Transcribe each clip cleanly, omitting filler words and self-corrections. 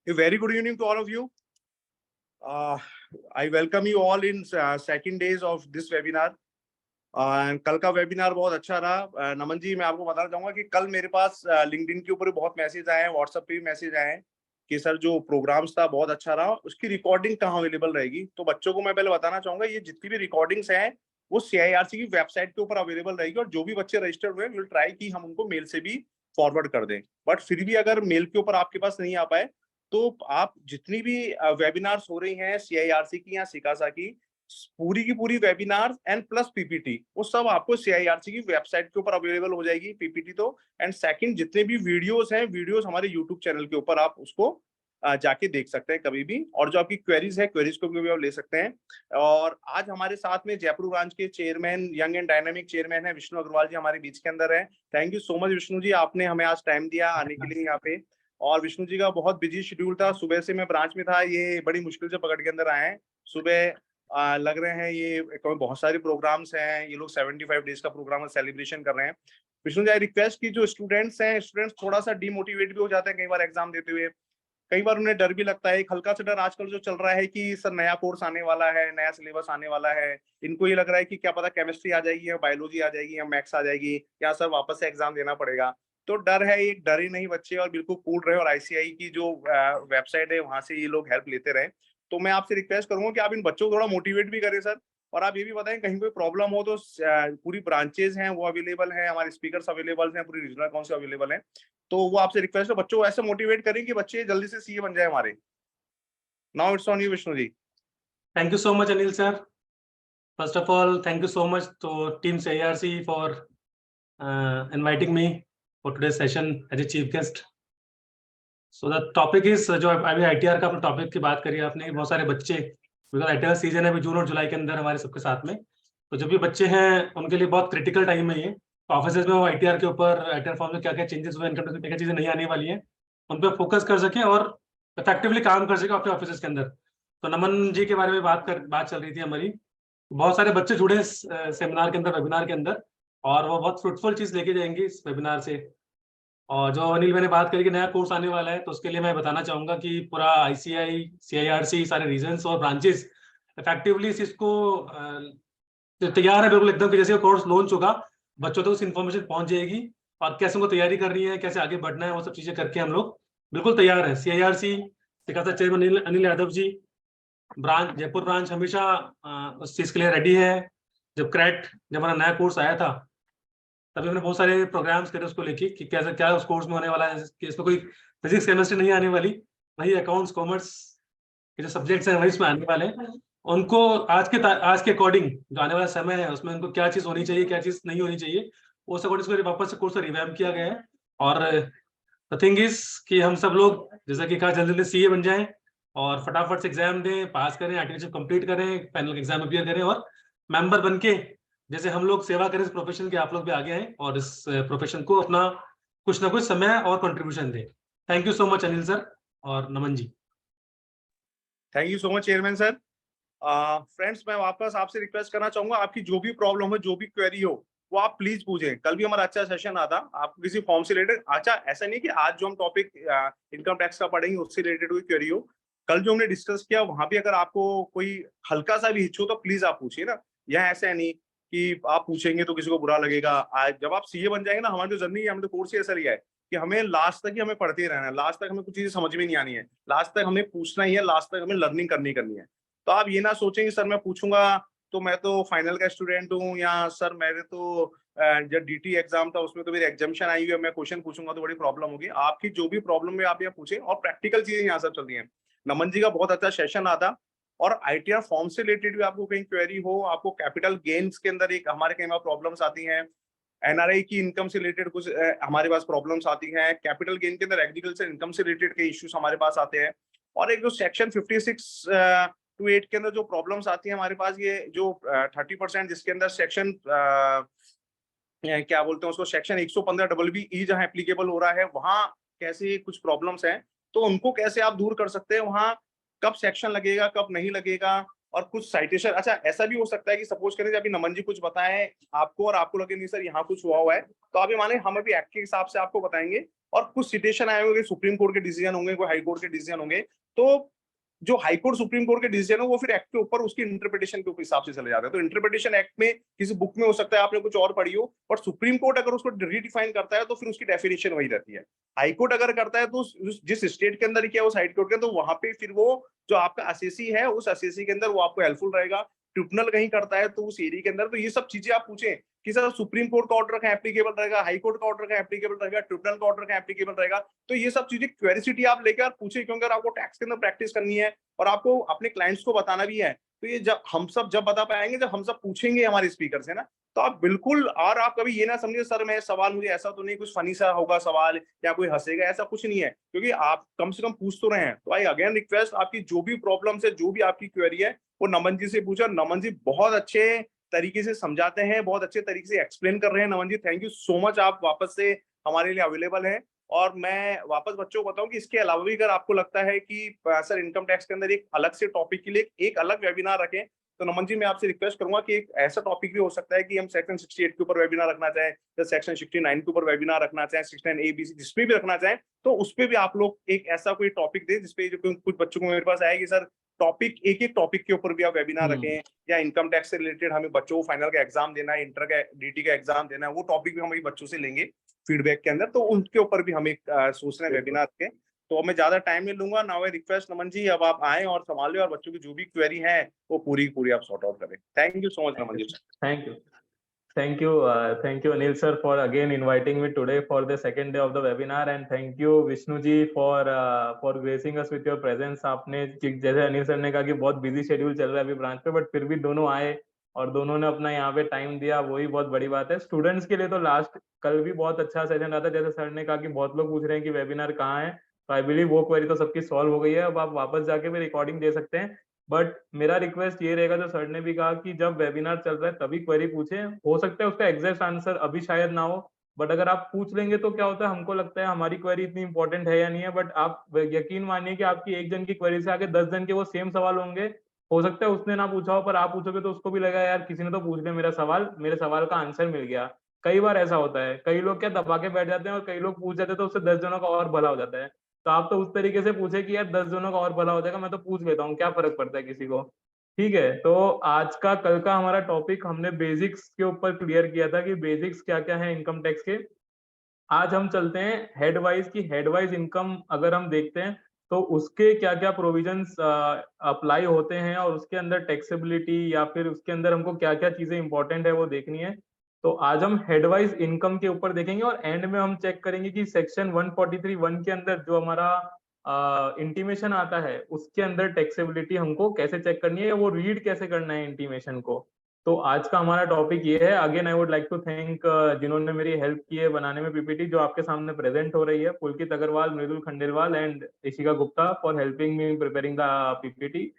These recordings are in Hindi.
A very good evening to all of you. I welcome you all in second days of this webinar. कल का वेबिनार बहुत अच्छा रहा। नमन जी, मैं आपको बताना चाहूंगा कि कल मेरे पास लिंक्डइन के ऊपर बहुत मैसेज आए हैं, व्हाट्सएप पे भी मैसेज आए हैं कि सर जो प्रोग्राम्स था बहुत अच्छा रहा, उसकी रिकॉर्डिंग कहाँ अवेलेबल रहेगी। तो बच्चों को मैं पहले बताना चाहूंगा, ये जितनी भी रिकॉर्डिंग्स हैं वो CIRC की वेबसाइट के ऊपर अवेलेबल रहेगी, और जो भी बच्चे रजिस्टर्ड हुए विल ट्राई कि हम उनको मेल से भी फॉरवर्ड कर दें। बट फिर भी अगर मेल के ऊपर आपके पास नहीं आ पाए तो आप जितनी भी वेबिनार्स हो रही हैं CIRC की या सिकासा की, पूरी की पूरी वेबिनार एंड प्लस पीपीटी, वो सब आपको CIRC की वेबसाइट के ऊपर अवेलेबल हो जाएगी, पीपीटी तो। एंड सेकंड, जितने भी वीडियोस हैं, वीडियोस हमारे यूट्यूब चैनल के ऊपर आप उसको जाके देख सकते हैं कभी भी, और जो आपकी क्वेरीज है, क्वेरीज को भी आप ले सकते हैं। और आज हमारे साथ में जयपुर ब्रांच के chairman, young and dynamic chairman है विष्णु अग्रवाल जी, हमारे बीच के अंदर है। Thank you so much Vishnu ji, आपने हमें आज टाइम दिया आने के लिए यहाँ पे। और विष्णु जी का बहुत बिजी शेड्यूल था, सुबह से मैं ब्रांच में था, ये बड़ी मुश्किल से पकड़ के अंदर आए हैं। सुबह लग रहे हैं ये बहुत सारे प्रोग्राम्स हैं, ये लोग 75 डेज का प्रोग्राम सेलिब्रेशन कर रहे हैं। विष्णु जी, आई रिक्वेस्ट की जो स्टूडेंट्स हैं, स्टूडेंट्स थोड़ा सा डिमोटिवेट भी हो जाते हैं कई बार एग्जाम देते हुए, कई बार उन्हें डर भी लगता है। एक हल्का सा डर आजकल जो चल रहा है कि सर नया कोर्स आने वाला है, नया सिलेबस आने वाला है, इनको ये लग रहा है कि क्या पता केमिस्ट्री आ जाएगी या बायोलॉजी आ जाएगी या मैथ्स आ जाएगी, या सर वापस से एग्जाम देना पड़ेगा। तो डर है, एक डर ही नहीं बच्चे, और बिल्कुल कूल रहे, और ICI की जो वेबसाइट है वहां से ये लोग हेल्प लेते रहे। तो मैं आपसे रिक्वेस्ट करूंगा कि आप इन बच्चों को थोड़ा मोटिवेट भी करें सर, और आप ये भी बताएं कहीं कोई प्रॉब्लम हो तो पूरी ब्रांचेज हैं वो अवेलेबल हैं, हमारे स्पीकर्स अवेलेबल हैं, पूरी रीजनल काउंसिल अवेलेबल है। तो वो आपसे रिक्वेस्ट है, बच्चों को ऐसे मोटिवेट करें कि बच्चे जल्दी से CA बन जाए हमारे। Now it's on you Vishnu ji. Thank you so much, Anil sir. First of all, thank you so much to Team CIRC for inviting me for today's session as a chief guest. So the topic is जो अभी ITR का अपने टॉपिक की बात करी आपने, बहुत सारे बच्चे, बिकॉज ITR सीजन है अभी जून और जुलाई के अंदर हमारे सबके साथ में, तो जो भी बच्चे हैं उनके लिए बहुत क्रिटिकल टाइम है ये। ऑफिस में वो ITR के ऊपर, ITR फॉर्म में क्या क्या चेंजेस हुए, इनकम टैक्स में क्या क्या चीजें नहीं आने वाली हैं, उन पर फोकस कर सके और इफेक्टिवली काम कर सके अपने ऑफिस के अंदर। तो नमन जी के बारे में बात चल रही थी हमारी, बहुत सारे बच्चे जुड़े सेमिनार के अंदर, वेबिनार के अंदर, और वो बहुत फ्रूटफुल चीज लेके जाएंगे इस वेबिनार से। और जो अनिल मैंने बात करी कि नया कोर्स आने वाला है, तो उसके लिए मैं बताना चाहूंगा कि पूरा ICI, CIRC, सारे रीजन्स और ब्रांचेस इफेक्टिवली इस चीज को तैयार है बिल्कुल एकदम, कि जैसे कोर्स लॉन्च होगा बच्चों तक उस इन्फॉर्मेशन पहुंच जाएगी, और कैसे उनको तैयारी करनी है, कैसे आगे बढ़ना है, वो सब चीजें करके हम लोग बिल्कुल तैयार है। CIRC सिकासा chairman Anil Yadav ji, branch Jaipur branch हमेशा उस चीज के लिए रेडी है। जब हमारा नया कोर्स आया था तभी हमने बहुत सारे प्रोग्राम्स करे उसको लेके कि कैसे क्या उस कोर्स में होने वाला है, कि इसमें कोई फिजिक्स केमिस्ट्री नहीं आने वाली, वही अकाउंट्स कॉमर्स के जो सब्जेक्ट्स हैं वही इसमें आने वाले हैं। उनको आज के अकॉर्डिंग जो आने वाला समय है उसमें उनको क्या चीज होनी चाहिए, क्या चीज नहीं होनी चाहिए, उस अकॉर्डिंग वापस से कोर्स रिवैम्प किया गया है। और द थिंग इज कि हम सब लोग जैसा कि कहा जल्दी जल्दी CA बन जाएं और फटाफट से एग्जाम दें, पास करें, आर्टिकल कंप्लीट करें, फाइनल एग्जाम अपियर करें, और मेंबर बन के जैसे हम लोग सेवा करें इस प्रोफेशन के, आप लोग भी आगे आए और इस प्रोफेशन को अपना कुछ ना कुछ समय और कंट्रीब्यूशन दें। Thank you so much Anil sir और Naman ji. Thank you so much chairman sir. Friends, मैं वापस आपसे रिक्वेस्ट करना चाहूंगा, आपकी जो भी प्रॉब्लम हो, जो भी क्वेरी हो, वो आप प्लीज पूछें। कल भी हमारा अच्छा सेशन आता, आपको किसी फॉर्म से रिलेटेड, अच्छा ऐसा नहीं कि आज जो हम टॉपिक इनकम टैक्स का पढ़ेंगे उससे रिलेटेड कोई क्वेरी हो, कल जो हमने डिस्कस किया वहां भी अगर आपको कोई हल्का सा भी हिच हो तो प्लीज आप पूछिए ना। यहाँ ऐसा नहीं कि आप पूछेंगे तो किसी को बुरा लगेगा। आज जब आप CA बन जाएंगे ना, हमारी जो जर्नी है, हमें तो कोर्स ही ऐसा लिया है कि हमें लास्ट तक ही हमें पढ़ते ही रहना है, लास्ट तक हमें कुछ चीजें समझ में नहीं आनी है, लास्ट तक हमें पूछना ही है, लास्ट तक हमें लर्निंग करनी है। तो आप ये ना सोचें कि सर मैं पूछूंगा तो मैं तो फाइनल का स्टूडेंट हूँ, या सर मेरे तो जब DT एग्जाम था उसमें तो मेरी एग्जामिशन आई हुई है, मैं क्वेश्चन पूछूंगा तो बड़ी प्रॉब्लम होगी। आपकी जो भी प्रॉब्लम है आप यहाँ पूछें, और प्रैक्टिकल चीजें यहाँ सब चल रही है। नमन जी का बहुत अच्छा सेशन आता, और ITR फॉर्म से रिलेटेड भी आपको कहीं क्वेरी हो, आपको कैपिटल गेन्स के अंदर एक हमारे कई बार प्रॉब्लम्स आती हैं, NRI की इनकम से रिलेटेड कुछ हमारे पास प्रॉब्लम्स आती हैं, कैपिटल गेन के अंदर एग्रीकल्चर इनकम से रिलेटेड के इश्यूज हमारे पास आते हैं, और एक जो सेक्शन 56 to 8 के अंदर जो प्रॉब्लम्स आती है हमारे पास, ये जो 30% जिसके अंदर सेक्शन क्या बोलते हैं उसको, सेक्शन 115 BBE जहां एप्लीकेबल हो रहा है, वहां कैसे कुछ प्रॉब्लम्स हैं, तो उनको कैसे आप दूर कर सकते हैं, वहां कब सेक्शन लगेगा, कब नहीं लगेगा, और कुछ साइटेशन। अच्छा, ऐसा भी हो सकता है कि सपोज करें अभी नमन जी कुछ बताएं आपको और आपको लगे नहीं सर यहाँ कुछ हुआ है, तो आप ये माने हम अभी एक्ट के हिसाब से आपको बताएंगे, और कुछ सिटेशन आए होंगे, सुप्रीम कोर्ट के डिसीजन होंगे, कोई हाई कोर्ट के डिसीजन होंगे, तो जो हाई कोर्ट सुप्रीम कोर्ट के डिसीजन है वो फिर एक्ट के ऊपर उसकी इंटरप्रिटेशन के हिसाब से चले जाते हैं। तो इंटरप्रिटेशन एक्ट में किसी बुक में हो सकता है आपने कुछ और पढ़ी हो, और सुप्रीम कोर्ट अगर उसको रीडिफाइन करता है तो फिर उसकी डेफिनेशन वही रहती है। हाई कोर्ट अगर करता है तो जिस स्टेट के अंदर किया उस हाई कोर्ट के, तो वहां पे फिर वो जो आपका असेसी है उस असेसी के अंदर वो आपको हेल्पफुल रहेगा। ट्रिब्यूनल कहीं करता है तो उस एरिया के अंदर, तो ये सब चीजें आप पूछें कि सर सुप्रीम कोर्ट का ऑर्डर का एप्लीकेबल रहेगा, हाई कोर्ट का ऑर्डर का एप्लीकेबल रहेगा, ट्रिब्यूनल का ऑर्डर का एप्लीकेबल रहेगा, तो ये सब चीजें क्वेरिसिटी आप लेकर पूछे, क्योंकि अगर आपको टैक्स के अंदर प्रैक्टिस करनी है और आपको अपने क्लाइंट्स को बताना भी है, तो ये जब हम सब जब बता पाएंगे जब हम सब पूछेंगे हमारे स्पीकर से ना, तो आप बिल्कुल, और आप कभी ये ना समझिए सर मैं सवाल मुझे ऐसा तो नहीं कुछ फनी सा होगा सवाल या कोई हंसेगा, ऐसा कुछ नहीं है, क्योंकि आप कम से कम पूछ तो रहे हैं। तो आई अगेन रिक्वेस्ट, आपकी जो भी प्रॉब्लम्स है, जो भी आपकी क्वेरी है, वो नमन जी से पूछा। नमन जी बहुत अच्छे तरीके से समझाते हैं, बहुत अच्छे तरीके से एक्सप्लेन कर रहे हैं। नमन ji thank you so much, आप वापस से हमारे लिए अवेलेबल हैं। और मैं वापस बच्चों को बताऊं कि इसके अलावा भी अगर आपको लगता है कि सर इनकम टैक्स के अंदर एक अलग से टॉपिक के लिए एक अलग वेबिनार रखें, तो नमन जी मैं आपसे रिक्वेस्ट करूंगा कि एक ऐसा टॉपिक भी हो सकता है कि हम सेक्शन 68 के ऊपर वेबिनार रखना चाहें, या सेक्शन 69 के ऊपर वेबिनार रखना चाहें, 69 ABC जिसपे भी रखना चाहें, तो उस पर भी आप लोग एक ऐसा कोई टॉपिक दें जिसपे जो कुछ बच्चों को मेरे पास आएगी सर टॉपिक, एक एक टॉपिक के ऊपर भी आप वेबिनार रखें, या इनकम टैक्स से रिलेटेड हमें बच्चों को फाइनल का एग्जाम देना है, इंटर का DT का एग्जाम देना है, वो टॉपिक भी हम बच्चों से लेंगे फीडबैक के अंदर, तो उनके ऊपर भी हम एक सोच रहे हैं वेबिनार के। तो मैं ज्यादा टाइम नहीं लूंगा। नाउ आई रिक्वेस्ट नमन जी, अब आप आए और संभालें और बच्चों की जो भी क्वेरी है वो पूरी पूरी आप सॉर्ट आउट करें। Thank you so much Naman ji. Thank you. Thank you, Anil sir, for again inviting me today for the second day of the webinar, and thank you Vishnu ji for gracing us with your presence. आपने जैसे अनिल सर ने कहा कि बहुत बिजी शेड्यूल चल रहा है अभी ब्रांच पे, बट फिर भी दोनों आए और दोनों ने अपना यहाँ पे टाइम दिया, वही बहुत बड़ी बात है। स्टूडेंट्स के लिए तो लास्ट कल भी बहुत अच्छा सेशन रहा था, जैसे सर ने कहा कि बहुत लोग पूछ रहे हैं कि वेबिनार कहाँ है, तो आई बिलीव वो क्वेरी तो सबकी सॉल्व हो गई है। अब आप वापस जाके भी रिकॉर्डिंग दे सकते हैं, बट मेरा रिक्वेस्ट ये रहेगा, जो सर ने भी कहा कि जब वेबिनार चल रहा है तभी क्वेरी पूछें। हो सकता है उसका एग्जैक्ट आंसर अभी शायद ना हो, बट अगर आप पूछ लेंगे तो क्या होता है, हमको लगता है हमारी क्वेरी इतनी इंपॉर्टेंट है या नहीं है, बट आप यकीन मानिए कि आपकी एक जन की क्वेरी से आगे 10 जन के वो सेम सवाल होंगे। हो सकता है उसने ना पूछा हो, पर आप पूछोगे तो उसको भी लगेगा यार किसी ने तो पूछ लिया मेरा सवाल, मेरे सवाल का आंसर मिल गया। कई बार ऐसा होता है, कई लोग क्या दबा के बैठ जाते हैं और कई लोग पूछ जाते हैं तो उससे 10 जनों का और भला हो जाता है। तो आप तो उस तरीके से पूछे कि यार 10 जनों का और भला हो जाएगा, मैं तो पूछ लेता हूँ, क्या फर्क पड़ता है किसी को। ठीक है, तो आज का कल का हमारा टॉपिक हमने बेसिक्स के ऊपर क्लियर किया था कि बेसिक्स क्या क्या है इनकम टैक्स के। आज हम चलते हैं हेड वाइज की हेड वाइज इनकम अगर हम देखते हैं तो उसके क्या क्या प्रोविजंस अप्लाई होते हैं, और उसके अंदर टैक्सेबिलिटी या फिर उसके अंदर हमको क्या क्या चीजें इंपॉर्टेंट है वो देखनी है। तो आज हम हेड वाइज इनकम के ऊपर देखेंगे, और एंड में हम चेक करेंगे कि सेक्शन 143(1) के अंदर जो हमारा इंटीमेशन आता है उसके अंदर टैक्सेबिलिटी हमको कैसे चेक करनी है, वो रीड कैसे करना है इंटीमेशन को। तो आज का हमारा टॉपिक ये है। Again I would like to thank जिन्होंने मेरी हेल्प की है बनाने में पीपीटी, जो आपके सामने प्रेजेंट हो रही है, Pulkit Agarwal, Mridul Khandelwal and Rishika Gupta for helping me in preparing the PPT.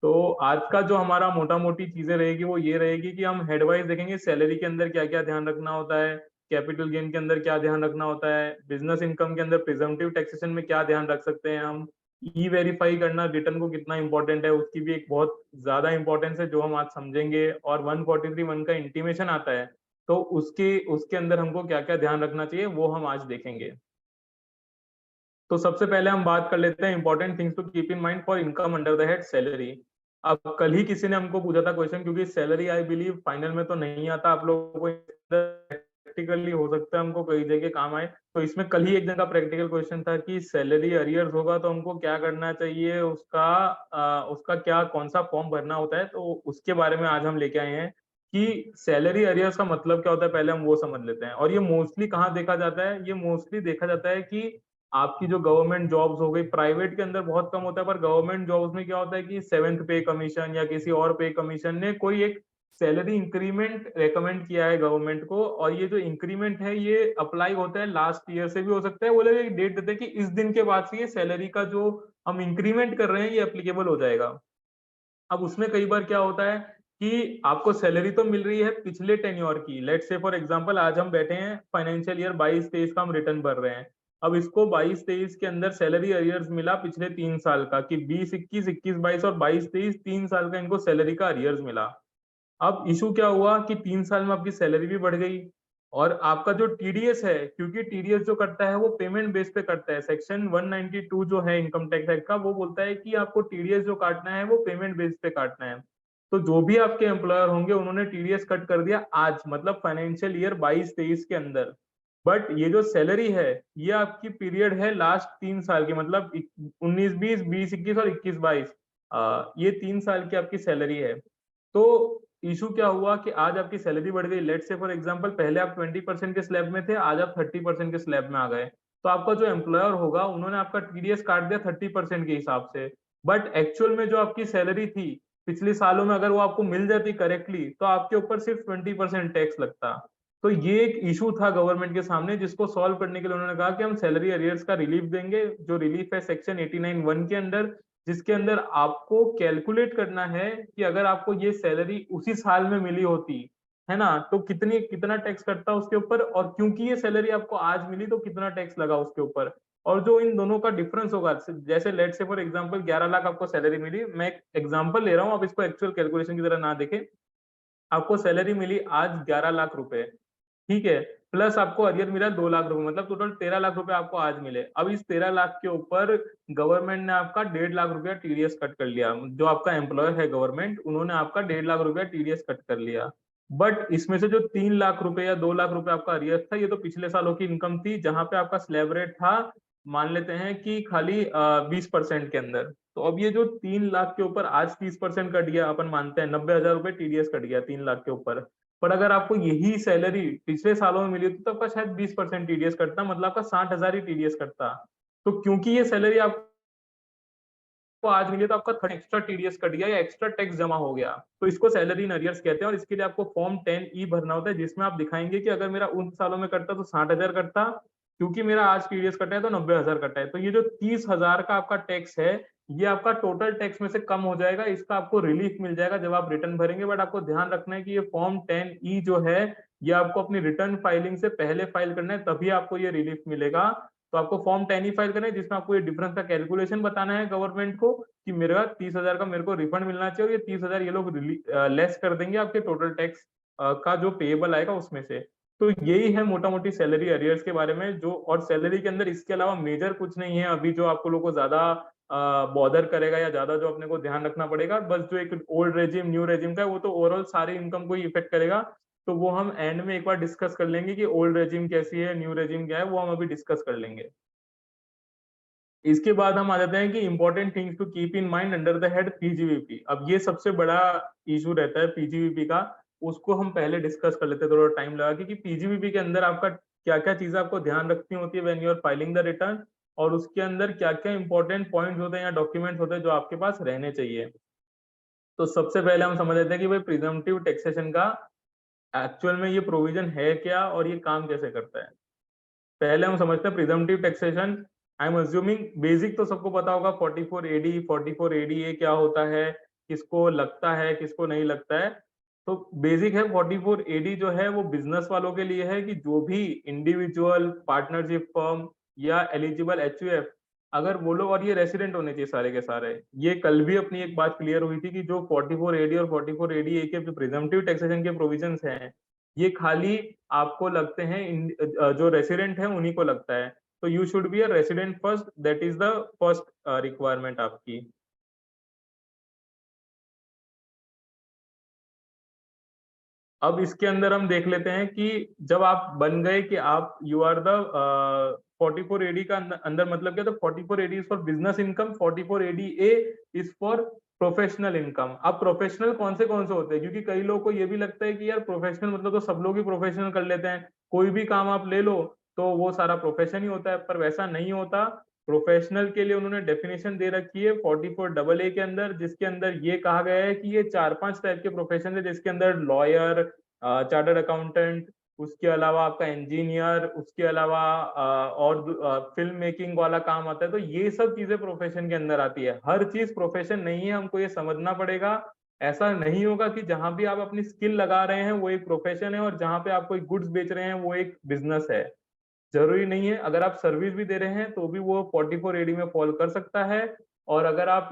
तो आज का जो हमारा मोटा मोटी चीजें रहेगी वो ये रहेगी कि हम हेडवाइज देखेंगे सैलरी के अंदर क्या क्या ध्यान रखना होता है, कैपिटल गेन के अंदर क्या ध्यान रखना होता है, बिजनेस इनकम के अंदर प्रिजम्पटिव टैक्सेशन में क्या ध्यान रख सकते हैं हम, ई वेरीफाई करना रिटर्न को कितना इंपॉर्टेंट है, उसकी भी एक बहुत ज्यादा इंपॉर्टेंस है जो हम आज समझेंगे, और 143(1) का इंटीमेशन आता है तो उसके अंदर हमको क्या क्या ध्यान रखना चाहिए वो हम आज देखेंगे। तो सबसे पहले हम बात कर लेते हैं important things to keep in mind for income under the head salary. अब कल ही किसी ने हमको पूछा था क्वेश्चन, क्योंकि सैलरी आई बिलीव फाइनल में तो नहीं आता आप लोगों को, प्रैक्टिकली हो सकता है हमको कई जगह काम आए। तो इसमें कल ही एक जगह प्रैक्टिकल क्वेश्चन था कि सैलरी अरियर्स होगा तो हमको क्या करना चाहिए, उसका क्या कौन सा फॉर्म भरना होता है, तो उसके बारे में आज हम लेके आए हैं कि सैलरी अरियर्स का मतलब क्या होता है, पहले हम वो समझ लेते हैं। और ये मोस्टली कहाँ देखा जाता है, ये मोस्टली देखा जाता है कि आपकी जो गवर्नमेंट जॉब्स हो गई, प्राइवेट के अंदर बहुत कम होता है, पर गवर्नमेंट जॉब्स में क्या होता है कि 7th पे कमीशन या किसी और पे कमीशन ने कोई एक सैलरी इंक्रीमेंट रेकमेंड किया है गवर्नमेंट को, और ये जो इंक्रीमेंट है ये अप्लाई होता है लास्ट ईयर से भी हो सकता है। वो लोग एक डेट देते हैं कि इस दिन के बाद से ये सैलरी का जो हम इंक्रीमेंट कर रहे हैं ये एप्लीकेबल हो जाएगा। अब उसमें कई बार क्या होता है कि आपको सैलरी तो मिल रही है पिछले टेन्योर की, लेट्स से फॉर एग्जांपल आज हम बैठे हैं फाइनेंशियल ईयर 22-23 का हम रिटर्न भर रहे हैं, अब इसको 22-23 के अंदर सैलरी अरियर्स मिला पिछले 3 साल का, कि 20-21, 21-22 और 22-23 3 साल का इनको सैलरी का अरियर्स मिला। अब इशू क्या हुआ कि 3 साल में आपकी सैलरी भी बढ़ गई और आपका जो टीडीएस है, क्योंकि टीडीएस जो करता है वो पेमेंट बेस पे करता है। सेक्शन 192 जो है इनकम टैक्स एक्ट का, वो बोलता है कि आपको टीडीएस जो काटना है वो पेमेंट बेस पे काटना है। तो जो भी आपके एम्प्लॉयर होंगे उन्होंने टीडीएस कट कर दिया आज, मतलब फाइनेंशियल ईयर 22-23 के अंदर। बट ये जो सैलरी है ये आपकी पीरियड है लास्ट 3 साल की, मतलब 19-20, 20-21 और 21-22, ये 3 साल की आपकी सैलरी है। तो इशू क्या हुआ कि आज आपकी सैलरी बढ़ गई। लेट्स से फॉर एग्जांपल पहले आप 20% के स्लैब में थे, आज आप 30% के स्लैब में आ गए। तो आपका जो एम्प्लॉयर होगा उन्होंने आपका टीडीएस काट दिया 30% के हिसाब से। बट एक्चुअल में जो आपकी सैलरी थी पिछले सालों में, अगर वो आपको मिल जाती करेक्टली, तो आपके ऊपर सिर्फ 20% टैक्स लगता। तो ये एक इशू था गवर्नमेंट के सामने, जिसको सॉल्व करने के लिए उन्होंने कहा कि हम सैलरी अरियर्स का रिलीफ देंगे। जो रिलीफ है सेक्शन 89(1) के अंदर, जिसके अंदर आपको कैलकुलेट करना है कि अगर आपको ये सैलरी उसी साल में मिली होती है ना, तो कितना टैक्स कटता उसके ऊपर, और क्योंकि ये सैलरी आपको आज मिली तो कितना टैक्स लगा उसके ऊपर। और जो इन दोनों का डिफरेंस होगा, जैसे लेट से फॉर एग्जांपल 11 लाख आपको सैलरी मिली, मैं एक एग्जांपल ले रहा हूँ, आप इसको एक्चुअल कैलकुलेशन की तरह ना देखें। आपको सैलरी मिली आज 11 लाख रुपए, ठीक है, प्लस आपको अरियर मिला 2 लाख रुपए, मतलब टोटल 13 लाख रुपए आपको आज मिले। अब इस 13 लाख के ऊपर गवर्नमेंट ने आपका 1.5 लाख रुपया टीडीएस कट कर लिया। जो आपका एम्प्लॉयर है गवर्नमेंट, उन्होंने आपका 1.5 लाख रुपया टीडीएस कट कर लिया। बट इसमें से जो 3 लाख रुपए या 2 लाख रुपए आपका अरियर था, ये तो पिछले सालों की इनकम थी, जहां पे आपका स्लैब रेट था, मान लेते हैं कि खाली 20% के अंदर। तो अब ये जो 3 लाख के ऊपर आज 30% कट गया, अपन मानते हैं 90,000 रुपए टीडीएस कट गया 3 लाख के ऊपर। पर अगर आपको यही सैलरी पिछले सालों में मिली होती तो आपका शायद 20% टीडीएस कटता, मतलब आपका 60,000 ही टीडीएस कटता। तो क्योंकि ये सैलरी आपको आज मिली है, तो आपका एक्स्ट्रा टीडीएस कट गया या एक्स्ट्रा टैक्स जमा हो गया, तो इसको सैलरी इन अरियर्स कहते हैं। और इसके लिए आपको फॉर्म 10E भरना होता है, जिसमें आप दिखाएंगे कि अगर मेरा उन सालों में कटता तो 60,000 कटता, क्योंकि मेरा आज टीडीएस कटा है तो 90,000 कटा है। तो ये जो 30,000 का आपका टैक्स है, ये आपका टोटल टैक्स में से कम हो जाएगा, इसका आपको रिलीफ मिल जाएगा जब आप रिटर्न भरेंगे। बट आपको ध्यान रखना है कि ये फॉर्म 10E जो है, ये आपको अपनी रिटर्न फाइलिंग से पहले फाइल करना है, तभी आपको ये रिलीफ मिलेगा। तो आपको फॉर्म 10E फाइल करना है, जिसमें आपको ये डिफरेंस का कैलकुलेशन बताना है गवर्नमेंट को कि मेरा 30,000 का मेरे को रिफंड मिलना चाहिए, और ये 30,000 ये लोग लेस कर देंगे आपके टोटल टैक्स का जो पेएबल आएगा उसमें से। तो यही है मोटा मोटी सैलरी अरियर्स के बारे में। जो और सैलरी के अंदर इसके अलावा मेजर कुछ नहीं है अभी जो आपको लोगों को ज्यादा बॉदर करेगा, या ज्यादा जो अपने को ध्यान रखना पड़ेगा। बस जो एक ओल्ड रेजिम न्यू रेजिम का है, वो तो ओवरऑल सारी इनकम को ही इफेक्ट करेगा। तो वो हम एंड में एक बार डिस्कस कर लेंगे कि ओल्ड रेजिम कैसी है, न्यू रेजिम क्या है, वो हम अभी डिस्कस कर लेंगे। इसके बाद हम आ जाते हैं कि important things to keep in mind under the head PGVP. अब ये सबसे बड़ा इशू रहता है पीजीवीपी का, उसको हम पहले डिस्कस कर लेते हैं थोड़ा टाइम लगा के, कि पीजीवीपी के अंदर आपका क्या क्या चीजें आपको ध्यान रखनी होती है when you are filing the return, और उसके अंदर क्या क्या इंपॉर्टेंट पॉइंट्स होते हैं या डॉक्यूमेंट्स होते हैं जो आपके पास रहने चाहिए। तो सबसे पहले हम समझ लेते हैं कि भाई प्रिजम्पटिव टैक्सेशन का एक्चुअल में ये प्रोविजन है क्या और ये काम कैसे करता है। पहले हम समझते हैं presumptive taxation. I am assuming basic तो सबको पता होगा, 44AD 44ADA क्या होता है, किसको लगता है किसको नहीं लगता है। तो बेसिक है 44AD जो है वो बिजनेस वालों के लिए है, कि जो भी इंडिविजुअल पार्टनरशिप फर्म या एलिजिबल एचयूएफ, अगर वो लोग, और ये रेसिडेंट होने चाहिए सारे के सारे। ये कल भी अपनी एक बात क्लियर हुई थी कि जो 44AD और 44ADA के जो प्रिजम्पटिव टैक्सेशन के प्रोविजंस हैं, ये खाली आपको लगते हैं जो रेसिडेंट है उन्हीं को लगता है। तो you should be a resident first, that is the first requirement आपकी। अब इसके अंदर हम देख लेते हैं कि जब आप बन गए कि आप यू आर द 44AD का अंदर मतलब क्या, तो 44AD is for business income, 44ADA is for professional income. अब प्रोफेशनल कौन से होते हैं, क्योंकि कई लोगों को ये भी लगता है कि यार प्रोफेशनल मतलब तो सब लोग ही प्रोफेशनल कर लेते हैं, कोई भी काम आप ले लो तो वो सारा प्रोफेशन ही होता है, पर वैसा नहीं होता। प्रोफेशनल के लिए उन्होंने डेफिनेशन दे रखी है 44AA के अंदर, जिसके अंदर ये कहा गया है कि ये 4-5 टाइप के प्रोफेशन है, जिसके अंदर लॉयर, चार्टर्ड अकाउंटेंट, उसके अलावा आपका इंजीनियर, उसके अलावा और फिल्म मेकिंग वाला काम आता है। तो ये सब चीजें प्रोफेशन के अंदर आती है। हर चीज प्रोफेशन नहीं है, हमको ये समझना पड़ेगा। ऐसा नहीं होगा कि जहां भी आप अपनी स्किल लगा रहे हैं वो एक प्रोफेशन है, और जहां पे आप कोई गुड्स बेच रहे हैं वो एक बिजनेस है। जरूरी नहीं है, अगर आप सर्विस भी दे रहे हैं तो भी वो 44 AD में फॉल कर सकता है। और अगर आप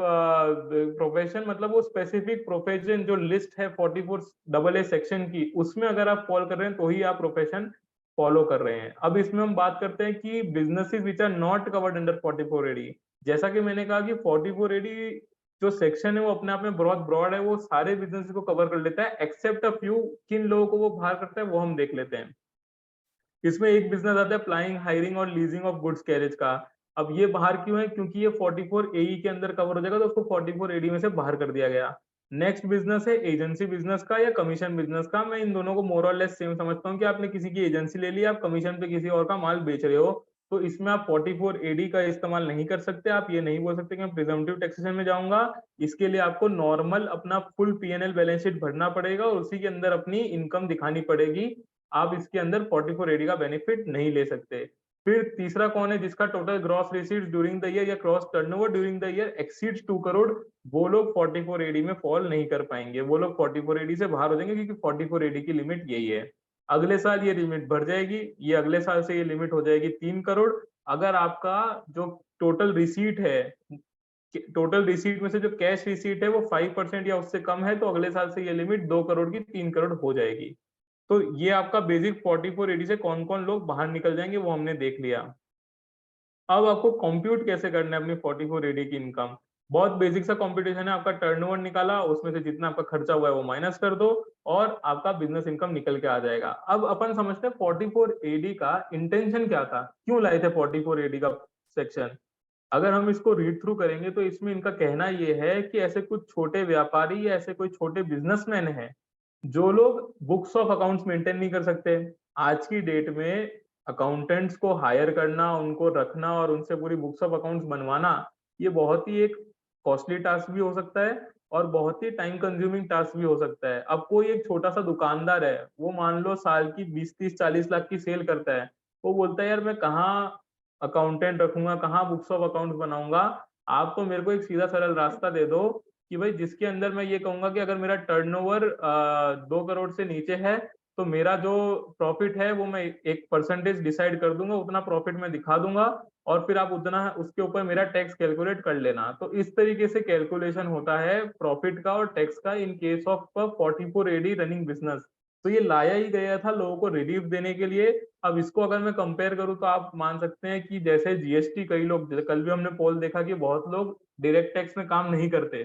प्रोफेशन मतलब वो स्पेसिफिक प्रोफेशन जो लिस्ट है 44AA सेक्शन की, उसमें अगर आप फॉल कर रहे हैं तो ही आप प्रोफेशन फॉलो कर रहे हैं। अब इसमें हम बात करते हैं कि businesses which are not covered under 44 AD। जैसा कि मैंने कहा कि 44 AD जो सेक्शन है वो अपने आप में बहुत ब्रॉड है, वो सारे बिजनेस को कवर कर लेता है एक्सेप्ट अ फ्यू। किन लोगों को वो बाहर करता है वो हम देख लेते हैं। इसमें एक बिजनेस आता है फ्लाइंग, हायरिंग और लीजिंग ऑफ गुड्स कैरेज का। अब ये बाहर क्यों है? क्योंकि ये 44 AE के अंदर कवर हो जाएगा, तो उसको 44 AD में से बाहर कर दिया गया। नेक्स्ट बिजनेस है एजेंसी बिजनेस का या कमीशन बिजनेस का। मैं इन दोनों को मोर और लेस सेम समझता हूँ कि आपने किसी की एजेंसी ले ली, आप कमीशन पे किसी और का माल बेच रहे हो, तो इसमें आप 44 AD का इस्तेमाल नहीं कर सकते। आप ये नहीं बोल सकते कि मैं प्रिजम्पटिव टैक्सेशन में जाऊंगा। इसके लिए आपको नॉर्मल अपना फुल P&L बैलेंस शीट भरना पड़ेगा और उसी के अंदर अपनी इनकम दिखानी पड़ेगी। आप इसके अंदर 44 AD का बेनिफिट नहीं ले सकते। फिर तीसरा कौन है? जिसका total gross receipts during the year या gross turnover during the year exceeds 2 crore, वो लोग 44 AD में फॉल नहीं कर पाएंगे। वो लोग 44 AD से बाहर हो जाएंगे क्योंकि 44 AD की लिमिट यही है। अगले साल ये लिमिट बढ़ जाएगी, ये अगले साल से ये लिमिट हो जाएगी 3 करोड़। अगर आपका जो टोटल रिसीट है, टोटल रिसीट में से जो कैश रिसीट है वो 5% या उससे कम है, तो अगले साल से ये लिमिट 2 करोड़ की 3 करोड़ हो जाएगी। तो ये आपका बेसिक 44 AD से कौन कौन लोग बाहर निकल जाएंगे वो हमने देख लिया। अब आपको कंप्यूट कैसे करना है अपनी 44 AD की इनकम। बहुत बेसिक सा कंप्यूटेशन है। आपका टर्नओवर निकाला, उसमें से जितना आपका खर्चा हुआ है वो माइनस कर दो और आपका बिजनेस इनकम निकल के आ जाएगा। अब अपन समझते हैं 44 AD का इंटेंशन क्या था, क्यों लाए थे 44 AD का सेक्शन। अगर हम इसको रीड थ्रू करेंगे तो इसमें इनका कहना ये है कि ऐसे कुछ छोटे व्यापारी या ऐसे कोई छोटे बिजनेसमैन हैं जो लोग बुक्स ऑफ अकाउंट्स मेंटेन नहीं कर सकते। आज की डेट में अकाउंटेंट्स को हायर करना, उनको रखना और उनसे पूरी बुक्स ऑफ अकाउंट्स बनवाना, ये बहुत ही एक कॉस्टली टास्क भी हो सकता है और बहुत ही टाइम कंज्यूमिंग टास्क भी हो सकता है। अब कोई एक छोटा सा दुकानदार है, वो मान लो साल की 20-30-40 लाख की सेल करता है, वो बोलता है यार मैं कहाँ अकाउंटेंट रखूंगा, कहाँ बुक्स ऑफ अकाउंट्स बनाऊंगा। आप तो मेरे को एक सीधा सरल रास्ता दे दो कि भाई जिसके अंदर मैं ये कहूंगा कि अगर मेरा टर्नओवर 2 करोड़ से नीचे है तो मेरा जो प्रॉफिट है वो मैं एक परसेंटेज डिसाइड कर दूंगा, उतना प्रॉफिट मैं दिखा दूंगा और फिर आप उतना उसके ऊपर मेरा टैक्स कैलकुलेट कर लेना। तो इस तरीके से कैलकुलेशन होता है प्रॉफिट का और टैक्स का in case of 44 AD running business. तो ये लाया ही गया था लोगों को रिलीफ देने के लिए। अब इसको अगर मैं कंपेयर करूं तो आप मान सकते हैं कि जैसे जीएसटी, कई लोग, कल भी हमने पोल देखा कि बहुत लोग डायरेक्ट टैक्स में काम नहीं करते,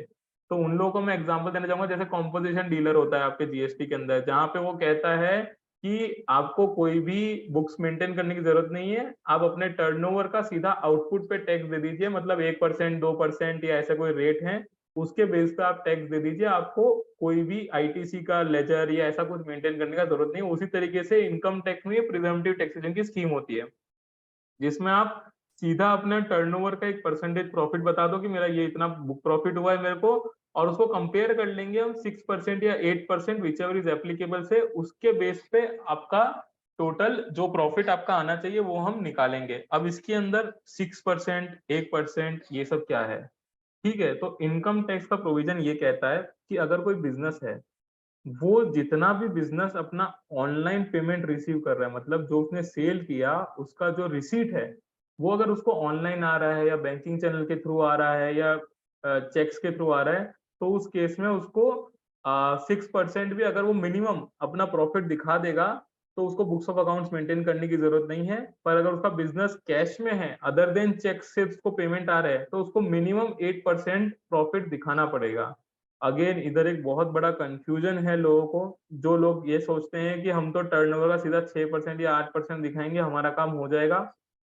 तो उन लोगों को मैं एग्जांपल देना चाहूंगा। जैसे कॉम्पोजिशन डीलर होता है आपके जीएसटी के अंदर, जहां पे वो कहता है कि आपको कोई भी बुक्स मेंटेन करने की जरूरत नहीं है, आप अपने टर्नओवर का सीधा आउटपुट पे टैक्स दे दीजिए, मतलब 1%, 2% या ऐसे कोई रेट है, उसके बेस पे आप टैक्स दे दीजिए। आपको कोई भी आईटीसी का लेजर या ऐसा कुछ मेंटेन करने का जरूरत नहीं। उसी तरीके से इनकम टैक्स में प्रिवेंटिव टैक्सेशन की स्कीम होती है, जिसमें आप सीधा अपने टर्नओवर का एक परसेंटेज प्रॉफिट बता दो कि मेरा ये इतना बुक प्रॉफिट हुआ है मेरे को, और उसको कंपेयर कर लेंगे हम 6% या 8% विचएवर इज एप्लीकेबल से, उसके बेस पे आपका टोटल जो प्रॉफिट आपका आना चाहिए वो हम निकालेंगे। अब इसके अंदर 6%, 1% ये सब क्या है? ठीक है, तो इनकम टैक्स का प्रोविजन ये कहता है कि अगर कोई बिजनेस है, वो जितना भी बिजनेस अपना ऑनलाइन पेमेंट रिसीव कर रहा है, मतलब जो उसने सेल किया उसका जो रिसीट है, वो अगर उसको ऑनलाइन आ रहा है या बैंकिंग चैनल के थ्रू आ रहा है या चेक्स के थ्रू आ रहा है, तो उस केस में उसको 6% भी अगर वो मिनिमम अपना प्रॉफिट दिखा देगा तो उसको बुक्स ऑफ अकाउंट्स मेंटेन करने की जरूरत नहीं है। पर अगर उसका बिजनेस कैश में है, अदर देन चेक से उसको पेमेंट आ रहा है, तो उसको मिनिमम 8% प्रॉफिट दिखाना पड़ेगा। अगेन इधर एक बहुत बड़ा कंफ्यूजन है लोगों को, जो लोग ये सोचते हैं कि हम तो टर्नओवर का सीधा 6% या 8% दिखाएंगे, हमारा काम हो जाएगा।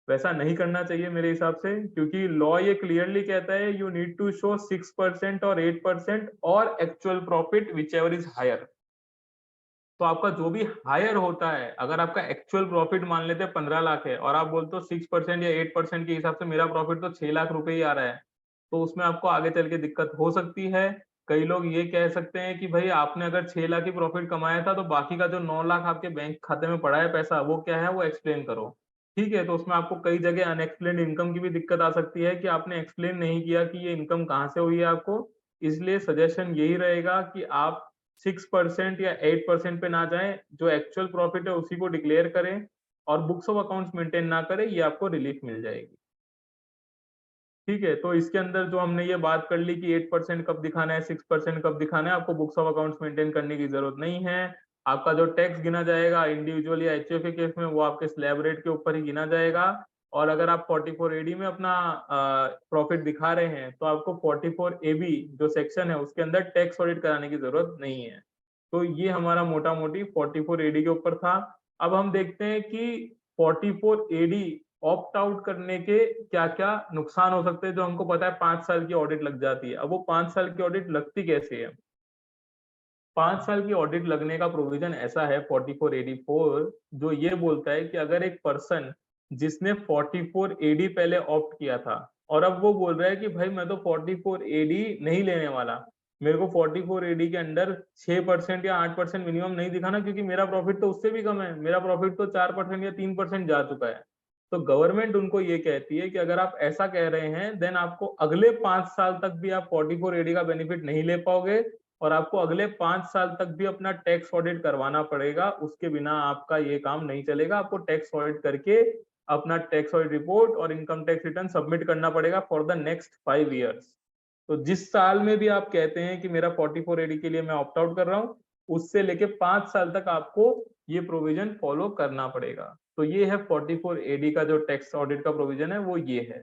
वैसा नहीं करना चाहिए मेरे हिसाब से, क्योंकि लॉ ये क्लियरली कहता है यू नीड टू शो 6% और 8% और actual profit whichever is higher. तो आपका जो भी हायर होता है, अगर आपका एक्चुअल प्रॉफिट मान लेते हैं 15 लाख है और आप बोलते हो 6% या 8% के हिसाब से मेरा प्रॉफिट तो 6 लाख रुपए ही आ रहा है, तो उसमें आपको आगे चल के दिक्कत हो सकती है। कई लोग ये कह सकते हैं कि भाई आपने अगर 6 लाख की प्रॉफिट कमाया था तो बाकी का जो 9 लाख आपके बैंक खाते में पड़ा है पैसा, वो क्या है वो एक्सप्लेन करो। ठीक है, तो उसमें आपको कई जगह अनएक्सप्लेन्ड इनकम की भी दिक्कत आ सकती है कि आपने एक्सप्लेन नहीं किया कि ये इनकम कहाँ से हुई है आपको। इसलिए सजेशन यही रहेगा कि आप 6% या 8% पे ना जाएं, जो एक्चुअल प्रॉफिट है उसी को डिक्लेयर करें। और बुक्स ऑफ अकाउंट्स मेंटेन ना करे, ये आपको रिलीफ मिल जाएगी। ठीक है, तो इसके अंदर जो हमने ये बात कर ली कि 8% कब दिखाना है, 6% कब दिखाना है, आपको बुक्स ऑफ अकाउंट्स मेंटेन करने की जरूरत नहीं है। आपका जो टैक्स गिना जाएगा इंडिविजुअल या एचयूएफए केस में, वो आपके स्लैब रेट के ऊपर ही गिना जाएगा। और अगर आप 44AD में अपना प्रॉफिट दिखा रहे हैं तो आपको 44AB जो सेक्शन है उसके अंदर टैक्स ऑडिट कराने की जरूरत नहीं है। तो ये हमारा मोटा मोटी 44AD के ऊपर था। अब हम देखते हैं कि 44AD ऑप्ट आउट करने के क्या-क्या नुकसान हो सकते हैं, जो हमको पता है 5 साल की ऑडिट लग जाती है। अब वो 5 साल की ऑडिट लगती कैसे है? 5 साल की ऑडिट लगने का प्रोविजन ऐसा है 4484, जो ये बोलता है कि अगर एक पर्सन जिसने 44AD पहले ऑप्ट किया था और अब वो बोल रहा है कि भाई मैं तो 44AD नहीं लेने वाला, मेरे को 44AD के अंडर 6% या 8% मिनिमम नहीं दिखाना, क्योंकि मेरा प्रॉफिट तो उससे भी कम है, मेरा प्रॉफिट तो 4% या 3% जा चुका है। तो गवर्नमेंट उनको ये कहती है कि अगर आप ऐसा कह रहे हैं, देन आपको अगले 5 साल तक भी आप 44AD का बेनिफिट नहीं ले पाओगे और आपको अगले 5 साल तक भी अपना टैक्स ऑडिट करवाना पड़ेगा। उसके बिना आपका ये काम नहीं चलेगा। आपको टैक्स ऑडिट करके अपना टैक्स ऑडिट रिपोर्ट और इनकम टैक्स रिटर्न सबमिट करना पड़ेगा फॉर द नेक्स्ट 5 ईयर्स। तो जिस साल में भी आप कहते हैं कि मेरा 44AD के लिए मैं ऑप्ट आउट कर रहा हूँ, उससे लेके 5 साल तक आपको ये प्रोविजन फॉलो करना पड़ेगा। तो ये है 44AD का जो टैक्स ऑडिट का प्रोविजन है, वो ये है।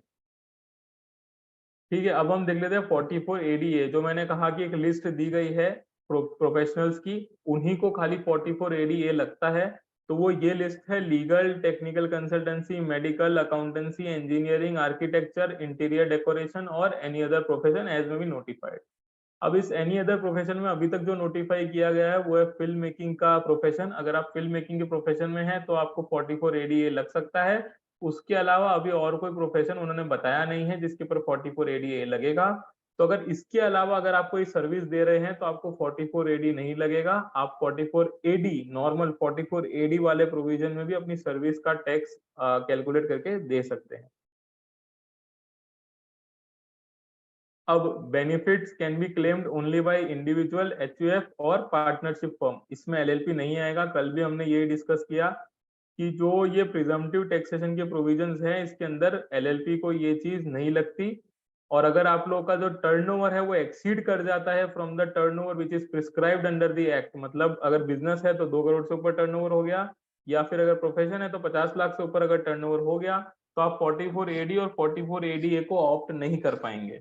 ठीक है, अब हम देख लेते हैं 44ADA, जो मैंने कहा कि एक लिस्ट दी गई है प्रोफेशनल्स की, उन्हीं को खाली 44ADA लगता है। तो वो ये लिस्ट है: legal, technical consultancy, medical, accountancy, engineering, architecture, interior decoration और any other profession as may be notified. अब इस एनी अदर प्रोफेशन में अभी तक जो नोटिफाई किया गया है वो है फिल्म मेकिंग का प्रोफेशन। अगर आप फिल्म मेकिंग के प्रोफेशन में हैं तो आपको 44ADA लग सकता है। उसके अलावा अभी और कोई प्रोफेशन उन्होंने बताया नहीं है जिसके ऊपर 44ADA लगेगा। तो अगर इसके अलावा अगर आप कोई सर्विस दे रहे हैं तो आपको 44AD नहीं लगेगा। आप 44AD नॉर्मल 44AD वाले प्रोविजन में भी अपनी सर्विस का टैक्स कैलकुलेट करके दे सकते हैं। अब benefits can be claimed only by individual, HUF और पार्टनरशिप फर्म। इसमें एलएलपी नहीं आएगा। कल भी हमने यही डिस्कस किया कि जो ये प्रिजम्पटिव टैक्सेशन के प्रोविजंस हैं, इसके अंदर एलएलपी को ये चीज नहीं लगती। और अगर आप लोगों का जो टर्नओवर है वो एक्सीड कर जाता है from the turnover which is prescribed under the act, मतलब अगर बिजनेस है तो 2 करोड़ से ऊपर टर्नओवर हो गया, या फिर अगर प्रोफेशन है तो 50 लाख से ऊपर अगर टर्नओवर हो गया, तो आप 44AD और 44ADA को ऑप्ट नहीं कर पाएंगे।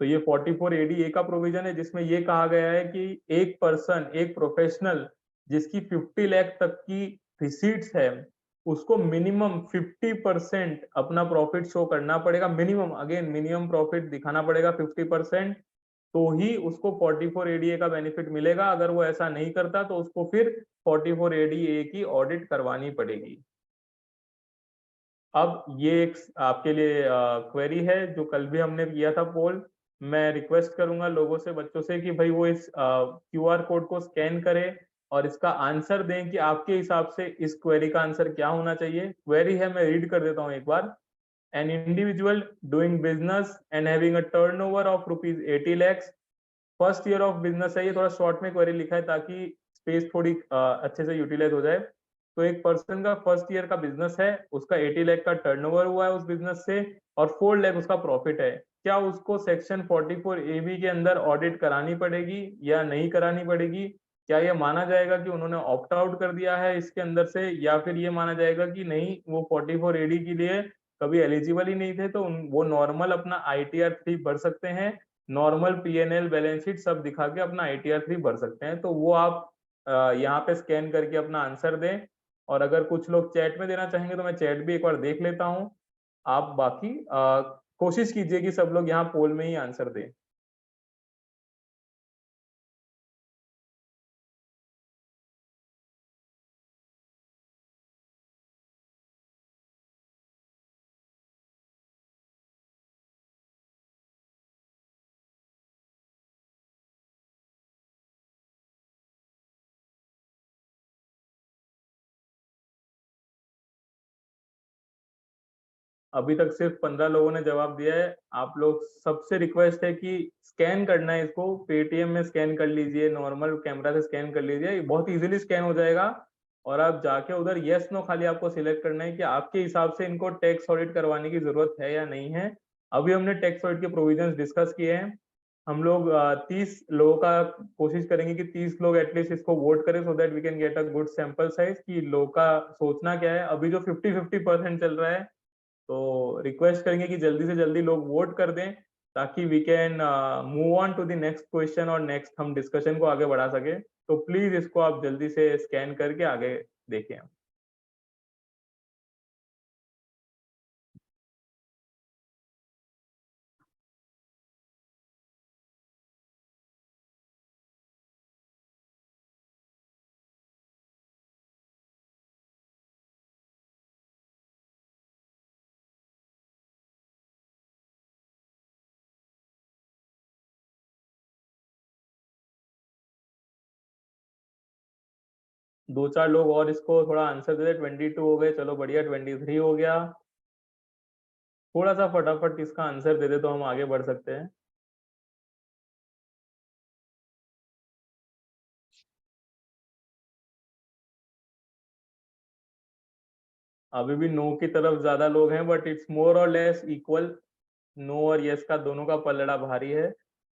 तो ये 44ADA का प्रोविजन है जिसमें ये कहा गया है कि एक पर्सन, एक प्रोफेशनल जिसकी 50 लाख तक की रिसीट्स है, उसको मिनिमम 50% अपना प्रॉफिट शो करना पड़ेगा। मिनिमम, अगेन मिनिमम प्रॉफिट दिखाना पड़ेगा 50%, तो ही उसको 44ADA का बेनिफिट मिलेगा। अगर वो ऐसा नहीं करता तो उसको फिर 44ADA की ऑडिट करवानी पड़ेगी। अब ये एक आपके लिए क्वेरी है जो कल भी हमने किया था पोल। मैं रिक्वेस्ट करूंगा लोगों से, बच्चों से, कि भाई वो इस क्यूआर कोड को स्कैन करें और इसका आंसर दें कि आपके हिसाब से इस क्वेरी का आंसर क्या होना चाहिए। क्वेरी है, मैं रीड कर देता हूं एक बार। An individual doing business and having a turnover of ₹80 lakhs, first year of business है। ये थोड़ा शॉर्ट में क्वेरी लिखा है ताकि स्पेस थोड़ी अच्छे से यूटिलाइज हो जाए। तो एक पर्सन का फर्स्ट ईयर का बिजनेस है, उसका 80 लाख का टर्नओवर हुआ है उस बिजनेस से और 4 लाख उसका प्रॉफिट है। क्या उसको सेक्शन 44AB के अंदर ऑडिट करानी पड़ेगी या नहीं करानी पड़ेगी? क्या ये माना जाएगा कि उन्होंने ऑप्ट आउट कर दिया है इसके अंदर से, या फिर ये माना जाएगा कि नहीं, वो 44AD के लिए कभी एलिजिबल ही नहीं थे, तो वो नॉर्मल अपना ITR 3 भर सकते हैं, नॉर्मल P&L बैलेंस शीट सब दिखा के अपना ITR 3 भर सकते हैं। तो वो आप यहाँ पे स्कैन करके अपना आंसर दें। और अगर कुछ लोग चैट में देना चाहेंगे तो मैं चैट भी एक बार देख लेता हूँ। आप बाकी कोशिश कीजिए कि सब लोग यहाँ पोल में ही आंसर दें। अभी तक सिर्फ 15 लोगों ने जवाब दिया है। आप लोग सबसे रिक्वेस्ट है कि स्कैन करना है इसको, पेटीएम में स्कैन कर लीजिए, नॉर्मल कैमरा से स्कैन कर लीजिए, बहुत इजीली स्कैन हो जाएगा। और आप जाके उधर यस नो खाली आपको सिलेक्ट करना है कि आपके हिसाब से इनको टैक्स ऑडिट करवाने की जरूरत है या नहीं है। अभी हमने टैक्स ऑडिट के प्रोविजंस डिस्कस किए हैं। हम लोग 30 लोगों का कोशिश करेंगे कि 30 लोग एटलीस्ट इसको वोट करें, so that we can get a good sample size कि लोग का सोचना क्या है। अभी जो 50-50% चल रहा है, तो रिक्वेस्ट करेंगे कि जल्दी से जल्दी लोग वोट कर दें, ताकि we can move on to the next question और नेक्स्ट हम डिस्कशन को आगे बढ़ा सके। तो प्लीज इसको आप जल्दी से स्कैन करके आगे देखें। दो चार लोग और इसको थोड़ा आंसर दे दे। 22 हो गए, चलो बढ़िया। 23 हो गया। थोड़ा सा फटाफट इसका आंसर दे दे तो हम आगे बढ़ सकते हैं। अभी भी नो की तरफ ज्यादा लोग हैं, बट इट्स मोर और लेस इक्वल। नो और यस का दोनों का पलड़ा भारी है।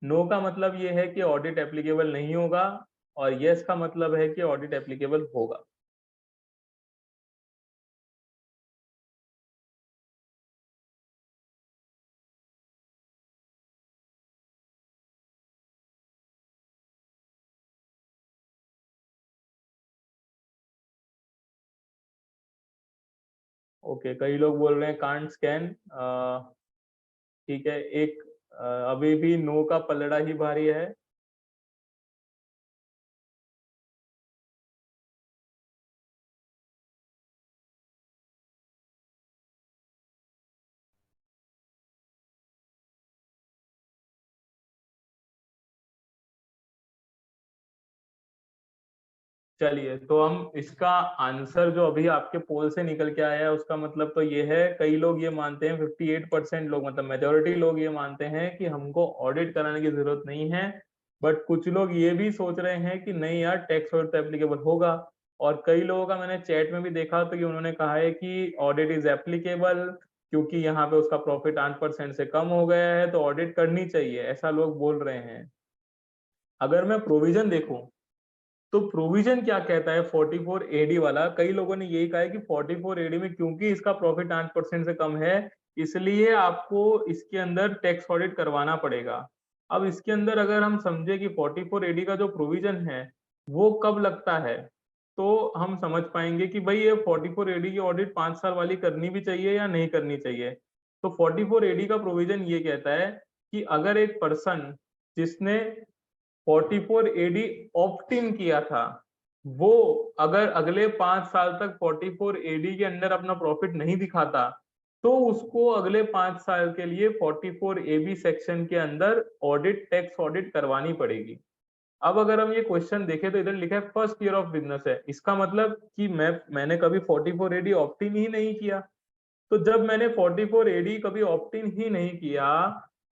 नो का मतलब ये है कि ऑडिट एप्लीकेबल नहीं होगा, और यस का मतलब है कि ऑडिट एप्लीकेबल होगा। ओके, कई लोग बोल रहे हैं कांट स्कैन। ठीक है, एक अभी भी नो का पलड़ा ही भारी है। चलिए, तो हम इसका आंसर जो अभी आपके पोल से निकल के आया है उसका मतलब तो ये है, कई लोग ये मानते हैं, 58% लोग, मतलब मेजोरिटी लोग ये मानते हैं कि हमको ऑडिट कराने की जरूरत नहीं है। बट कुछ लोग ये भी सोच रहे हैं कि नहीं यार, टैक्स ऑडिट तो एप्लीकेबल होगा। और कई लोगों का मैंने चैट में भी देखा तो कि उन्होंने कहा है कि ऑडिट इज एप्लीकेबल, क्योंकि यहाँ पे उसका प्रॉफिट 8% से कम हो गया है, तो ऑडिट करनी चाहिए, ऐसा लोग बोल रहे हैं। अगर मैं प्रोविजन देखूं तो प्रोविजन क्या कहता है 44 एडी वाला, कई लोगों ने यही कहा है कि 44 एडी में क्योंकि इसका प्रॉफिट 8% से कम है, इसलिए आपको इसके अंदर टैक्स ऑडिट करवाना पड़ेगा। अब इसके अंदर अगर हम समझे कि 44 एडी का जो प्रोविजन है वो कब लगता है, तो हम समझ पाएंगे कि भाई ये 44 एडी की ऑडिट 5 साल वाली करनी भी चाहिए या नहीं करनी चाहिए। तो 44 एडी का प्रोविजन ये कहता है कि अगर एक पर्सन जिसने 44 एडी ऑप्ट इन किया था, वो अगर अगले 5 साल तक 44 एडी के अंदर अपना प्रॉफिट नहीं दिखाता, तो उसको अगले 5 साल के लिए 44 एबी सेक्शन के अंदर ऑडिट, टैक्स ऑडिट करवानी पड़ेगी। अब अगर हम ये क्वेश्चन देखें तो इधर लिखा है फर्स्ट ईयर ऑफ बिजनेस है, इसका मतलब कि मैंने कभी 44 एडी ऑप्ट इन ही नहीं किया। तो जब मैंने 44 एडी कभी ऑप्ट इन ही नहीं किया,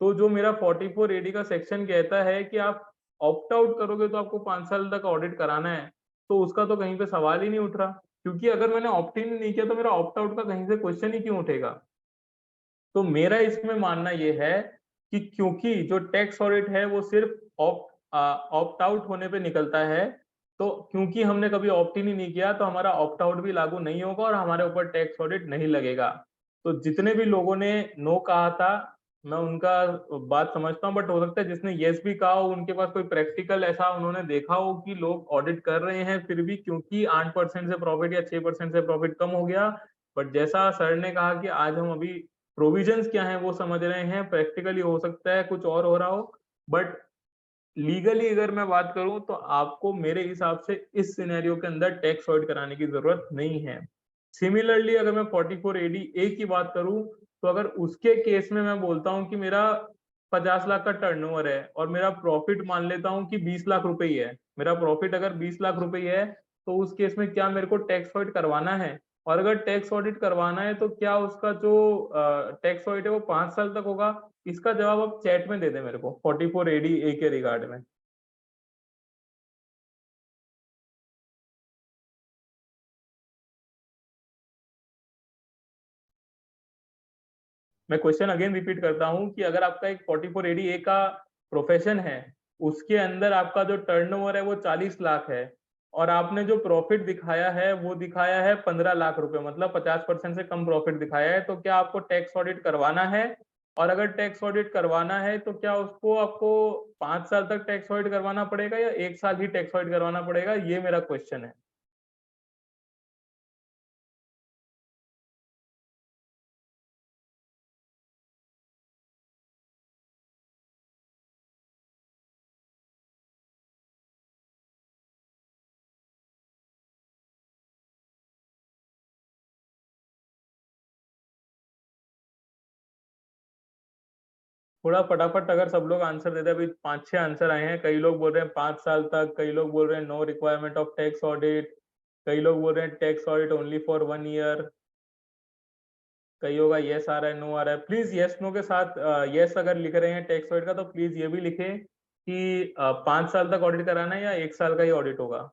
तो जो मेरा 44 एडी का सेक्शन कहता है कि आप ऑप्ट आउट करोगे तो आपको 5 साल तक ऑडिट कराना है, तो उसका तो कहीं पे सवाल ही नहीं उठ रहा, क्योंकि अगर मैंने ऑप्ट इन नहीं किया तो मेरा ऑप्ट आउट का कहीं से क्वेश्चन ही क्यों उठेगा। तो मेरा इसमें मानना ये है कि क्योंकि जो टैक्स ऑडिट है वो सिर्फ ऑप्ट आउट होने पे निकलता है, तो क्योंकि हमने कभी ऑप्ट इन ही नहीं किया तो हमारा ऑप्ट आउट भी लागू नहीं होगा और हमारे ऊपर टैक्स ऑडिट नहीं लगेगा। तो जितने भी लोगों ने नो कहा था, मैं उनका बात समझता हूँ, बट हो सकता है जिसने यस भी कहा हो उनके पास कोई प्रैक्टिकल ऐसा उन्होंने देखा हो कि लोग ऑडिट कर रहे हैं फिर भी, क्योंकि 8% से प्रॉफिट या 6% से प्रॉफिट कम हो गया। बट जैसा सर ने कहा कि आज हम अभी प्रोविजंस क्या है वो समझ रहे हैं, प्रैक्टिकली हो सकता है कुछ और हो रहा हो, बट लीगली अगर मैं बात करूं तो आपको मेरे हिसाब से इस सिनेरियो के अंदर टैक्स ऑडिट कराने की जरूरत नहीं है। सिमिलरली अगर मैं 44 एडी ए की बात करूं, तो अगर उसके केस में मैं बोलता हूं कि मेरा 50 लाख का टर्नओवर है और मेरा प्रॉफिट मान लेता हूं कि 20 लाख रुपए ही है, मेरा प्रॉफिट अगर 20 लाख रुपए है, तो उस केस में क्या मेरे को टैक्स ऑडिट करवाना है? और अगर टैक्स ऑडिट करवाना है तो क्या उसका जो टैक्स ऑडिट है वो 5 साल तक होगा? इसका जवाब आप चैट में दे दें मेरे को 44 AD ए के रिगार्ड में। मैं क्वेश्चन अगेन रिपीट करता हूं कि अगर आपका एक 44 AD ए का प्रोफेशन है, उसके अंदर आपका जो टर्नओवर है वो 40 लाख है और आपने जो प्रॉफिट दिखाया है वो दिखाया है 15 लाख रुपए, मतलब 50% से कम प्रॉफिट दिखाया है, तो क्या आपको टैक्स ऑडिट करवाना है? और अगर टैक्स ऑडिट करवाना है तो क्या उसको आपको 5 साल तक टैक्स ऑडिट करवाना पड़ेगा या 1 साल ही टैक्स ऑडिट करवाना पड़ेगा? ये मेरा क्वेश्चन है। थोड़ा फटाफट अगर सब लोग आंसर दे दे, अभी 5-6 आंसर आए हैं। कई लोग बोल रहे हैं 5 साल तक, कई लोग बोल रहे हैं no requirement of tax audit, कई लोग बोल रहे हैं tax audit only for 1 year, कई होगा यस आ रहा है, नो आ रहा है। प्लीज यस नो के साथ यस अगर लिख रहे हैं टैक्स ऑडिट का तो प्लीज ये भी लिखें कि 5 साल तक ऑडिट कराना है या 1 साल का ही ऑडिट होगा।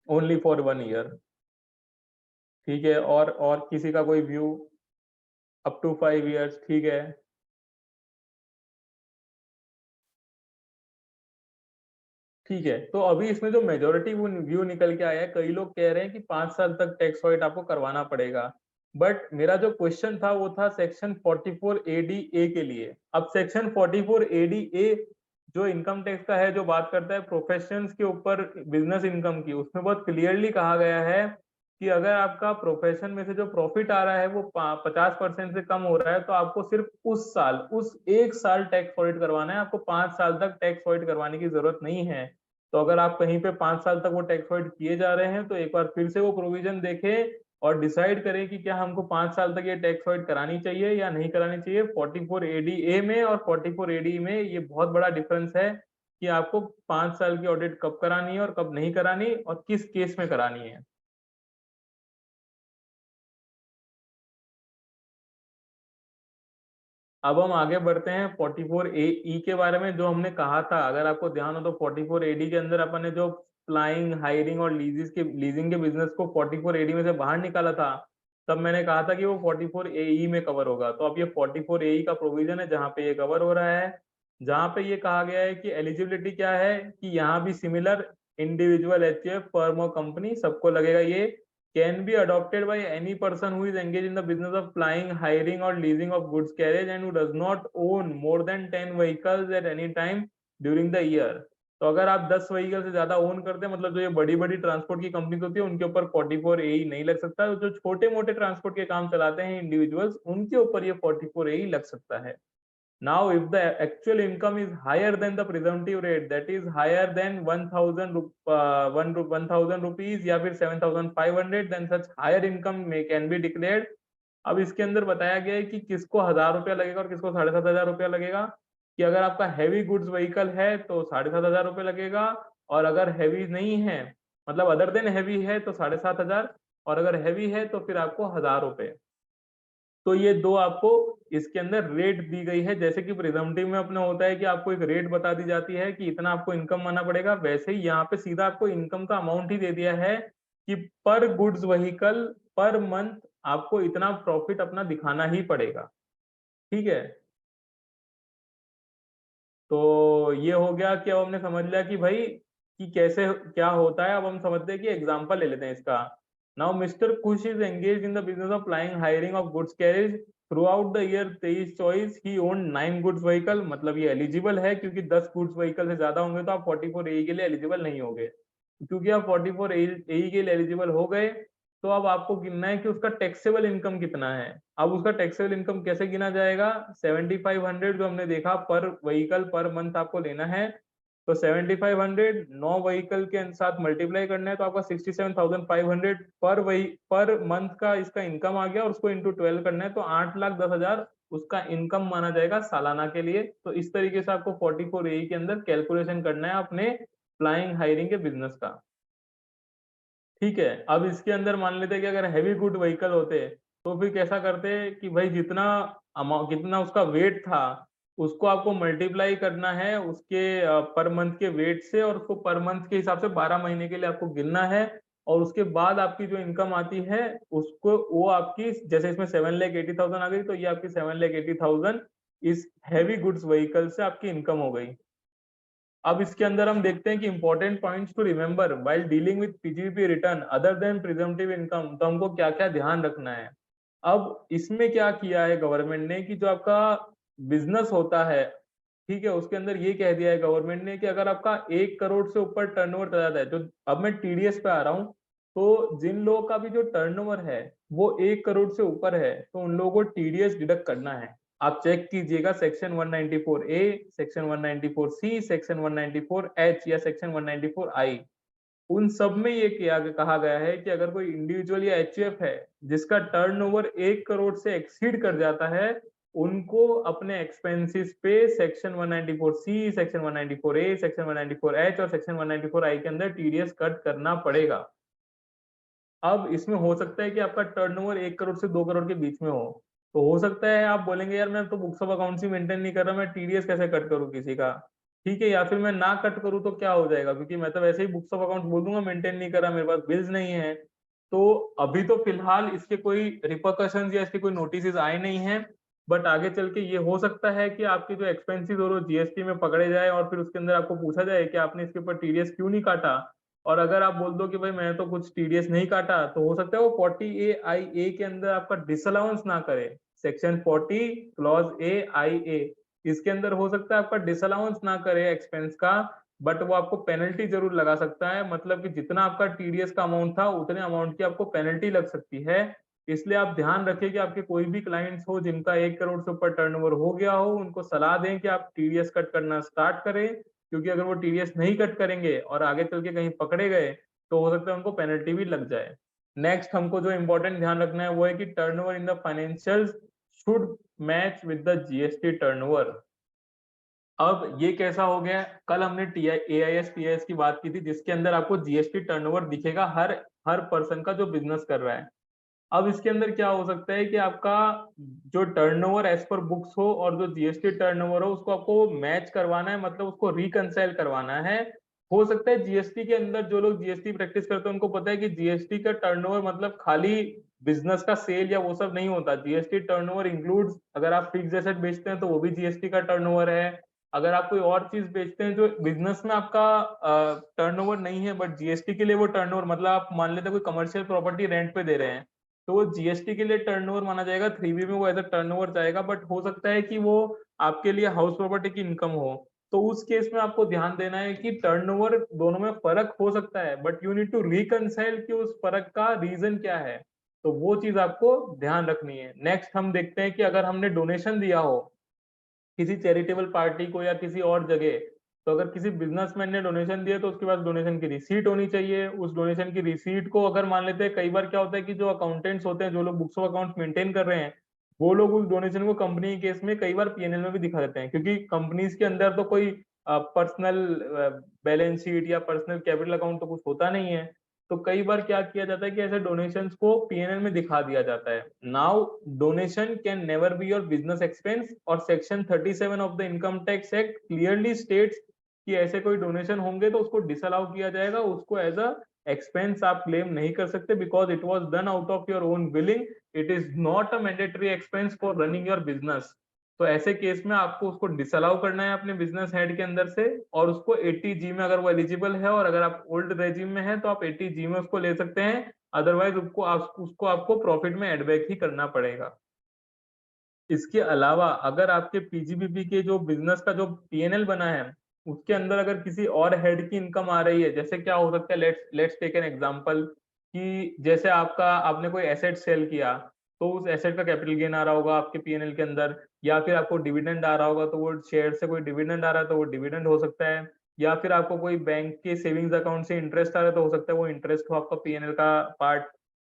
ओनली फॉर 1 ईयर, ठीक है। और किसी का कोई व्यू? अप टू 5 ईयर्स, ठीक है। ठीक है, तो अभी इसमें जो मेजोरिटी व्यू निकल के आया है, कई लोग कह रहे हैं कि 5 साल तक टैक्स ऑडिट आपको करवाना पड़ेगा, बट मेरा जो क्वेश्चन था वो था सेक्शन 44 AD ए के लिए। अब सेक्शन 44 AD ए जो इनकम टैक्स का है, जो बात करता है प्रोफेशंस के ऊपर बिजनेस इनकम की, उसमें बहुत क्लियरली कहा गया है कि अगर आपका प्रोफेशन में से जो प्रॉफिट आ रहा है वो 50% से कम हो रहा है तो आपको सिर्फ उस साल, उस 1 साल टैक्स ऑडिट करवाना है, आपको 5 साल तक टैक्स ऑडिट करवाने की जरूरत नहीं है। तो अगर आप कहीं पे 5 साल तक वो टैक्स ऑडिट किए जा रहे हैं तो एक बार फिर से वो प्रोविजन देखें और डिसाइड करें कि क्या हमको 5 साल तक ये टैक्स ऑडिट करानी चाहिए या नहीं करानी चाहिए। 44 AD ए में और 44 AD में ये बहुत बड़ा डिफरेंस है कि आपको 5 साल की ऑडिट कब करानी है और कब नहीं करानी और किस केस में करानी है। अब हम आगे बढ़ते हैं 44 AE के बारे में। जो हमने कहा था, अगर आपको ध्यान हो तो 44 AD के अंदर अपन ने जो फ्लाइंग, हायरिंग और लीजिंग के बिजनेस को 44 AD में से बाहर निकाला था, तब मैंने कहा था कि वो 44 AE में कवर होगा। तो अब ये 44 AE का प्रोविजन है जहां पे ये कवर हो रहा है, जहां पे ये कहा गया है कि एलिजिबिलिटी क्या है कि यहाँ भी सिमिलर इंडिविजुअल, HUF, फर्म और कंपनी सबको लगेगा ये। can be adopted by any person who is engaged in the business of flying, hiring or leasing of goods carriage and who does not own more than 10 vehicles at any time during the year। तो अगर आप 10 व्हीकल से ज्यादा ओन करते हैं, मतलब जो ये बड़ी बड़ी ट्रांसपोर्ट की कंपनी होती है उनके ऊपर 44 AE नहीं लग सकता। जो छोटे मोटे ट्रांसपोर्ट के काम चलाते हैं इंडिविजुअल्स, उनके ऊपर ये 44 AE लग सकता है। Now, if the actual income is higher than the presumptive rate, that is higher than 1,000 rupees या फिर 7,500, then such higher income can be declared। अब इसके अंदर बताया गया है कि किसको 1,000 रुपया लगेगा और किसको 7,500 रुपया लगेगा। कि अगर आपका हैवी गुड्स व्हीकल है तो 7,500 रुपये लगेगा, और अगर हैवी नहीं है, मतलब अदर देन हैवी है तो 7,500, और अगर हैवी है तो फिर आपको 1,000 रुपए। तो ये दो आपको इसके अंदर रेट दी गई है। जैसे कि प्रिजम्पटिव में अपना होता है कि आपको एक रेट बता दी जाती है कि इतना आपको इनकम आना पड़ेगा, वैसे ही यहाँ पे सीधा आपको इनकम का अमाउंट ही दे दिया है कि पर गुड्स व्हीकल पर मंथ आपको इतना प्रॉफिट अपना दिखाना ही पड़ेगा। ठीक है, तो ये हो गया कि अब हमने समझ लिया कि भाई कि कैसे क्या होता है। अब हम समझते हैं कि एग्जांपल ले लेते हैं इसका। Now mister Kush is engaged in the business of flying, hiring of goods carriage through out the year 23 choice. He own 9 goods vehicle, मतलब ये एलिजिबल है क्योंकि 10 गुड्स व्हीकल से ज्यादा होंगे तो आप 44 AE के लिए एलिजिबल नहीं होंगे। क्योंकि आप 44 AE के लिए एलिजिबल हो गए तो अब आपको गिनना है कि उसका टैक्सेबल इनकम कितना है। अब उसका टैक्सेबल इनकम कैसे गिना जाएगा? 7,500 जो हमने देखा पर व्हीकल पर मंथ आपको लेना है, तो 7,500 9 व्हीकल के साथ मल्टीप्लाई करना है तो आपका 67,500 पर मंथ का इसका इनकम आ गया, और उसको इंटू 12 करना है तो 8,10,000 उसका इनकम माना जाएगा सालाना के लिए। तो इस तरीके से आपको 44 AE के अंदर कैलकुलेशन करना है अपने फ्लाइंग हायरिंग के बिजनेस का। ठीक है। अब इसके अंदर मान लेते हैं कि अगर हैवी गुड व्हीकल होते तो फिर कैसा करते कि भाई जितना अमाउंट, जितना उसका वेट था उसको आपको मल्टीप्लाई करना है उसके पर मंथ के वेट से, और उसको पर मंथ के हिसाब से 12 महीने के लिए आपको गिनना है, और उसके बाद आपकी जो इनकम आती है उसको, वो आपकी, जैसे इसमें 7,80,000 आ गई तो ये आपकी 7,80,000 इस हैवी गुड्स व्हीकल से आपकी इनकम हो गई। अब इसके अंदर हम देखते हैं कि important points to remember while dealing with PGBP return other than presumptive income, तो हमको क्या क्या ध्यान रखना है। अब इसमें क्या किया है गवर्नमेंट ने कि जो आपका बिजनेस होता है, ठीक है, उसके अंदर ये कह दिया है गवर्नमेंट ने कि अगर आपका 1 करोड़ से ऊपर टर्नओवर चला जाता है, जो अब मैं टीडीएस पे आ रहा हूँ, तो जिन लोगों का भी जो टर्नओवर है वो 1 करोड़ से ऊपर है तो उन लोगों को टीडीएस डिडक्ट करना है। आप चेक कीजिएगा सेक्शन 194 ए, सेक्शन 194 सी, सेक्शन 194 एच या सेक्शन 194 आई, उन सब में ये कहा गया है कि अगर कोई इंडिविजुअल या एचयूएफ है जिसका टर्नओवर 1 करोड़ से एक्सीड कर जाता है, उनको अपने एक्सपेंसेस पे सेक्शन 194 सी, सेक्शन 194 ए, सेक्शन 194 एच और सेक्शन 194 आई के अंदर टीडीएस कट करना पड़ेगा। अब इसमें हो सकता है कि आपका टर्नओवर 1 करोड़ से 2 करोड़ के बीच में हो, तो हो सकता है आप बोलेंगे यार मैं तो books of accounts he maintain नहीं कर रहा, मैं टीडीएस कैसे कट करूं किसी का, ठीक है, या फिर मैं ना कट करूं तो क्या हो जाएगा, क्योंकि मैं तो वैसे ही बुक्स ऑफ अकाउंट्स बोल दूंगा मेंटेन नहीं कर रहा, मेरे पास बिल्स नहीं है। तो अभी तो फिलहाल इसके कोई रिपरकशंस या इसके कोई नोटिस आए नहीं है, बट आगे चल के ये हो सकता है कि आपके जो एक्सपेंसेस और जीएसटी में पकड़े जाए और फिर उसके अंदर आपको पूछा जाए कि आपने इसके ऊपर टीडीएस क्यों नहीं काटा, और अगर आप बोल दो कि भाई मैं तो कुछ टीडीएस नहीं काटा, तो हो सकता है वो 40A(i)(a) के अंदर आपका डिसअलाउंस ना करे। सेक्शन 40 क्लॉज A(i)(a) इसके अंदर हो सकता है आपका डिसअलाउंस ना करे एक्सपेंस का, बट वो आपको पेनल्टी जरूर लगा सकता है, मतलब कि जितना आपका टीडीएस का अमाउंट था उतने अमाउंट की आपको पेनल्टी लग सकती है। इसलिए आप ध्यान रखिए कि आपके कोई भी क्लाइंट्स हो जिनका 1 करोड़ से ऊपर टर्नओवर हो गया हो, उनको सलाह दें कि आप टीडीएस कट करना स्टार्ट करें, क्योंकि अगर वो टीडीएस नहीं कट करेंगे और आगे चल के कहीं पकड़े गए तो हो सकता है उनको पेनल्टी भी लग जाए। नेक्स्ट हमको जो इंपॉर्टेंट ध्यान रखना है वो है कि turnover in the financials should match with the GST turnover. अब ये कैसा हो गया, कल हमने एआईएस टीआईएस की बात की थी जिसके अंदर आपको जीएसटी टर्नओवर दिखेगा हर पर्सन का जो बिजनेस कर रहा है। अब इसके अंदर क्या हो सकता है कि आपका जो टर्नओवर एज पर बुक्स हो और जो जीएसटी टर्नओवर हो उसको आपको मैच करवाना है, मतलब उसको रिकंसाइल करवाना है। हो सकता है जीएसटी के अंदर जो लोग जीएसटी प्रैक्टिस करते हैं उनको पता है कि जीएसटी का टर्नओवर मतलब खाली बिजनेस का सेल या वो सब नहीं होता। जीएसटी टर्नओवर इंक्लूड्स, अगर आप फिक्स्ड एसेट बेचते हैं तो वो भी जीएसटी का टर्नओवर है। अगर आप कोई और चीज बेचते हैं जो बिजनेस में आपका टर्नओवर नहीं है बट जीएसटी के लिए वो टर्नओवर, मतलब आप मान लेते हैं कोई कमर्शियल प्रॉपर्टी रेंट पे दे रहे हैं तो वो जीएसटी के लिए टर्नओवर माना जाएगा, 3B में वो एज अ टर्नओवर जाएगा, बट हो सकता है कि वो आपके लिए हाउस प्रॉपर्टी की इनकम हो। तो उस केस में आपको ध्यान देना है कि टर्नओवर दोनों में फर्क हो सकता है, but you need to reconcile कि उस फर्क का रीजन क्या है, तो वो चीज आपको ध्यान रखनी है। नेक्स्ट हम देखते हैं कि अगर हमने डोनेशन दिया हो किसी चैरिटेबल पार्टी को या किसी और जगह, तो अगर किसी बिजनेसमैन ने डोनेशन दिया तो उसके पास डोनेशन की रिसीट होनी चाहिए। उस डोनेशन की रिसीट को अगर मान लेते हैं, कई बार क्या होता है कि जो अकाउंटेंट्स होते हैं, जो लोग बुक्स ऑफ अकाउंट्स मेंटेन कर रहे हैं, वो लोग उस डोनेशन को कंपनी के केस में कई बार पीएनएल में भी दिखा देते हैं, क्योंकि कंपनीज के अंदर तो कोई पर्सनल बैलेंस शीट या पर्सनल कैपिटल अकाउंट तो कुछ होता नहीं है। तो कई बार क्या किया जाता है कि ऐसे डोनेशंस को पीएनएल में दिखा दिया जाता है। Now donation can never be your business expense, और section 37 of the income tax act clearly states कि ऐसे कोई डोनेशन होंगे तो उसको डिसअलाउ किया जाएगा, उसको एज अ एक्सपेंस आप क्लेम नहीं कर सकते, because it was done out of your own willing, it is not a mandatory expense for running your business. तो ऐसे केस में आपको उसको डिसअलाउ करना है अपने बिजनेस हेड के अंदर से, और उसको 80G में अगर वो एलिजिबल है, और अगर आप ओल्ड रेजिम में है तो आप 80G में उसको ले सकते हैं, अदरवाइज उसको आपको प्रॉफिट में एडबैक ही करना पड़ेगा। इसके अलावा अगर आपके पीजीबीपी के जो बिजनेस का जो पीएनएल बना है उसके अंदर अगर किसी और हेड की इनकम आ रही है, जैसे क्या हो सकता है, लेट्स टेक एन एग्जांपल कि जैसे आपने कोई एसेट सेल किया तो उस एसेट का कैपिटल गेन आ रहा होगा आपके पीएनएल के अंदर, या फिर आपको डिविडेंड आ रहा होगा तो वो शेयर से कोई डिविडेंड आ रहा है तो वो डिविडेंड हो सकता है, या फिर आपको कोई बैंक के सेविंग्स अकाउंट से इंटरेस्ट आ रहा है तो हो सकता है वो इंटरेस्ट हो आपका पीएनएल का पार्ट,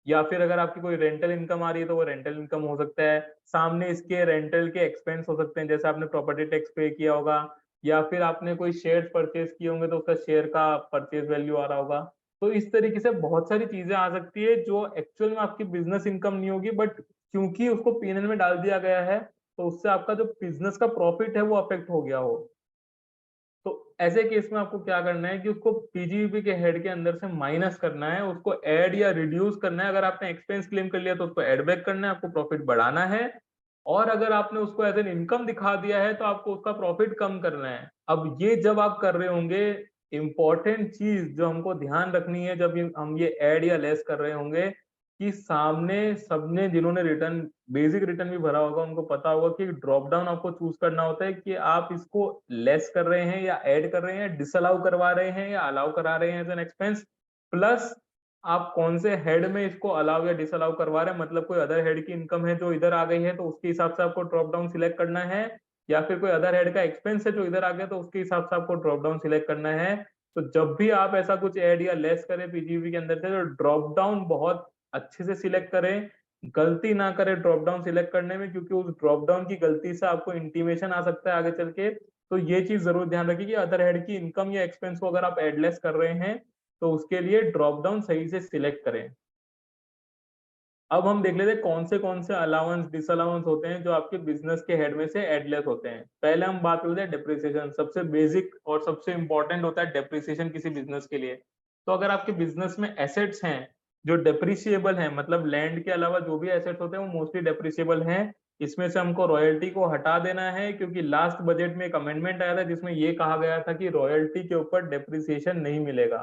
या फिर अगर आपकी कोई रेंटल इनकम आ रही है तो वो रेंटल इनकम हो सकता है। सामने इसके रेंटल के एक्सपेंस हो सकते हैं, जैसे आपने प्रॉपर्टी टैक्स पे किया होगा, या फिर आपने कोई शेयर परचेज किए होंगे तो उसका शेयर का परचेज वैल्यू आ रहा होगा। तो इस तरीके से बहुत सारी चीजें आ सकती है जो एक्चुअल में आपकी बिजनेस इनकम नहीं होगी, बट क्योंकि उसको पीएनएल में डाल दिया गया है तो उससे आपका जो बिजनेस का प्रॉफिट है वो अफेक्ट हो गया हो। तो ऐसे केस में आपको क्या करना है कि उसको पीजीबीपी के हेड के अंदर से माइनस करना है, उसको ऐड या रिड्यूस करना है। अगर आपने एक्सपेंस क्लेम कर लिया तो उसको ऐड बैक करना है, आपको प्रॉफिट बढ़ाना है। और अगर आपने उसको एज एन इनकम दिखा दिया है तो आपको उसका प्रॉफिट कम करना है। अब ये जब आप कर रहे होंगे, इंपॉर्टेंट चीज जो हमको ध्यान रखनी है जब हम ये ऐड या लेस कर रहे होंगे, कि सामने सबने जिन्होंने रिटर्न, बेसिक रिटर्न भी भरा होगा, उनको पता होगा कि ड्रॉप डाउन आपको चूज करना होता है कि आप इसको लेस कर रहे हैं या ऐड कर रहे हैं, डिसअलाउ करवा रहे हैं या अलाउ करा रहे हैं एज एन एक्सपेंस, प्लस आप कौन से हेड में इसको अलाउ या डिसअलाउ करवा रहे हैं। मतलब कोई अदर हेड की इनकम है जो इधर आ गई है तो उसके हिसाब से आपको ड्रॉप डाउन सिलेक्ट करना है, या फिर कोई अदर हेड का एक्सपेंस है जो इधर आ गया तो उसके हिसाब से आपको ड्रॉप डाउन सिलेक्ट करना है। तो जब भी आप ऐसा कुछ ऐड या लेस करें पीजीबी के अंदर से, तो ड्रॉप डाउन बहुत अच्छे से सिलेक्ट करें, गलती ना करें ड्रॉप डाउन सिलेक्ट करने में, क्योंकि उस ड्रॉप डाउन की गलती से आपको इंटीमेशन आ सकता है आगे चल के। तो ये चीज जरूर ध्यान रखिए कि अदर हेड की इनकम या एक्सपेंस को अगर आप एडलेस कर रहे हैं तो उसके लिए ड्रॉप डाउन सही से सिलेक्ट करें। अब हम देख लेते हैं कौन से अलाउंस डिसअलाउंस होते हैं जो आपके बिजनेस के हेड में से एडलेस होते हैं। पहले हम बात करते हैं डेप्रिसिएशन। सबसे बेसिक और सबसे इंपॉर्टेंट होता है डेप्रिसिएशन किसी बिजनेस के लिए। तो अगर आपके बिजनेस में एसेट्स हैं जो डेप्रिशिएबल हैं, मतलब लैंड के अलावा जो भी एसेट्स होते हैं वो मोस्टली डेप्रिशिएबल हैं, इसमें से हमको रॉयल्टी को हटा देना है, क्योंकि लास्ट बजट में एक अमेंडमेंट आया था जिसमें ये कहा गया था कि रॉयल्टी के ऊपर डेप्रिसिएशन नहीं मिलेगा।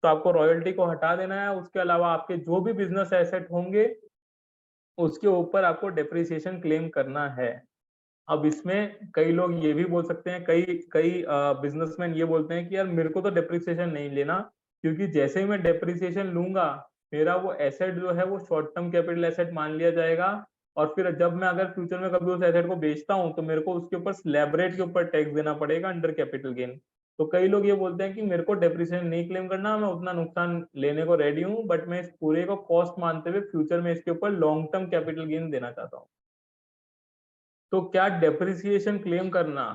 तो आपको रॉयल्टी को हटा देना है। उसके अलावा आपके जो भी बिजनेस एसेट होंगे उसके ऊपर आपको डेप्रिसिएशन क्लेम करना है। अब इसमें कई लोग ये भी बोल सकते हैं, कई कई बिजनेसमैन ये बोलते हैं कि यार मेरे को तो डेप्रिसिएशन नहीं लेना, क्योंकि जैसे ही मैं डेप्रिसिएशन लूंगा मेरा वो एसेट जो है वो शॉर्ट टर्म कैपिटल एसेट मान लिया जाएगा, और फिर जब मैं अगर फ्यूचर में कभी उस एसेट को बेचता हूँ तो मेरे को उसके ऊपर स्लैब रेट के ऊपर टैक्स देना पड़ेगा अंडर कैपिटल गेन। तो कई लोग ये बोलते हैं कि मेरे को डेप्रिसिएशन नहीं क्लेम करना, मैं उतना नुकसान लेने को रेडी हूँ, बट मैं इस पूरे को कॉस्ट मानते हुए फ्यूचर में इसके ऊपर लॉन्ग टर्म कैपिटल गेन देना चाहता हूँ। तो क्या डेप्रिसिएशन क्लेम करना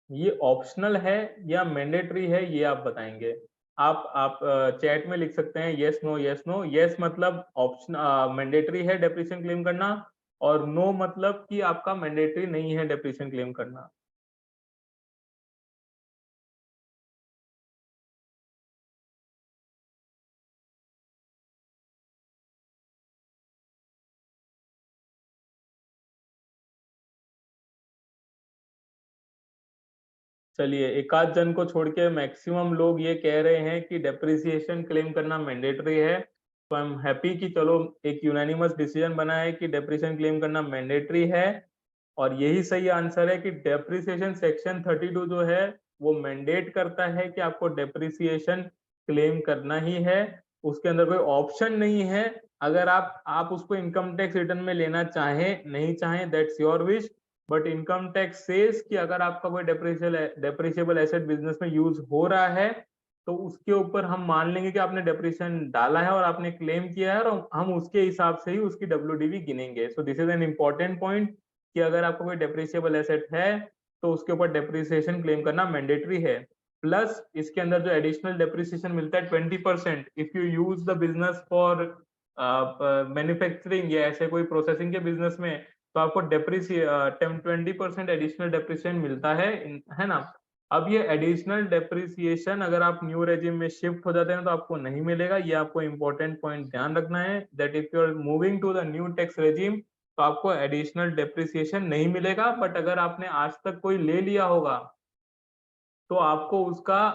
ये ऑप्शनल है या मैंडेटरी है, ये आप बताएंगे। आप चैट में लिख सकते हैं yes no yes no. Yes मतलब ऑप्शन मैंडेटरी है डेप्रिसिएशन क्लेम करना, और नो मतलब कि आपका मैंडेटरी नहीं है डेप्रिसिएशन क्लेम करना। चलिए, एक आध जन को छोड़ के मैक्सिमम लोग ये कह रहे हैं कि डेप्रिसिएशन क्लेम करना मैंडेटरी है। तो आई एम हैप्पी कि चलो एक यूनानिमस डिसीजन बना है कि डेप्रिसिएशन क्लेम करना मैंडेटरी है, और यही सही आंसर है कि डेप्रिसिएशन सेक्शन 32 जो है वो मैंडेट करता है कि आपको डेप्रिसिएशन क्लेम करना ही है। उसके अंदर कोई ऑप्शन नहीं है। अगर आप उसको इनकम टैक्स रिटर्न में लेना चाहें नहीं चाहें that's your wish, but income tax says कि अगर आपका कोई डेप्रिशिएबल एसेट बिजनेस में यूज हो रहा है तो उसके ऊपर हम मान लेंगे कि आपने डेप्रिसिएशन डाला है और आपने क्लेम किया है, और हम उसके हिसाब से ही उसकी डब्ल्यूडीवी गिनेंगे। So this is an important point कि अगर आपको कोई डेप्रिशिएबल एसेट है तो उसके ऊपर डेप्रिसिएशन क्लेम करना मैंडेटरी है। प्लस इसके अंदर जो एडिशनल डेप्रिसिएशन मिलता है 20% if you use the business for manufacturing या ऐसे कोई प्रोसेसिंग के बिजनेस में, तो आपको 20% एडिशनल डेप्रिसिएशन मिलता है ना। अब ये एडिशनल डेप्रिसिएशन अगर आप न्यू रेजिम में शिफ्ट हो जाते हैं तो आपको नहीं मिलेगा। ये आपको इंपॉर्टेंट पॉइंट ध्यान रखना है that if you are moving to the new tax regime तो आपको एडिशनल डेप्रिसिएशन नहीं मिलेगा। बट अगर आपने आज तक कोई ले लिया होगा तो आपको उसका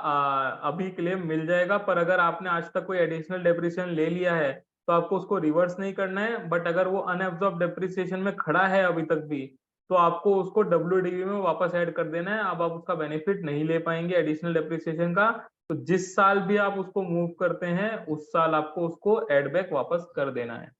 अभी क्लेम मिल जाएगा। पर अगर आपने आज तक कोई एडिशनल डेप्रिसिएशन ले लिया है तो आपको उसको रिवर्स नहीं करना है। बट अगर वो अनएब्सॉर्ब डेप्रिसिएशन में खड़ा है अभी तक भी तो आपको उसको डब्ल्यूडीवी में वापस ऐड कर देना है। अब आप उसका बेनिफिट नहीं ले पाएंगे एडिशनल डेप्रिसिएशन का। तो जिस साल भी आप उसको मूव करते हैं उस साल आपको उसको एड बैक वापस कर देना है।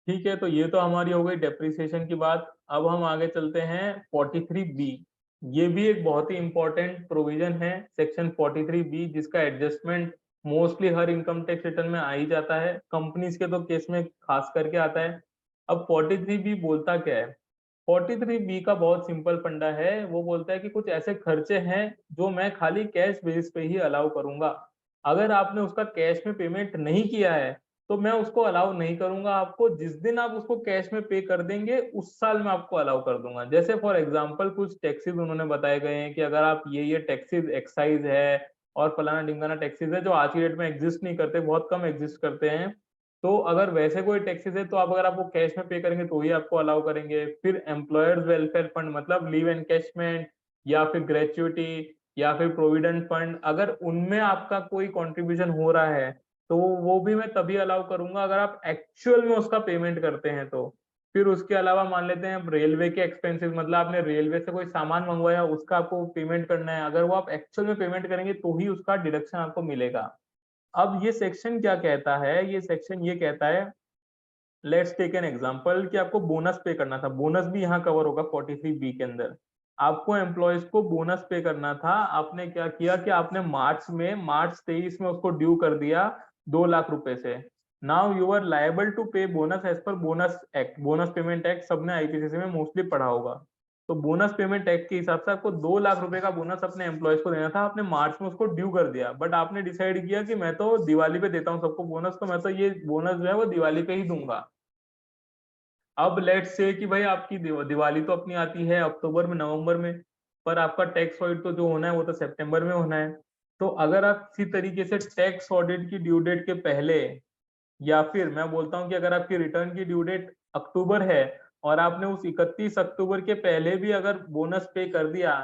ठीक है, तो ये तो हमारी हो गई डेप्रिसिएशन की बात। अब हम आगे चलते हैं 43B। ये भी एक बहुत ही इंपॉर्टेंट प्रोविजन है सेक्शन 43B, जिसका एडजस्टमेंट मोस्टली हर इनकम टैक्स रिटर्न में आ ही जाता है, कंपनीज के तो केस में खास करके आता है। अब 43B बोलता क्या है 43B का बहुत सिंपल फंडा है। वो बोलता है कि कुछ ऐसे खर्चे हैं जो मैं खाली कैश बेस पे ही अलाउ करूंगा। अगर आपने उसका कैश में पेमेंट नहीं किया है तो मैं उसको अलाउ नहीं करूंगा आपको। जिस दिन आप उसको कैश में पे कर देंगे उस साल में आपको अलाउ कर दूंगा। जैसे फॉर एग्जांपल कुछ टैक्सेस उन्होंने बताए गए हैं कि अगर आप ये टैक्सेस एक्साइज है और फलाना ढिमकाना टैक्सेस है जो आज की डेट में एग्जिस्ट नहीं करते, बहुत कम एग्जिस्ट करते हैं। तो अगर वैसे कोई टैक्सेस है तो आप अगर आपको कैश में पे करेंगे तो ही आपको अलाउ करेंगे। फिर एम्प्लॉयर्स वेलफेयर फंड मतलब लीव एनकैशमेंट या फिर ग्रेच्युटी या फिर प्रोविडेंट फंड, अगर उनमें आपका कोई कंट्रीब्यूशन हो रहा है तो वो भी मैं तभी अलाउ करूंगा अगर आप एक्चुअल में उसका पेमेंट करते हैं तो। फिर उसके अलावा मान लेते हैं रेलवे के एक्सपेंसेस, मतलब आपने रेलवे से कोई सामान मंगवाया उसका आपको पेमेंट करना है, अगर वो आप एक्चुअल में पेमेंट करेंगे तो ही उसका डिडक्शन आपको मिलेगा। अब ये सेक्शन क्या कहता है, ये सेक्शन ये कहता है, लेट्स टेक एन एग्जांपल कि आपको बोनस पे करना था। बोनस भी यहाँ कवर होगा 43B के अंदर। आपको एम्प्लॉयज को बोनस पे करना था। आपने क्या किया कि आपने मार्च 23 में उसको ड्यू कर दिया 2 लाख रुपए से। Now you are liable to pay bonus as per bonus act, bonus payment act सबने आईपीसीसी में मोस्टली पढ़ा होगा। तो बोनस पेमेंट एक्ट के हिसाब से आपको 2 लाख रुपए का बोनस अपने एम्प्लॉयज को देना था। आपने मार्च में उसको ड्यू कर दिया, बट आपने डिसाइड किया कि मैं तो दिवाली पे देता हूँ सबको बोनस, तो मैं तो ये बोनस जो है वो दिवाली पे ही दूंगा। अब लेट्स से कि भाई आपकी दिवाली तो अपनी आती है अक्टूबर में नवंबर में, पर आपका टैक्स ऑडिट तो जो होना है वो तो सितंबर में होना है। तो अगर आप किसी तरीके से टैक्स ऑडिट की ड्यू डेट के पहले, या फिर मैं बोलता हूँ कि अगर आपकी रिटर्न की ड्यू डेट अक्टूबर है और आपने उस 31 अक्टूबर के पहले भी अगर बोनस पे कर दिया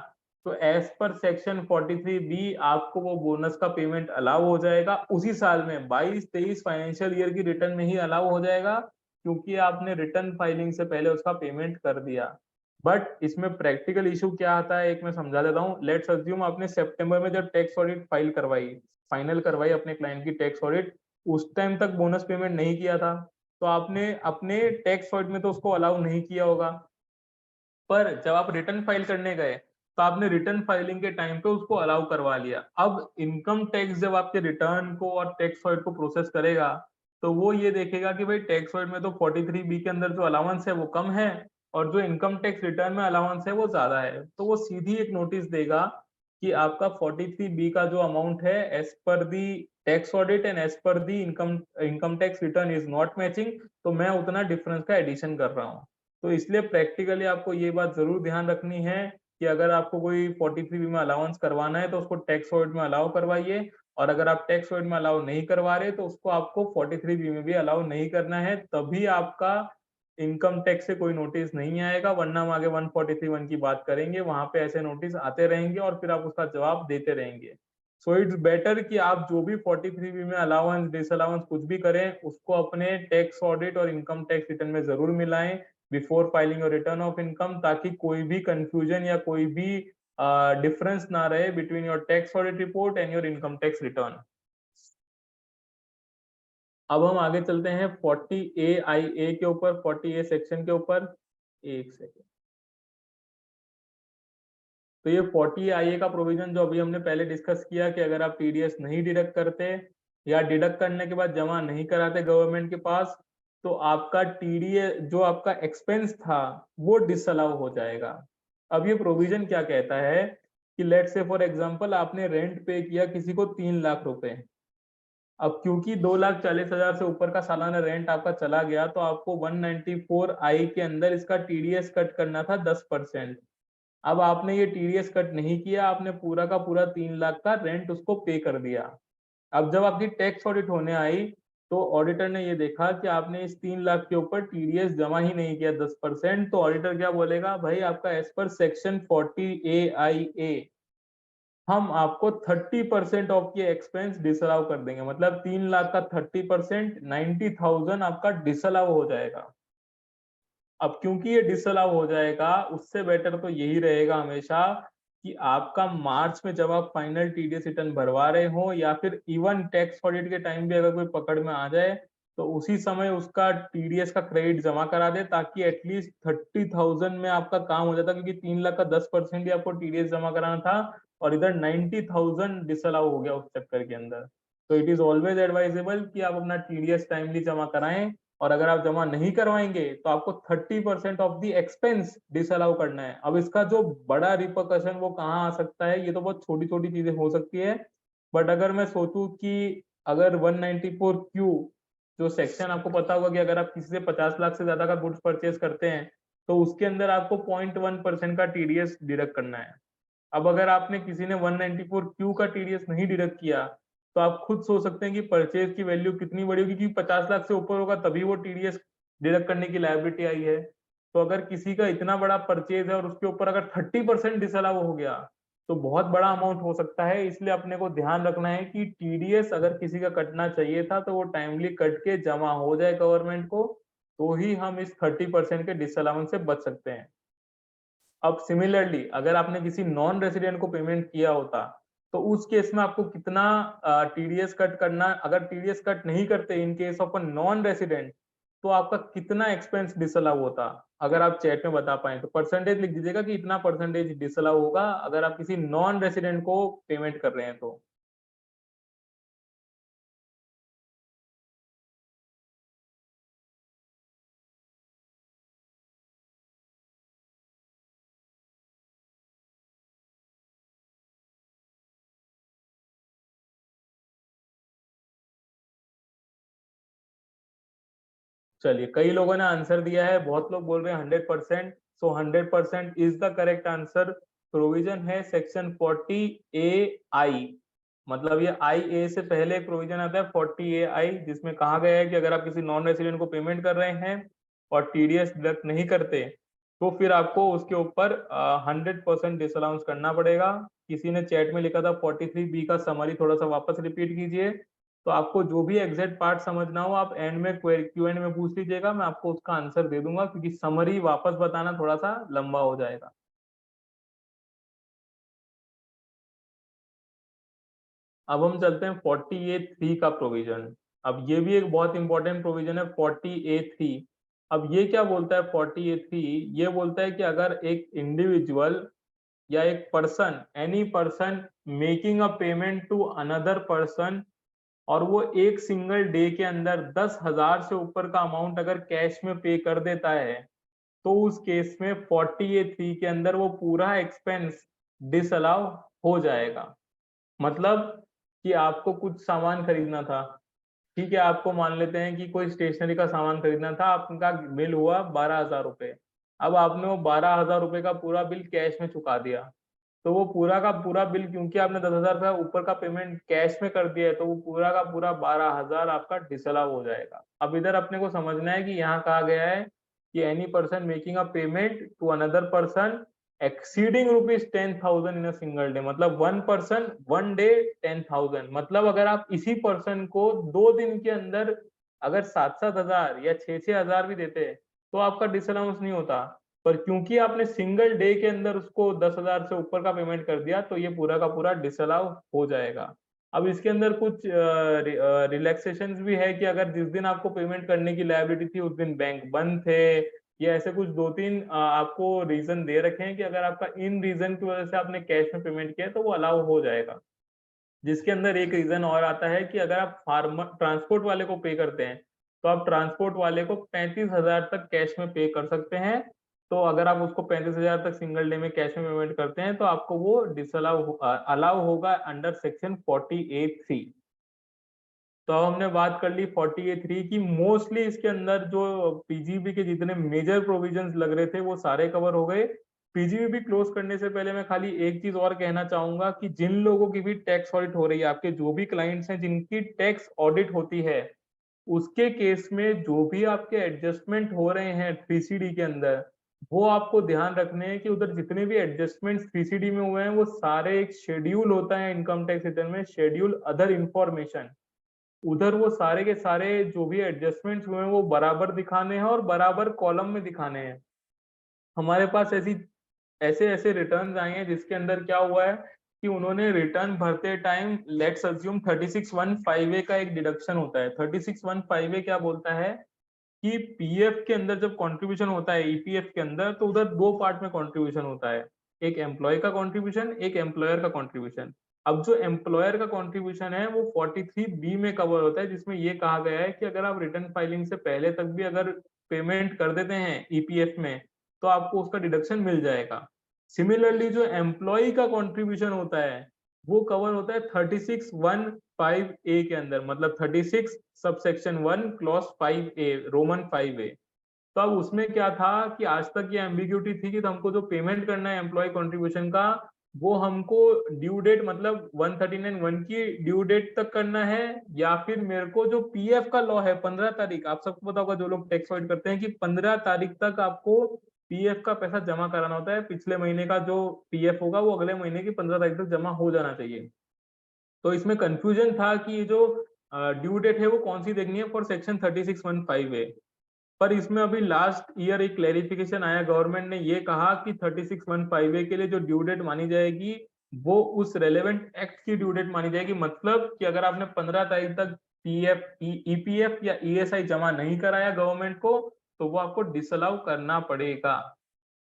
तो एज पर सेक्शन 43B आपको वो बोनस का पेमेंट अलाउ हो जाएगा उसी साल में। 22-23 फाइनेंशियल ईयर की रिटर्न में ही अलाउ हो जाएगा, क्योंकि आपने रिटर्न फाइलिंग से पहले उसका पेमेंट कर दिया। बट इसमें प्रैक्टिकल इशू क्या आता है, एक मैं समझा देता हूँ। लेट्स अज्यूम आपने सितंबर में जब टैक्स ऑडिट फाइल करवाई, फाइनल करवाई अपने क्लाइंट की टैक्स ऑडिट, उस टाइम तक बोनस पेमेंट नहीं किया था, तो आपने अपने टैक्स ऑडिट में तो उसको अलाउ नहीं किया होगा। पर जब आप रिटर्न फाइल करने गए तो आपने रिटर्न फाइलिंग के टाइम पे उसको अलाउ करवा लिया। अब इनकम टैक्स जब आपके रिटर्न को और टैक्स ऑडिट को प्रोसेस करेगा तो वो ये देखेगा कि भाई टैक्स ऑडिट में तो 43B के अंदर जो अलाउंस है वो कम है और जो इनकम टैक्स रिटर्न में अलाउंस है वो ज्यादा है। तो वो सीधी एक नोटिस देगा कि आपका 43B का जो अमाउंट है as per the tax audit and as per the income tax return is not matching, तो मैं उतना डिफरेंस का एडिशन कर रहा हूँ। तो इसलिए प्रैक्टिकली आपको ये बात जरूर ध्यान रखनी है कि अगर आपको कोई 43B में अलाउंस करवाना है तो उसको टैक्स ऑडिट में अलाउ करवाइए, और अगर आप टैक्स ऑडिट में अलाउ नहीं करवा रहे तो उसको आपको 43B में भी अलाउ नहीं करना है, तभी आपका इनकम टैक्स से कोई नोटिस नहीं आएगा। वरना हम आगे 143(1) की बात करेंगे, वहां पे ऐसे नोटिस आते रहेंगे और फिर आप उसका जवाब देते रहेंगे। सो इट्स बेटर कि आप जो भी 43B में अलाउंस डिसअलाउंस कुछ भी करें उसको अपने टैक्स ऑडिट और इनकम टैक्स रिटर्न में जरूर मिलाएं बिफोर फाइलिंग और रिटर्न ऑफ इनकम, ताकि कोई भी कंफ्यूजन या कोई भी डिफरेंस ना रहे between your tax audit report and your income tax return. अब हम आगे चलते हैं 40A(IA) के ऊपर, 40A सेक्शन के ऊपर। एक सेकेंड। तो ये 40IA का प्रोविजन जो अभी हमने पहले डिस्कस किया कि अगर आप टीडीएस नहीं डिडक्ट करते या डिडक्ट करने के बाद जमा नहीं कराते गवर्नमेंट के पास तो आपका टीडीएस जो आपका एक्सपेंस था वो डिसअलाउ हो जाएगा। अब ये प्रोविजन क्या कहता है कि लेट्स से फॉर एग्जांपल आपने रेंट पे किया किसी को 3 लाख रुपए। अब क्योंकि 2,40,000 से ऊपर का सालाना रेंट आपका चला गया तो आपको 194I के अंदर इसका टीडीएस कट करना था 10%। अब आपने ये टीडीएस कट नहीं किया, आपने पूरा का पूरा 3 लाख का रेंट उसको पे कर दिया। अब जब आपकी टैक्स ऑडिट होने आई तो ऑडिटर ने ये देखा कि आपने इस 3 लाख के ऊपर टीडीएस जमा ही नहीं किया 10%, तो ऑडिटर क्या बोलेगा, भाई आपका एज पर सेक्शन 40AIA हम आपको 30% ऑफ ये एक्सपेंस डिसअलाउ कर देंगे। मतलब 3 लाख का 30% 90,000 आपका डिसअलाउ हो जाएगा। अब क्योंकि ये डिसअलाउ हो जाएगा उससे बेटर तो यही रहेगा हमेशा कि आपका मार्च में जब आप फाइनल टीडीएस रिटर्न भरवा रहे हो या फिर इवन टैक्स ऑडिट के टाइम भी अगर कोई पकड़ में आ जाए तो उसी समय उसका टीडीएस का क्रेडिट जमा करा दे, ताकि एटलीस्ट 30,000 में आपका काम हो जाता, क्योंकि 3 लाख का 10% ही आपको टीडीएस जमा कराना था और इधर 90,000 डिसअलाउ हो गया उस चक्कर के अंदर। तो इट इज ऑलवेज एडवाइजेबल कि आप अपना टीडीएस टाइमली जमा कराएं और अगर आप जमा नहीं करवाएंगे तो आपको 30% ऑफ द एक्सपेंस डिसअलाउ करना है। अब इसका जो बड़ा रिपरकशन वो कहाँ आ सकता है, ये तो बहुत छोटी छोटी चीजें हो सकती है, बट अगर मैं सोचूं कि अगर 194Q जो सेक्शन आपको पता होगा कि अगर आप किसी से 50 लाख से ज्यादा का गुड्स परचेज करते हैं तो उसके अंदर आपको 0.1% का टीडीएस डिडक्ट करना है। अब अगर आपने किसी ने 194Q का टीडीएस नहीं डिडक्ट किया तो आप खुद सोच सकते हैं कि परचेज की वैल्यू कितनी बड़ी होगी, क्योंकि 50 लाख से ऊपर होगा तभी वो टीडीएस डिडक्ट करने की लायबिलिटी आई है। तो अगर किसी का इतना बड़ा परचेज है और उसके ऊपर अगर 30% डिसअलाउ हो गया तो बहुत बड़ा अमाउंट हो सकता है। इसलिए अपने को ध्यान रखना है कि टीडीएस अगर किसी का कटना चाहिए था तो वो टाइमली कट के जमा हो जाए गवर्नमेंट को, तो ही हम इस 30% के डिसअलाउंस से बच सकते हैं। अब सिमिलरली अगर आपने किसी नॉन रेसिडेंट को पेमेंट किया होता तो उस केस में आपको कितना टीडीएस कट करना, अगर टीडीएस कट नहीं करते in case of a non resident तो आपका कितना एक्सपेंस डिसअलाउ होता, अगर आप चैट में बता पाए तो परसेंटेज लिख दीजिएगा कि इतना परसेंटेज डिसअलाउ होगा अगर आप किसी नॉन रेसिडेंट को पेमेंट कर रहे हैं तो। चलिए, कई लोगों ने आंसर दिया है, बहुत लोग बोल रहे हैं 100%। सो 100% is the correct answer. Provision है सेक्शन 40AI, मतलब ये IA से पहले एक प्रोविजन आता है 40AI, जिसमें कहा गया है कि अगर आप किसी नॉन रेसिडेंट को पेमेंट कर रहे हैं और टीडीएस डिडक्ट नहीं करते तो फिर आपको उसके ऊपर 100% डिसअलाउंस करना पड़ेगा। किसी ने चैट में लिखा था 43B का समरी थोड़ा सा वापस रिपीट कीजिए। तो आपको जो भी एग्जैक्ट पार्ट समझना हो आप एंड में Q&A में पूछ लीजिएगा, मैं आपको उसका आंसर दे दूंगा, क्योंकि समरी वापस बताना थोड़ा सा लंबा हो जाएगा। अब हम चलते हैं 40A3 का प्रोविजन। अब ये भी एक बहुत इंपॉर्टेंट प्रोविजन है 40A3। अब ये क्या बोलता है 40A3, ये बोलता है कि अगर एक इंडिविजुअल या एक person, any person making a payment to another person और वो एक सिंगल डे के अंदर 10,000 से ऊपर का अमाउंट अगर कैश में पे कर देता है तो उस केस में 40A3 के अंदर वो पूरा एक्सपेंस डिसअलाउ हो जाएगा। मतलब कि आपको कुछ सामान खरीदना था, ठीक है, आपको मान लेते हैं कि कोई स्टेशनरी का सामान खरीदना था, आपका बिल हुआ 12,000 रुपए। अब आपने वो 12,000 रुपए का पूरा बिल कैश में चुका दिया, तो वो पूरा का पूरा बिल, क्योंकि आपने 10,000 का ऊपर का पेमेंट कैश में कर दिया है, तो वो पूरा का पूरा 12,000 आपका डिसअलाउ हो जाएगा। अब इधर अपने को समझना है कि यहाँ कहा गया है कि any person making a payment to another person exceeding ₹10,000 in a single day, मतलब वन पर्सन वन डे 10,000। मतलब अगर आप इसी पर्सन को 2 दिन के अंदर अगर 7,000 या 6,000 भी देते तो आपका डिसअलाउंस नहीं होता, पर क्योंकि आपने सिंगल डे के अंदर उसको 10,000 से ऊपर का पेमेंट कर दिया तो ये पूरा का पूरा डिसअलाउ हो जाएगा। अब इसके अंदर कुछ रिलैक्सेशन भी है कि अगर जिस दिन आपको पेमेंट करने की लायबिलिटी थी उस दिन बैंक बंद थे, या ऐसे कुछ 2-3 आपको रीजन दे रखे हैं कि अगर आपका इन रीजन की वजह से आपने कैश में पेमेंट किया तो वो अलाउ हो जाएगा। जिसके अंदर एक रीजन और आता है कि अगर आप फार्मर ट्रांसपोर्ट वाले को पे करते हैं तो आप ट्रांसपोर्ट वाले को 35,000 तक कैश में पे कर सकते हैं। तो अगर आप उसको 35,000 तक सिंगल डे में कैश में पेमेंट करते हैं तो आपको वो डिसअलाउ अलाउ होगा अंडर सेक्शन 40A3। तो अब हमने बात कर ली 40A3 की। मोस्टली इसके अंदर जो पीजीबी के जितने मेजर प्रोविजंस लग रहे थे वो सारे कवर हो गए। पीजीबी क्लोज करने से पहले मैं खाली एक चीज और कहना चाहूंगा कि जिन लोगों की भी टैक्स ऑडिट हो रही है, आपके जो भी क्लाइंट्स हैं जिनकी टैक्स ऑडिट होती है, उसके केस में जो भी आपके एडजस्टमेंट हो रहे हैं 3CD के अंदर, वो आपको ध्यान रखने हैं कि उधर जितने भी एडजस्टमेंट 3CD में हुए हैं वो सारे एक शेड्यूल होता है इनकम टैक्स रिटर्न में, शेड्यूल अदर इंफॉर्मेशन, उधर वो सारे के सारे जो भी एडजस्टमेंट्स हुए हैं वो बराबर दिखाने हैं और बराबर कॉलम में दिखाने हैं। हमारे पास ऐसे ऐसे रिटर्न्स आए हैं जिसके अंदर क्या हुआ है कि उन्होंने रिटर्न भरते टाइम लेट्स अज्यूम 3615A का एक डिडक्शन होता है। 3615A क्या बोलता है कि पीएफ के अंदर जब कंट्रीब्यूशन होता है ईपीएफ के अंदर तो उधर 2 पार्ट में कंट्रीब्यूशन होता है, एक एम्प्लॉय का कंट्रीब्यूशन, एक एम्प्लॉयर का कंट्रीब्यूशन। अब जो एम्प्लॉयर का कंट्रीब्यूशन है वो 43B में कवर होता है, जिसमें ये कहा गया है कि अगर आप रिटर्न फाइलिंग से पहले तक भी अगर पेमेंट कर देते हैं ईपीएफ में तो आपको उसका डिडक्शन मिल जाएगा। सिमिलरली जो एम्प्लॉय का कंट्रीब्यूशन होता है वो कवर होता है 36(1)(5)(a) के अंदर, मतलब 36 subsection 1 clause 5A Roman 5A। तो अब उसमें क्या था कि आज तक ये एम्बिग्यूटी थी कि हमको जो पेमेंट करना है एम्प्लॉय कंट्रीब्यूशन का वो हमको ड्यू डेट मतलब 139(1) की ड्यू डेट तक करना है, या फिर मेरे को जो पीएफ का लॉ है 15 तारीख, आप सबको पता होगा जो लोग टैक्स फाइल करते हैं कि 15 तारीख तक आपको पीएफ का पैसा जमा कराना होता है। पिछले महीने का जो पीएफ होगा वो अगले महीने की 15 तारीख तक जमा हो जाना चाहिए। तो इसमें कंफ्यूजन था कि ये जो ड्यू डेट है वो कौन सी देखनी है फॉर सेक्शन 36(1)(5)(a), पर इसमें अभी लास्ट ईयर एक क्लेरिफिकेशन आया, गवर्नमेंट ने ये कहा कि 36(1)(5)(a) के लिए जो ड्यू डेट मानी जाएगी वो उस रेलेवेंट एक्ट की ड्यू डेट मानी जाएगी। मतलब कि अगर आपने 15 तारीख तक पीएफ, ईपीएफ या ईएसआई जमा नहीं कराया गवर्नमेंट को तो वो आपको डिसअलाउ करना पड़ेगा।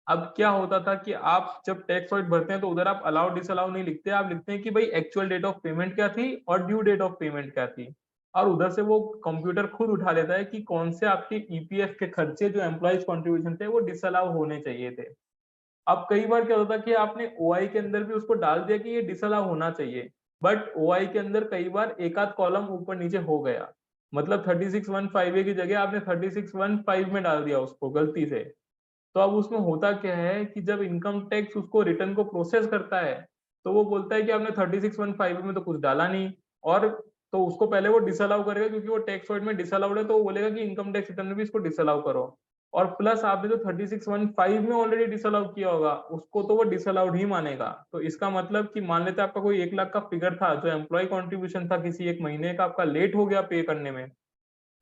अब क्या होता था कि आप जब टैक्स ऑडिट भरते हैं तो उधर आप अलाउ डिसअलाउ नहीं लिखते, आप लिखते हैं कि भाई एक्चुअल डेट ऑफ पेमेंट क्या थी और ड्यू डेट ऑफ पेमेंट क्या थी, और उधर से वो कंप्यूटर खुद उठा लेता है कि कौन से आपके ईपीएफ के खर्चे जो एम्प्लॉइज कंट्रीब्यूशन थे वो डिसअलाउ होने चाहिए थे। अब कई बार क्या होता है कि आपने ओआई के अंदर भी उसको डाल दिया कि ये डिसअलाउ होना चाहिए, बट ओआई के अंदर कई बार एक आध कॉलम ऊपर नीचे हो गया, मतलब 36(1)(5)(a) की जगह आपने 36(1)(5) में डाल दिया उसको गलती से। तो अब उसमें होता क्या है कि जब इनकम टैक्स उसको रिटर्न को प्रोसेस करता है तो वो बोलता है कि आपने 36(1)(5) में तो कुछ डाला नहीं, और तो उसको पहले वो डिसअलाउ करेगा क्योंकि वो टैक्स ऑडिट में डिसअलाउड है, तो वो बोलेगा कि इनकम टैक्स रिटर्न में भी इसको डिसअलाउ करो। और प्लस आपने जो 36(1)(5) में ऑलरेडी डिसअलाउ किया होगा उसको तो वो डिसअलाउड ही मानेगा। तो इसका मतलब कि मान लेते आपका कोई 1 लाख का फिगर था जो एम्प्लॉय कंट्रीब्यूशन था, किसी एक महीने का आपका लेट हो गया पे करने में,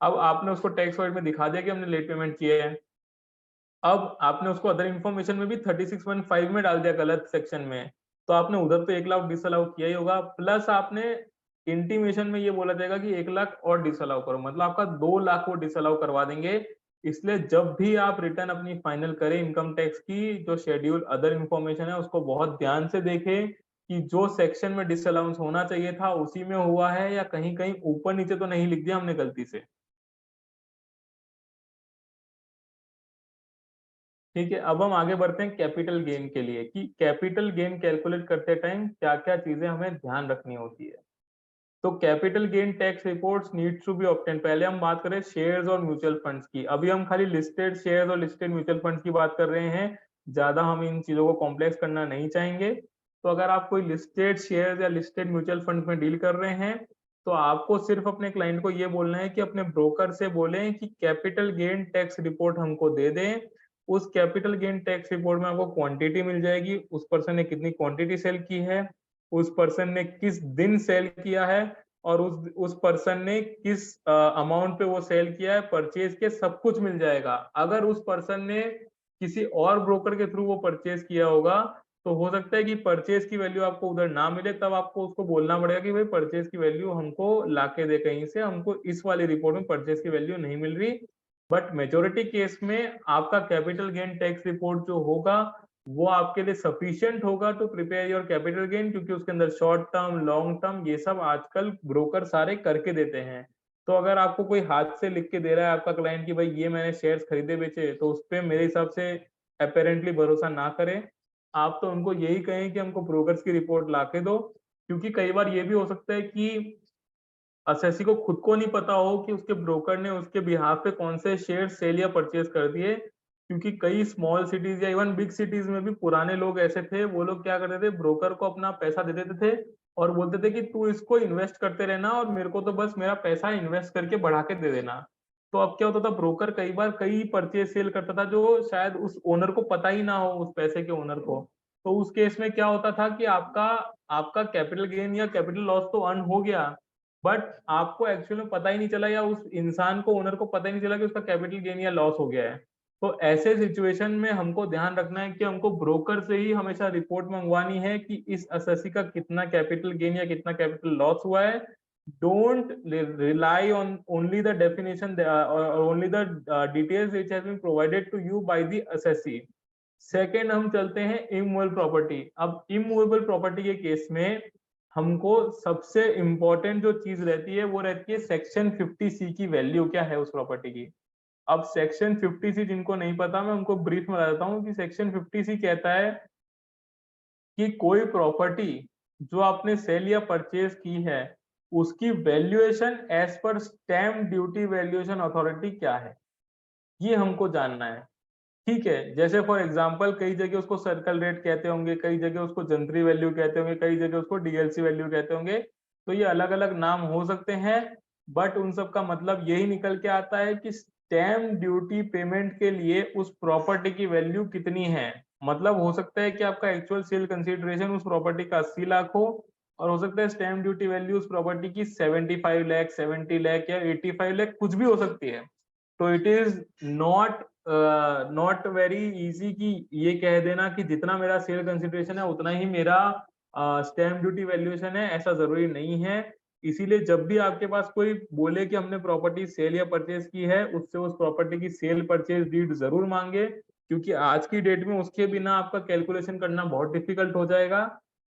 अब आपने उसको टैक्स ऑडिट में दिखा दिया कि हमने लेट पेमेंट किया है। अब आपने उसको अदर इन्फॉर्मेशन में भी 36(1)(5) में डाल दिया गलत सेक्शन में, तो आपने उधर तो 1 लाख डिसअलाउ किया ही होगा, प्लस आपने इंटीमेशन में ये बोला जाएगा कि 1 लाख और डिसअलाउ करो, मतलब आपका 2 लाख वो डिसअलाउ करवा देंगे। इसलिए जब भी आप रिटर्न अपनी फाइनल करें इनकम टैक्स की, जो शेड्यूल अदर इन्फॉर्मेशन है उसको बहुत ध्यान से देखें कि जो सेक्शन में डिसअलाउंस होना चाहिए था उसी में हुआ है या कहीं कहीं ऊपर नीचे तो नहीं लिख दिया हमने गलती से। ठीक है, अब हम आगे बढ़ते हैं कैपिटल गेन के लिए कि कैपिटल गेन कैलकुलेट करते टाइम क्या-क्या चीजें हमें ध्यान रखनी होती है। तो capital gain tax reports needs to be obtained. पहले हम बात करें शेयर्स और म्यूचुअल फंड्स की, अभी हम खाली लिस्टेड शेयर्स और लिस्टेड म्यूचुअल फंड्स की बात कर रहे हैं, ज्यादा हम इन चीजों को कॉम्प्लेक्स करना नहीं चाहेंगे। तो अगर आप कोई लिस्टेड शेयर्स या लिस्टेड म्यूचुअल फंड में डील कर रहे हैं तो आपको सिर्फ अपने क्लाइंट को ये बोलना है कि अपने ब्रोकर से बोलें कि कैपिटल गेन टैक्स रिपोर्ट हमको दे दें। उस कैपिटल गेन टैक्स रिपोर्ट में आपको क्वांटिटी मिल जाएगी, उस पर्सन ने कितनी क्वांटिटी सेल की है, उस पर्सन ने किस दिन सेल किया है, और उस पर्सन ने किस अमाउंट पे वो सेल किया है, परचेज के सब कुछ मिल जाएगा। अगर उस पर्सन ने किसी और ब्रोकर के थ्रू वो परचेज किया होगा तो हो सकता है कि परचेज की वैल्यू आपको उधर ना मिले, तब आपको उसको बोलना पड़ेगा कि भाई परचेज की वैल्यू हमको लाके दे कहीं से, हमको इस वाली रिपोर्ट में परचेज की वैल्यू नहीं मिल रही। बट मेजोरिटी केस में आपका कैपिटल गेन टैक्स रिपोर्ट जो होगा वो आपके लिए सफिशिएंट होगा to prepare your capital gain, क्योंकि उसके अंदर शॉर्ट टर्म लॉन्ग टर्म ये सब आजकल ब्रोकर सारे करके देते हैं। तो अगर आपको कोई हाथ से लिख के दे रहा है आपका क्लाइंट कि भाई ये मैंने शेयर्स खरीदे बेचे, तो उस पर मेरे हिसाब से अपेरेंटली भरोसा ना करें। आप तो उनको यही कहें कि हमको ब्रोकर्स की रिपोर्ट ला के दो, क्योंकि कई बार ये भी हो सकता है कि असेसी को खुद को नहीं पता हो कि उसके ब्रोकर ने उसके बिहाफ पे कौन से शेयर सेल या परचेज कर दिए, क्योंकि कई स्मॉल सिटीज या इवन बिग सिटीज में भी पुराने लोग ऐसे थे, वो लोग क्या करते थे ब्रोकर को अपना पैसा दे देते थे और बोलते थे कि तू इसको इन्वेस्ट करते रहना और मेरे को तो बस मेरा पैसा इन्वेस्ट करके बढ़ा के दे देना। तो अब क्या होता था, ब्रोकर कई बार कई परचेज सेल करता था जो शायद उस ओनर को पता ही ना हो, उस पैसे के ओनर को। तो उस केस में क्या होता था कि आपका आपका कैपिटल गेन या कैपिटल लॉस तो अर्न हो गया, बट आपको एक्चुअली में पता ही नहीं चला या उस इंसान को ओनर को पता ही नहीं चला कि उसका कैपिटल गेन या लॉस हो गया है। तो ऐसे सिचुएशन में हमको ध्यान रखना है कि हमको ब्रोकर से ही हमेशा रिपोर्ट मंगवानी है कि इस एसएससी का कितना कैपिटल गेन या कितना कैपिटल लॉस हुआ है। Don't rely on only the definition only the details which has been provided to you by the SSC. Second हम चलते हैं इमूवेबल प्रॉपर्टी। अब इमूवेबल प्रॉपर्टी के केस में हमको सबसे इम्पोर्टेंट जो चीज रहती है वो रहती है सेक्शन 50C की वैल्यू क्या है उस प्रॉपर्टी की। अब सेक्शन 50C जिनको नहीं पता मैं उनको ब्रीफ में बता देता हूँ कि सेक्शन 50C कहता है कि कोई प्रॉपर्टी जो आपने सेल या परचेज की है उसकी वैल्यूएशन एज पर स्टैम्प ड्यूटी वैल्यूएशन अथॉरिटी क्या है, ये हमको जानना है। ठीक है, जैसे फॉर एग्जांपल कई जगह उसको सर्कल रेट कहते होंगे, कई जगह उसको जंतरी वैल्यू कहते होंगे, कई जगह उसको डीएलसी वैल्यू कहते होंगे, तो ये अलग अलग नाम हो सकते हैं, बट उन सब का मतलब यही निकल के आता है कि स्टैम्प ड्यूटी पेमेंट के लिए उस प्रॉपर्टी की वैल्यू कितनी है। मतलब हो सकता है कि आपका एक्चुअल सेल कंसीडरेशन उस प्रॉपर्टी का 80 लाख हो, और हो सकता है स्टैम्प ड्यूटी वैल्यू उस प्रॉपर्टी की 75 लाख, 70 लाख या 85 लाख कुछ भी हो सकती है। तो it is not very easy कि ये कह देना कि जितना मेरा सेल कंसिडरेशन है उतना ही मेरा स्टैम्प ड्यूटी वैल्यूएशन है, ऐसा जरूरी नहीं है। इसीलिए जब भी आपके पास कोई बोले कि हमने प्रॉपर्टी सेल या परचेज की है, उससे उस प्रॉपर्टी की सेल परचेज डीड जरूर मांगे, क्योंकि आज की डेट में उसके बिना आपका कैलकुलेशन करना बहुत डिफिकल्ट हो जाएगा।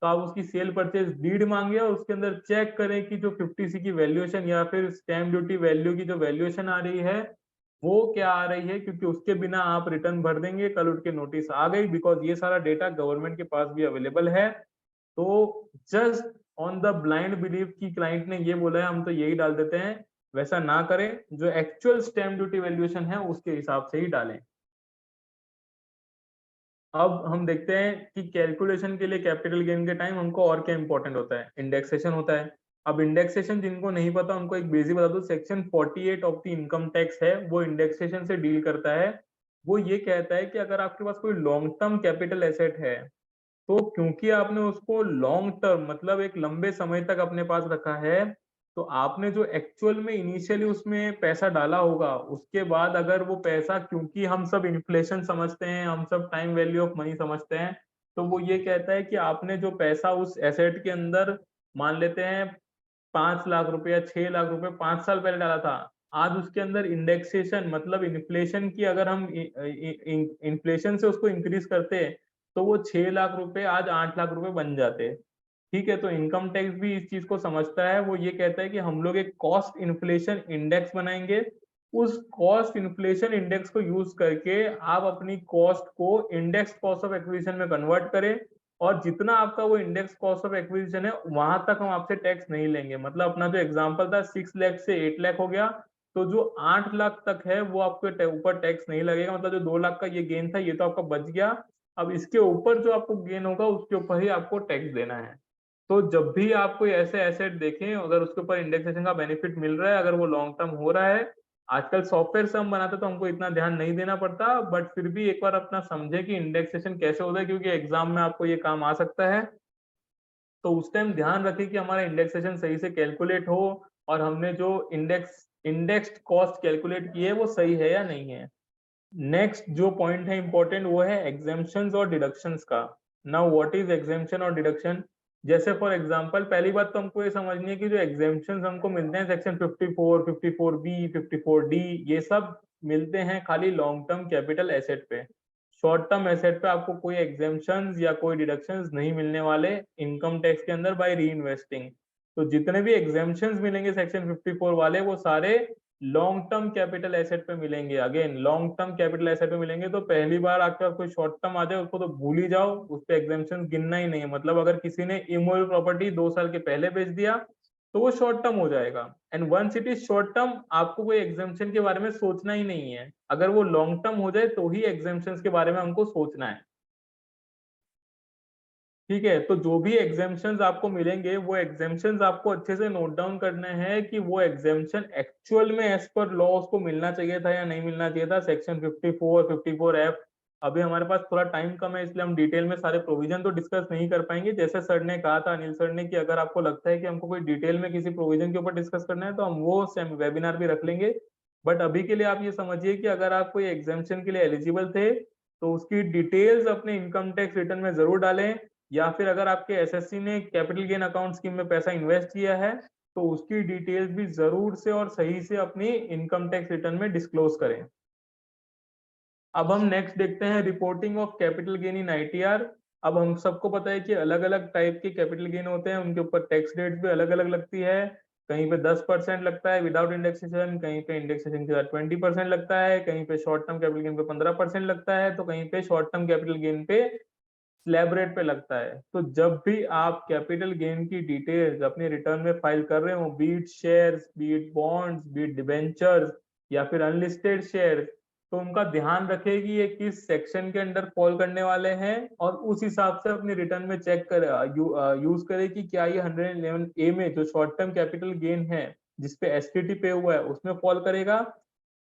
तो आप उसकी सेल परचेज डीड मांगे और उसके अंदर चेक करें कि जो 50C की वैल्यूएशन या फिर स्टैम्प ड्यूटी वैल्यू की जो वैल्यूएशन आ रही है वो क्या आ रही है, क्योंकि उसके बिना आप रिटर्न भर देंगे, कल उठ के नोटिस आ गई, बिकॉज ये सारा डेटा गवर्नमेंट के पास भी अवेलेबल है। तो just on the blind believe की क्लाइंट ने ये बोला है हम तो यही डाल देते हैं, वैसा ना करें, जो एक्चुअल स्टैम्प ड्यूटी वैल्यूएशन है उसके हिसाब से ही डालें। अब हम देखते हैं कि कैलकुलेशन के लिए कैपिटल गेन के टाइम हमको और क्या इंपॉर्टेंट होता है, इंडेक्सेशन होता है। अब इंडेक्सेशन जिनको नहीं पता उनको एक बेसिक बता दो, section 48 of the income tax है वो इंडेक्सेशन से डील करता है। वो ये कहता है कि अगर आपके पास कोई लॉन्ग टर्म कैपिटल एसेट है, तो क्योंकि आपने उसको लॉन्ग टर्म मतलब एक लंबे समय तक अपने पास रखा है, तो आपने जो एक्चुअल में इनिशियली उसमें पैसा डाला होगा, उसके बाद अगर वो पैसा, क्योंकि हम सब इन्फ्लेशन समझते हैं, हम सब टाइम वैल्यू ऑफ मनी समझते हैं, तो वो ये कहता है कि आपने जो पैसा उस एसेट के अंदर मान लेते हैं 5 लाख रुपए या 6 लाख रुपए 5 साल पहले डाला था, आज उसके अंदर इंडेक्सेशन मतलब इन्फ्लेशन की अगर हम इन्फ्लेशन से उसको इंक्रीज करते, तो वो 6 लाख रुपए आज 8 लाख रुपए बन जाते। ठीक है, तो इनकम टैक्स भी इस चीज को समझता है। वो ये कहता है कि हम लोग एक कॉस्ट इन्फ्लेशन इंडेक्स बनाएंगे, उस कॉस्ट इन्फ्लेशन इंडेक्स को यूज करके आप अपनी कॉस्ट को इंडेक्स कॉस्ट ऑफ एक्विजिशन में कन्वर्ट करें, और जितना आपका वो इंडेक्स कॉस्ट ऑफ एक्विजिशन है वहां तक हम आपसे टैक्स नहीं लेंगे। मतलब अपना जो एग्जांपल था 6 लाख से 8 लाख हो गया, तो जो 8 लाख तक है वो आपके ऊपर टैक्स नहीं लगेगा। मतलब जो 2 लाख का ये गेन था ये तो आपका बच गया, अब इसके ऊपर जो आपको गेन होगा उसके ऊपर ही आपको टैक्स देना है। तो जब भी आप कोई ऐसे एसेट देखें, अगर उसके ऊपर इंडेक्सेशन का बेनिफिट मिल रहा है, अगर वो लॉन्ग टर्म हो रहा है, आजकल सॉफ्टवेयर से हम बनाते तो हमको इतना ध्यान नहीं देना पड़ता, बट फिर भी एक बार अपना समझे कि इंडेक्सेशन कैसे होता है, क्योंकि एग्जाम में आपको ये काम आ सकता है। तो उस टाइम ध्यान रखें कि हमारा इंडेक्सेशन सही से कैलकुलेट हो, और हमने जो इंडेक्स्ड कॉस्ट कैलकुलेट की है वो सही है या नहीं है। नेक्स्ट जो पॉइंट है इंपॉर्टेंट वो है एग्जेम्पशंस और डिडक्शंस का। नाउ व्हाट इज एग्जेम्पशन और डिडक्शन? जैसे फॉर एग्जांपल पहली बात तो हमको ये समझनी है कि जो एग्जेम्पशंस हमको मिलते हैं सेक्शन 54, 54B, 54D, ये सब मिलते हैं खाली लॉन्ग टर्म कैपिटल एसेट पे। शॉर्ट टर्म एसेट पे आपको कोई एग्जेम्पशंस या कोई डिडक्शंस नहीं मिलने वाले इनकम टैक्स के अंदर बाय री इन्वेस्टिंग। तो जितने भी एग्जेम्पशंस मिलेंगे सेक्शन 54 वाले वो सारे लॉन्ग टर्म कैपिटल एसेट पे मिलेंगे। Again long term capital asset पे मिलेंगे, तो पहली बार आपके पास कोई शॉर्ट टर्म आ जाए उसको तो भूल ही जाओ, उस पे एग्जेम्पशन गिनना ही नहीं है। मतलब अगर किसी ने इमोबल प्रॉपर्टी 2 साल के पहले बेच दिया तो वो शॉर्ट टर्म हो जाएगा, and once it is short term आपको कोई एग्जेम्पशन के बारे में सोचना ही नहीं है। अगर वो लॉन्ग टर्म हो जाए तो ही एग्जेम्पशन के बारे में हमको सोचना है। ठीक है, तो जो भी एग्जेम्पशंस आपको मिलेंगे वो एग्जेम्पशंस आपको अच्छे से नोट डाउन करने हैं कि वो एग्जेम्पशन एक्चुअल में एज पर लॉ उसको मिलना चाहिए था या नहीं मिलना चाहिए था। Section 54, 54F। अभी हमारे पास थोड़ा टाइम कम है इसलिए हम डिटेल में सारे प्रोविजन तो डिस्कस नहीं कर पाएंगे। जैसे सर ने कहा था, अनिल सर ने, कि अगर आपको लगता है कि हमको कोई डिटेल में किसी प्रोविजन के ऊपर डिस्कस करना है तो हम वो वेबिनार भी रख लेंगे। बट अभी के लिए आप ये समझिए कि अगर आप कोई एग्जेम्पशन के लिए एलिजिबल थे तो उसकी डिटेल्स अपने इनकम टैक्स रिटर्न में जरूर डालें, या फिर अगर आपके एसएससी ने कैपिटल गेन अकाउंट स्कीम में पैसा इन्वेस्ट किया है तो उसकी डिटेल्स भी जरूर से और सही से अपनी इनकम टैक्स रिटर्न में डिस्क्लोज करें। अब हम नेक्स्ट देखते हैं reporting of capital gain in ITR. अब हम सबको पता है कि अलग अलग टाइप के कैपिटल गेन होते हैं, उनके ऊपर टैक्स रेट भी अलग अलग लगती है। कहीं पे 10% लगता है विदाउट इंडेक्सेशन, कहीं पे इंडेक्सेशन के साथ 20% लगता है, कहीं पे शॉर्ट टर्म कैपिटल गेन पे 15% लगता है, तो कहीं पे शॉर्ट टर्म कैपिटल गेन पे स्लैब रेट पे लगता है। तो जब भी आप कैपिटल गेन की डिटेल्स अपने रिटर्न में फाइल कर रहे हो, be it shares, be it bonds, be it debentures या फिर अनलिस्टेड शेयर्स, तो उनका ध्यान रखें कि ये किस सेक्शन के अंडर फॉल करने वाले हैं और उस हिसाब से अपने रिटर्न में चेक कर यूज करें कि क्या ये 111 ए में जो शॉर्ट टर्म कैपिटल गेन है जिसपे एसटीटी पे हुआ है उसमें फॉल करेगा,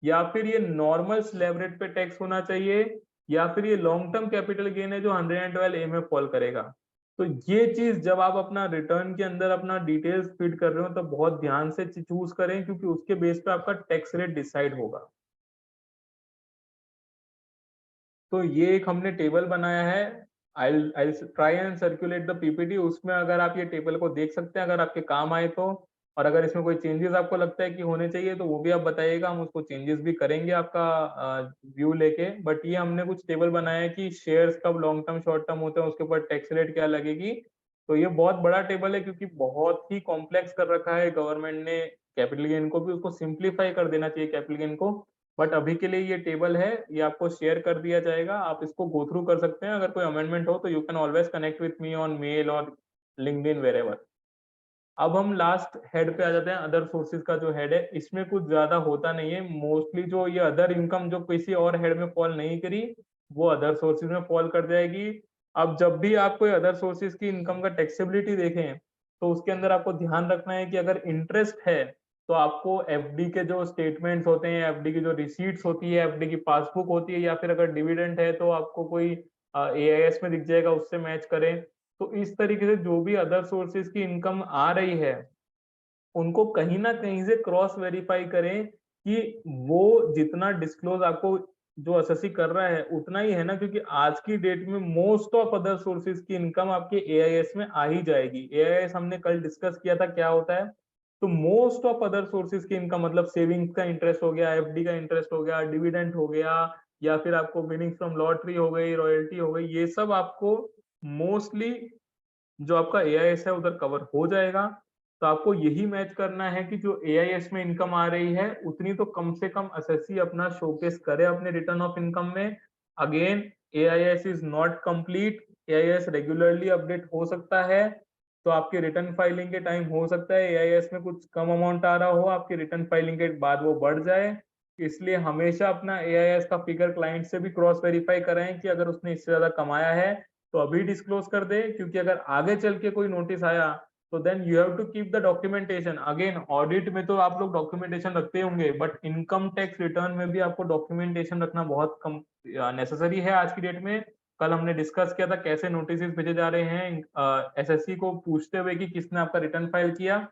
या फिर ये नॉर्मल स्लैब रेट पे टैक्स होना चाहिए, या फिर ये लॉन्ग टर्म कैपिटल गेन है जो 112 ए में फॉल करेगा। तो ये चीज जब आप अपना रिटर्न के अंदर अपना डिटेल्स फीड कर रहे हो तो बहुत ध्यान से चूज करें, क्योंकि उसके बेस पे आपका टैक्स रेट डिसाइड होगा। तो ये एक हमने टेबल बनाया है, I'll try and circulate the PPT, उसमें अगर आप ये टेबल को देख सकते हैं अगर आपके काम आए तो, और अगर इसमें कोई चेंजेस आपको लगता है कि होने चाहिए तो वो भी आप बताइएगा, हम उसको चेंजेस भी करेंगे आपका व्यू लेके। बट ये हमने कुछ टेबल बनाया है कि शेयर्स कब लॉन्ग टर्म शॉर्ट टर्म होते हैं, उसके ऊपर टैक्स रेट क्या लगेगी। तो ये बहुत बड़ा टेबल है क्योंकि बहुत ही कॉम्प्लेक्स कर रखा है गवर्नमेंट ने कैपिटल गेन को भी, उसको सिंप्लीफाई कर देना चाहिए कैपिटल गेन को। बट अभी के लिए ये टेबल है, ये आपको शेयर कर दिया जाएगा, आप इसको गो थ्रू कर सकते हैं। अगर कोई अमेंडमेंट हो तो you can always connect with me on mail और लिंक्डइन वेरेवर। अब हम लास्ट हेड पे आ जाते हैं, अदर सोर्सेज का जो हेड है, इसमें कुछ ज्यादा होता नहीं है। मोस्टली जो ये अदर इनकम जो किसी और हेड में फॉल नहीं करी वो अदर सोर्सेज में फॉल कर जाएगी। अब जब भी आप कोई अदर सोर्सेज की इनकम का टैक्सेबिलिटी देखें तो उसके अंदर आपको ध्यान रखना है कि अगर इंटरेस्ट है तो आपको एफडी के जो स्टेटमेंट्स होते हैं, एफडी की जो रिसीट्स होती है, एफडी की पासबुक होती है, या फिर अगर डिविडेंड है तो आपको कोई एआईएस में दिख जाएगा, उससे मैच करें। तो इस तरीके से जो भी अदर सोर्सेज की इनकम आ रही है उनको कहीं ना कहीं से क्रॉस वेरीफाई करें कि वो जितना डिस्क्लोज आपको जो एसएससी कर रहा है उतना ही है ना, क्योंकि आज की डेट में मोस्ट ऑफ अदर सोर्सेज की इनकम आपके एआईएस में आ ही जाएगी। एआईएस हमने कल डिस्कस किया था क्या होता है। तो मोस्ट ऑफ अदर सोर्सेज की इनकम मतलब सेविंग्स का इंटरेस्ट हो गया, एफडी का इंटरेस्ट हो गया, डिविडेंड हो गया, या फिर आपको विनिंग्स फ्रॉम लॉटरी हो गई, रॉयल्टी हो गई, ये सब आपको मोस्टली जो आपका एआईएस है उधर कवर हो जाएगा। तो आपको यही मैच करना है कि जो एआईएस में इनकम आ रही है उतनी तो कम से कम एसएससी अपना शोकेस करे अपने रिटर्न ऑफ इनकम में। Again AIS is not complete, AIS regularly update हो सकता है। तो आपके रिटर्न फाइलिंग के टाइम हो सकता है एआईएस में कुछ कम अमाउंट आ रहा हो, आपकी रिटर्न फाइलिंग के बाद वो बढ़ जाए। इसलिए हमेशा अपना एआईएस का फिगर क्लाइंट से भी क्रॉस वेरीफाई कराएं कि अगर उसने इससे ज्यादा कमाया है तो अभी डिस्क्लोज कर दे, क्योंकि अगर आगे चल के कोई नोटिस आया तो then you have to keep the documentation. Again audit में तो आप लोग डॉक्यूमेंटेशन रखते होंगे, बट इनकम टैक्स रिटर्न में भी आपको डॉक्यूमेंटेशन रखना बहुत कम नेसेसरी है आज की डेट में। कल हमने डिस्कस किया था कैसे नोटिस भेजे जा रहे हैं एसएससी को पूछते हुए कि किसने आपका रिटर्न फाइल किया।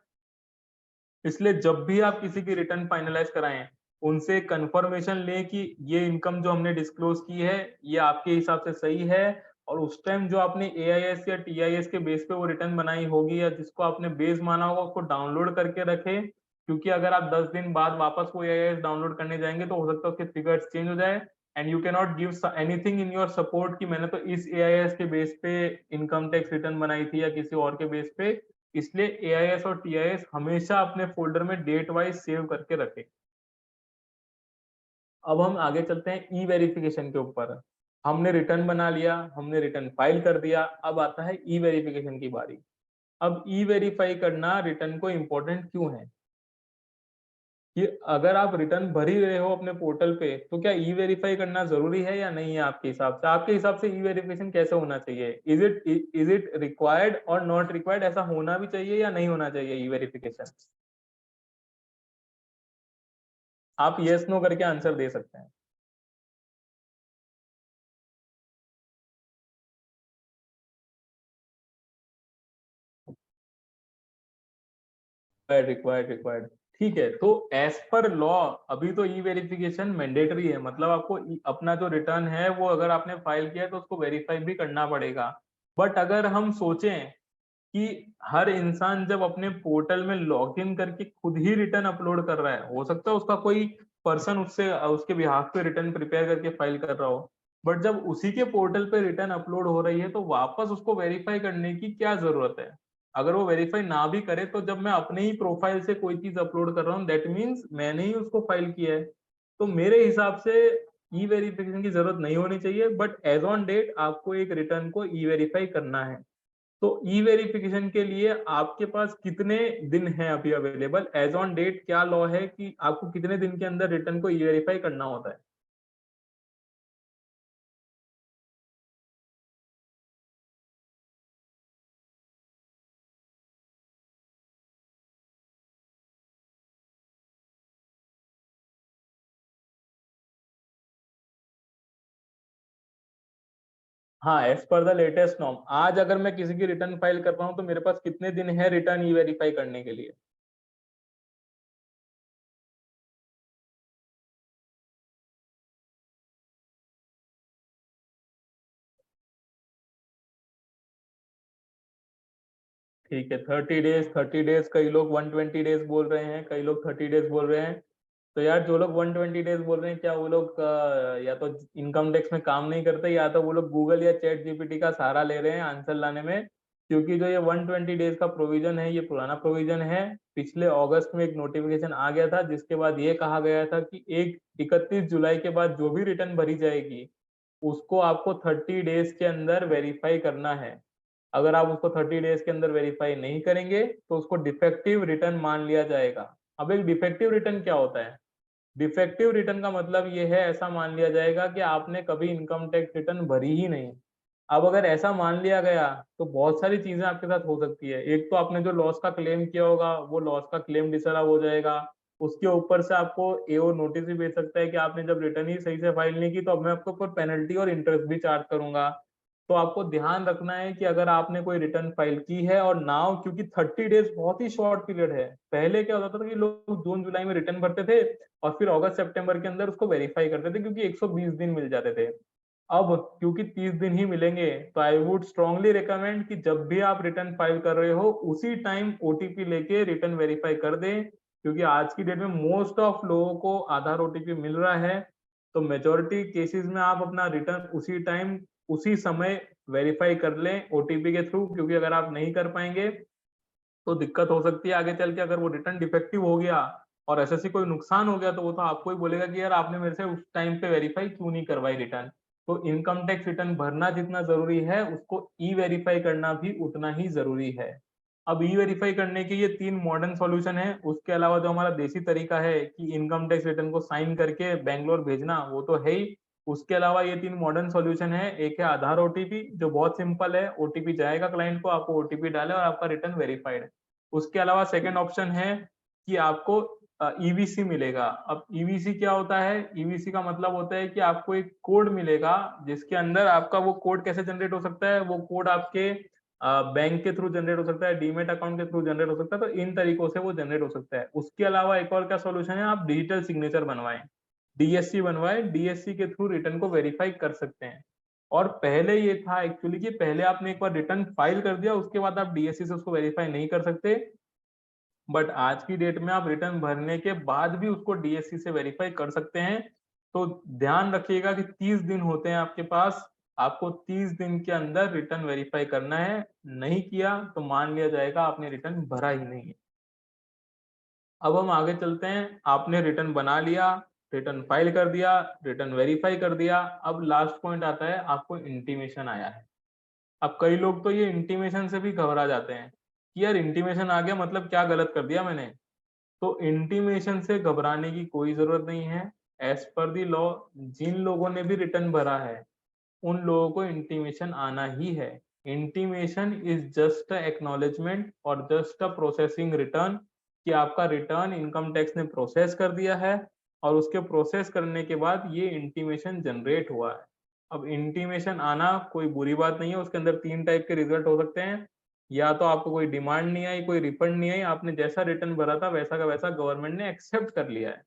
इसलिए जब भी आप किसी की रिटर्न फाइनलाइज कराएं उनसे कंफर्मेशन लें कि ये इनकम जो हमने डिस्क्लोज की है ये आपके हिसाब से सही है, और उस टाइम जो आपने एआईएस या टीआईएस के बेस पे वो रिटर्न बनाई होगी या जिसको आपने बेस माना होगा उसको डाउनलोड करके रखें। क्योंकि अगर आप 10 दिन बाद वापस वो एआईएस डाउनलोड करने जाएंगे तो हो सकता है उसके फिगर्स चेंज हो जाए, and you can not give anything in your support कि मैंने तो इस एआईएस के बेस पे इनकम टैक्स रिटर्न बनाई थी या किसी और के बेस पे। इसलिए एआईएस और टीआईएस हमेशा अपने फोल्डर में डेट वाइज सेव करके रखें। अब हम आगे चलते हैं ई वेरिफिकेशन के ऊपर। हमने रिटर्न बना लिया, हमने रिटर्न फाइल कर दिया, अब आता है ई वेरिफिकेशन की बारी। अब ई वेरीफाई करना रिटर्न को इम्पोर्टेंट क्यों है कि अगर आप रिटर्न भर ही रहे हो अपने पोर्टल पे तो क्या ई वेरीफाई करना जरूरी है या नहीं है? आपके हिसाब से, आपके हिसाब से ई वेरिफिकेशन कैसे होना चाहिए? इज इट रिक्वायर्ड और नॉट रिक्वायर्ड? ऐसा होना भी चाहिए या नहीं होना चाहिए ई वेरिफिकेशन? आप यस नो करके आंसर दे सकते हैं। रिक्वायर्ड ठीक है। तो एज पर लॉ अभी तो ई वेरिफिकेशन मैंडेटरी है, मतलब आपको अपना जो रिटर्न है वो अगर आपने फाइल किया है तो उसको वेरीफाई भी करना पड़ेगा। बट अगर हम सोचें कि हर इंसान जब अपने पोर्टल में लॉग इन करके खुद ही रिटर्न अपलोड कर रहा है, हो सकता है उसका कोई पर्सन उससे उसके बिहाफ पे रिटर्न प्रिपेयर करके फाइल कर रहा हो, बट जब उसी के पोर्टल पे रिटर्न अपलोड हो रही है तो वापस उसको वेरीफाई करने की क्या जरूरत है? अगर वो वेरीफाई ना भी करे तो जब मैं अपने ही प्रोफाइल से कोई चीज अपलोड कर रहा हूँ दैट मीन्स मैंने ही उसको फाइल किया है। तो मेरे हिसाब से ई वेरिफिकेशन की जरूरत नहीं होनी चाहिए, बट एज ऑन डेट आपको एक रिटर्न को ई वेरीफाई करना है। तो ई वेरिफिकेशन के लिए आपके पास कितने दिन है अभी अवेलेबल? एज ऑन डेट क्या लॉ है कि आपको कितने दिन के अंदर रिटर्न को ई वेरीफाई करना होता है? हाँ, as per the latest norm आज अगर मैं किसी की रिटर्न फाइल कर रहा हूँ तो मेरे पास कितने दिन है रिटर्न ई वेरीफाई करने के लिए? ठीक है, 30 डेज, कई लोग 120 डेज बोल रहे हैं, कई लोग 30 डेज बोल रहे हैं। तो यार जो लोग 120 डेज बोल रहे हैं, क्या वो लोग या तो इनकम टैक्स में काम नहीं करते या तो वो लोग गूगल या चैट जीपीटी का सहारा ले रहे हैं आंसर लाने में? क्योंकि जो ये 120 डेज का प्रोविजन है ये पुराना प्रोविजन है। पिछले अगस्त में एक नोटिफिकेशन आ गया था जिसके बाद ये कहा गया था कि 31 जुलाई के बाद जो भी रिटर्न भरी जाएगी उसको आपको 30 डेज के अंदर वेरीफाई करना है। अगर आप उसको 30 डेज के अंदर वेरीफाई नहीं करेंगे तो उसको डिफेक्टिव रिटर्न मान लिया जाएगा। अब एक डिफेक्टिव रिटर्न क्या होता है? डिफेक्टिव रिटर्न का मतलब ये है ऐसा मान लिया जाएगा कि आपने कभी इनकम टैक्स रिटर्न भरी ही नहीं। अब अगर ऐसा मान लिया गया तो बहुत सारी चीजें आपके साथ हो सकती है। एक तो आपने जो लॉस का क्लेम किया होगा वो लॉस का क्लेम डिसअलाउ हो जाएगा। उसके ऊपर से आपको एओ नोटिस भी भेज सकता है कि आपने जब रिटर्न ही सही से फाइल नहीं की तो अब मैं आपको ऊपर पेनल्टी और इंटरेस्ट भी चार्ज करूंगा। तो आपको ध्यान रखना है कि अगर आपने कोई रिटर्न फाइल की है और नाउ क्योंकि 30 डेज बहुत ही शॉर्ट पीरियड है। पहले क्या होता था कि लोग जून जुलाई में रिटर्न भरते थे और फिर अगस्त सितंबर के अंदर उसको वेरीफाई करते थे क्योंकि 120 दिन मिल जाते थे। अब क्योंकि 30 दिन ही मिलेंगे तो आई वुड स्ट्रांगली रिकमेंड कि जब भी आप रिटर्न फाइल कर रहे हो उसी टाइम ओटीपी लेके रिटर्न वेरीफाई कर दें, क्योंकि आज की डेट में मोस्ट ऑफ लोगों को आधार ओटीपी मिल रहा है। तो मेजोरिटी केसेस में आप अपना रिटर्न उसी टाइम उसी समय वेरीफाई कर लें ओटीपी के थ्रू, क्योंकि अगर आप नहीं कर पाएंगे तो दिक्कत हो सकती है आगे चल के। अगर वो रिटर्न डिफेक्टिव हो गया और एसएससी कोई नुकसान हो गया तो वो तो आपको ही बोलेगा कि यार आपने मेरे से उस टाइम पे वेरीफाई क्यों नहीं करवाई रिटर्न। तो इनकम टैक्स रिटर्न भरना जितना जरूरी है उसको ई वेरीफाई करना भी उतना ही जरूरी है। अब ई वेरीफाई करने के ये 3 मॉडर्न सॉल्यूशन है। उसके अलावा जो हमारा देसी तरीका है कि इनकम टैक्स रिटर्न को साइन करके बैंगलोर भेजना वो तो है ही। उसके अलावा ये 3 मॉडर्न सॉल्यूशन है। एक है आधार ओटीपी जो बहुत सिंपल है, ओटीपी जाएगा क्लाइंट को, आपको ओटीपी डाले और आपका रिटर्न वेरीफाइड है। उसके अलावा सेकंड ऑप्शन है कि आपको ईवीसी मिलेगा। अब ईवीसी क्या होता है? ईवीसी का मतलब होता है कि आपको एक कोड मिलेगा जिसके अंदर आपका वो कोड कैसे जनरेट हो सकता है? वो कोड आपके बैंक के थ्रू जनरेट हो सकता है, डीमेट अकाउंट के थ्रू जनरेट हो सकता है। तो इन तरीकों से वो जनरेट हो सकता है। उसके अलावा एक और क्या सोल्यूशन है, आप डिजिटल सिग्नेचर बनवाएं, डीएससी बनवाएं, डीएससी के थ्रू रिटर्न को वेरीफाई कर सकते हैं। और पहले ये था एक्चुअली कि पहले आपने एक बार रिटर्न फाइल कर दिया उसके बाद आप डीएससी से उसको वेरीफाई नहीं कर सकते। बट आज की डेट में आप रिटर्न भरने के बाद भी उसको डीएससी से वेरीफाई कर सकते हैं। तो ध्यान रखिएगा कि 30 दिन होते हैं आपके पास, आपको 30 दिन के अंदर रिटर्न वेरीफाई करना है। नहीं किया तो मान लिया जाएगा आपने रिटर्न भरा ही नहीं है। अब हम आगे चलते हैं। आपने रिटर्न बना लिया, रिटर्न फाइल कर दिया, रिटर्न वेरीफाई कर दिया। अब लास्ट पॉइंट आता है, आपको इंटीमेशन आया है। अब कई लोग तो ये इंटीमेशन से भी घबरा जाते हैं कि यार इंटीमेशन आ गया मतलब क्या गलत कर दिया मैंने। तो इंटीमेशन से घबराने की कोई जरूरत नहीं है। एज पर दी लॉ जिन लोगों ने भी रिटर्न भरा है उन लोगों को इंटीमेशन आना ही है। Intimation is just a acknowledgement और जस्ट अ प्रोसेसिंग रिटर्न कि आपका रिटर्न इनकम टैक्स ने प्रोसेस कर दिया है और उसके प्रोसेस करने के बाद ये इंटीमेशन जनरेट हुआ है। अब इंटीमेशन आना कोई बुरी बात नहीं है। उसके अंदर 3 टाइप के रिजल्ट हो सकते हैं। या तो आपको कोई डिमांड नहीं आई, कोई रिफंड नहीं आई, आपने जैसा रिटर्न भरा था वैसा का वैसा गवर्नमेंट ने एक्सेप्ट कर लिया है।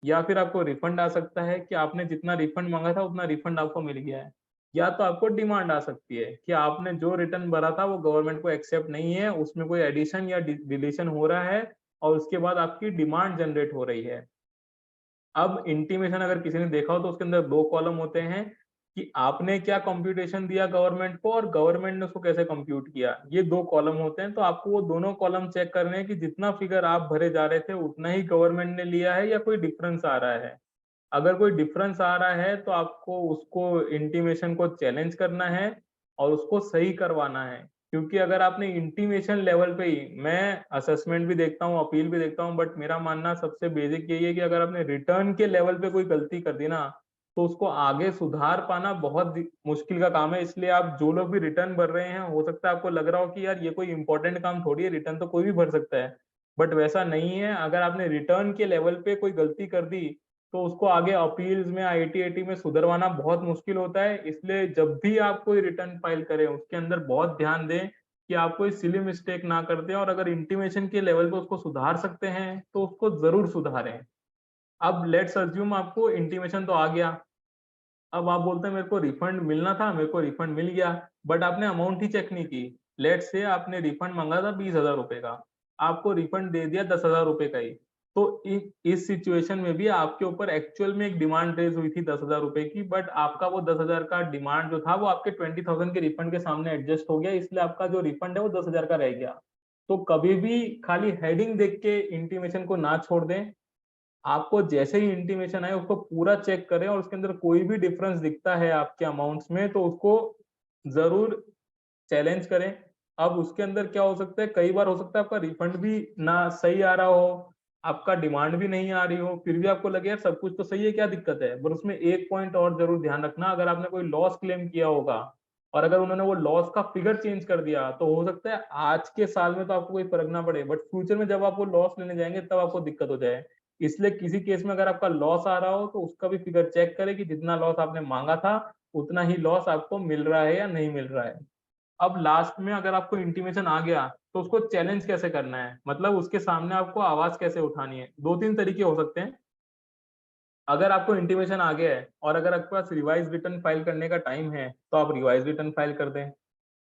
या फिर आपको रिफंड आ सकता है कि आपने जितना रिफंड मांगा था उतना रिफंड आपको मिल गया है। या तो आपको डिमांड आ सकती है कि आपने जो रिटर्न भरा था वो गवर्नमेंट को एक्सेप्ट नहीं है, उसमें कोई एडिशन या डिलीशन हो रहा है और उसके बाद आपकी डिमांड जनरेट हो रही है। अब इंटीमेशन अगर किसी ने देखा हो तो उसके अंदर 2 कॉलम होते हैं। कि आपने क्या कंप्यूटेशन दिया गवर्नमेंट को और गवर्नमेंट ने उसको कैसे कंप्यूट किया। ये 2 कॉलम होते हैं, तो आपको वो दोनों कॉलम चेक करने हैं कि जितना फिगर आप भरे जा रहे थे उतना ही गवर्नमेंट ने लिया है या कोई डिफरेंस आ रहा है। अगर कोई डिफरेंस आ रहा है तो आपको उसको इंटीमेशन को चैलेंज करना है और उसको सही करवाना है। क्योंकि अगर आपने इंटीमेशन लेवल पे ही, मैं असेसमेंट भी देखता हूँ, अपील भी देखता हूँ, बट मेरा मानना सबसे बेसिक यही है कि अगर आपने रिटर्न के लेवल पे कोई गलती कर दी ना, तो उसको आगे सुधार पाना बहुत मुश्किल का काम है। इसलिए आप जो लोग भी रिटर्न भर रहे हैं, हो सकता है आपको लग रहा हो कि यार ये कोई इंपॉर्टेंट काम थोड़ी है, रिटर्न तो कोई भी भर सकता है, बट वैसा नहीं है। अगर आपने रिटर्न के लेवल पे कोई गलती कर दी तो उसको आगे अपील्स में, आईटी में सुधरवाना बहुत मुश्किल होता है। इसलिए जब भी आप कोई रिटर्न फाइल करें उसके अंदर बहुत ध्यान दें कि आप कोई सिली मिस्टेक ना कर दें, और अगर इंटीमेशन के लेवल पे उसको सुधार सकते हैं तो उसको जरूर सुधारें। अब लेट्स अज्यूम आपको इंटीमेशन तो आ गया, अब आप बोलते हैं मेरे को रिफंड मिलना था, मेरे को रिफंड मिल गया, बट आपने अमाउंट ही चेक नहीं की। लेट्स से आपने रिफंड मांगा था 20,000 रुपए का, आपको रिफंड दे दिया 10,000 रुपए का ही। तो इस सिचुएशन में भी आपके ऊपर एक्चुअल में एक डिमांड रेज हुई थी 10,000 रुपए की, बट आपका वो 10,000 का डिमांड जो था वो आपके 20,000 के रिफंड के सामने एडजस्ट हो गया, इसलिए आपका जो रिफंड है वो 10,000 का रह गया। तो कभी भी खाली हेडिंग देख के इंटीमेशन को ना छोड़ दें। आपको जैसे ही इंटीमेशन आए उसको पूरा चेक करें, और उसके अंदर कोई भी डिफरेंस दिखता है आपके अमाउंट्स में तो उसको जरूर चैलेंज करें। अब उसके अंदर क्या हो सकता है, कई बार हो सकता है आपका रिफंड भी ना सही आ रहा हो, आपका डिमांड भी नहीं आ रही हो, फिर भी आपको लगे यार सब कुछ तो सही है, क्या दिक्कत है। पर उसमें एक पॉइंट और जरूर ध्यान रखना, अगर आपने कोई लॉस क्लेम किया होगा और अगर उन्होंने वो लॉस का फिगर चेंज कर दिया तो हो सकता है आज के साल में तो आपको कोई फर्क ना पड़े, बट फ्यूचर में जब आप वो लॉस लेने जाएंगे तब आपको दिक्कत हो जाए। इसलिए किसी केस में अगर आपका लॉस आ रहा हो तो उसका भी फिगर चेक करें कि जितना लॉस आपने मांगा था उतना ही लॉस आपको मिल रहा है या नहीं मिल रहा है। अब लास्ट में अगर आपको इंटीमेशन आ गया तो उसको चैलेंज कैसे करना है, मतलब उसके सामने आपको आवाज कैसे उठानी है। 2-3 तरीके हो सकते हैं। अगर आपको इंटीमेशन आ गया है और अगर आपके पास रिवाइज रिटर्न फाइल करने का टाइम है तो आप रिवाइज रिटर्न फाइल कर दें।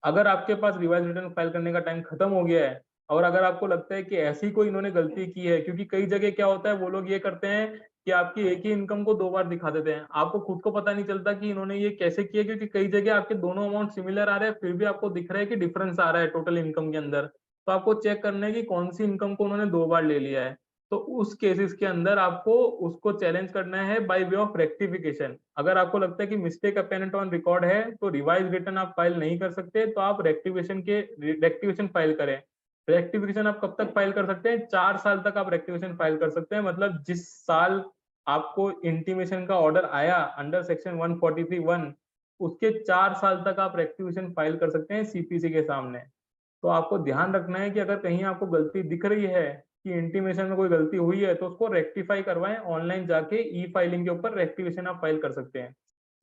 अगर आपके पास रिवाइज रिटर्न फाइल करने का टाइम खत्म हो गया है और अगर आपको लगता है कि ऐसी कोई इन्होंने गलती की है, क्योंकि कई जगह क्या होता है वो लोग ये करते हैं कि आपकी एक ही इनकम को 2 बार दिखा देते हैं, आपको खुद को पता नहीं चलता कि इन्होंने ये कैसे किया, क्योंकि कई जगह आपके दोनों अमाउंट सिमिलर आ रहे हैं फिर भी आपको दिख रहा है कि डिफरेंस आ रहा है टोटल इनकम के अंदर। तो आपको चेक करना है कि कौन सी इनकम को उन्होंने 2 बार ले लिया है। तो उस केसेस के अंदर आपको उसको चैलेंज करना है बाय वे ऑफ रेक्टिफिकेशन। अगर आपको लगता है कि मिस्टेक अपेरेंट ऑन रिकॉर्ड है तो रिवाइज रिटर्न आप फाइल नहीं कर सकते, तो आप रेक्टिफिकेशन फाइल करें। रेक्टिफिकेशन आप कब तक फाइल कर सकते हैं, 4 साल तक आप रेक्टिफिकेशन फाइल कर सकते हैं। मतलब जिस साल आपको इंटीमेशन का ऑर्डर आया अंडर सेक्शन 143(1), उसके 4 साल तक आप रेक्टिफिकेशन फाइल कर सकते हैं सीपीसी के सामने। तो आपको ध्यान रखना है कि अगर कहीं आपको गलती दिख रही है कि इंटीमेशन में कोई गलती हुई है तो उसको रेक्टिफाई करवाएं। ऑनलाइन जाके ई फाइलिंग के ऊपर रेक्टिफिकेशन आप फाइल कर सकते हैं।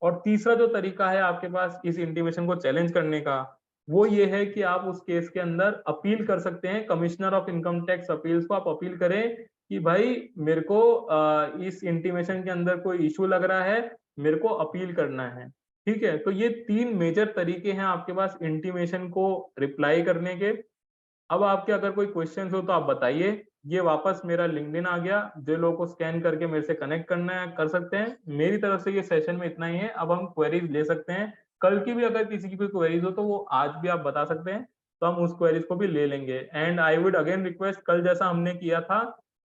और तीसरा जो तरीका है आपके पास इस इंटीमेशन को चैलेंज करने का, वो ये है कि आप उस केस के अंदर अपील कर सकते हैं। Commissioner of income tax appeals को आप अपील करें कि भाई मेरे को इस इंटीमेशन के अंदर कोई इशू लग रहा है, मेरे को अपील करना है। ठीक है, तो ये 3 मेजर तरीके हैं आपके पास इंटीमेशन को रिप्लाई करने के। अब आपके अगर कोई क्वेश्चंस हो तो आप बताइए। ये वापस मेरा लिंक्डइन आ गया, जो लोगों को स्कैन करके मेरे से कनेक्ट करना है कर सकते हैं। मेरी तरफ से ये सेशन में इतना ही है, अब हम क्वेरीज ले सकते हैं। कल की भी अगर किसी की कोई क्वेरीज हो तो वो आज भी आप बता सकते हैं, तो हम उस क्वेरीज को भी ले लेंगे। And I would again request, कल जैसा हमने किया था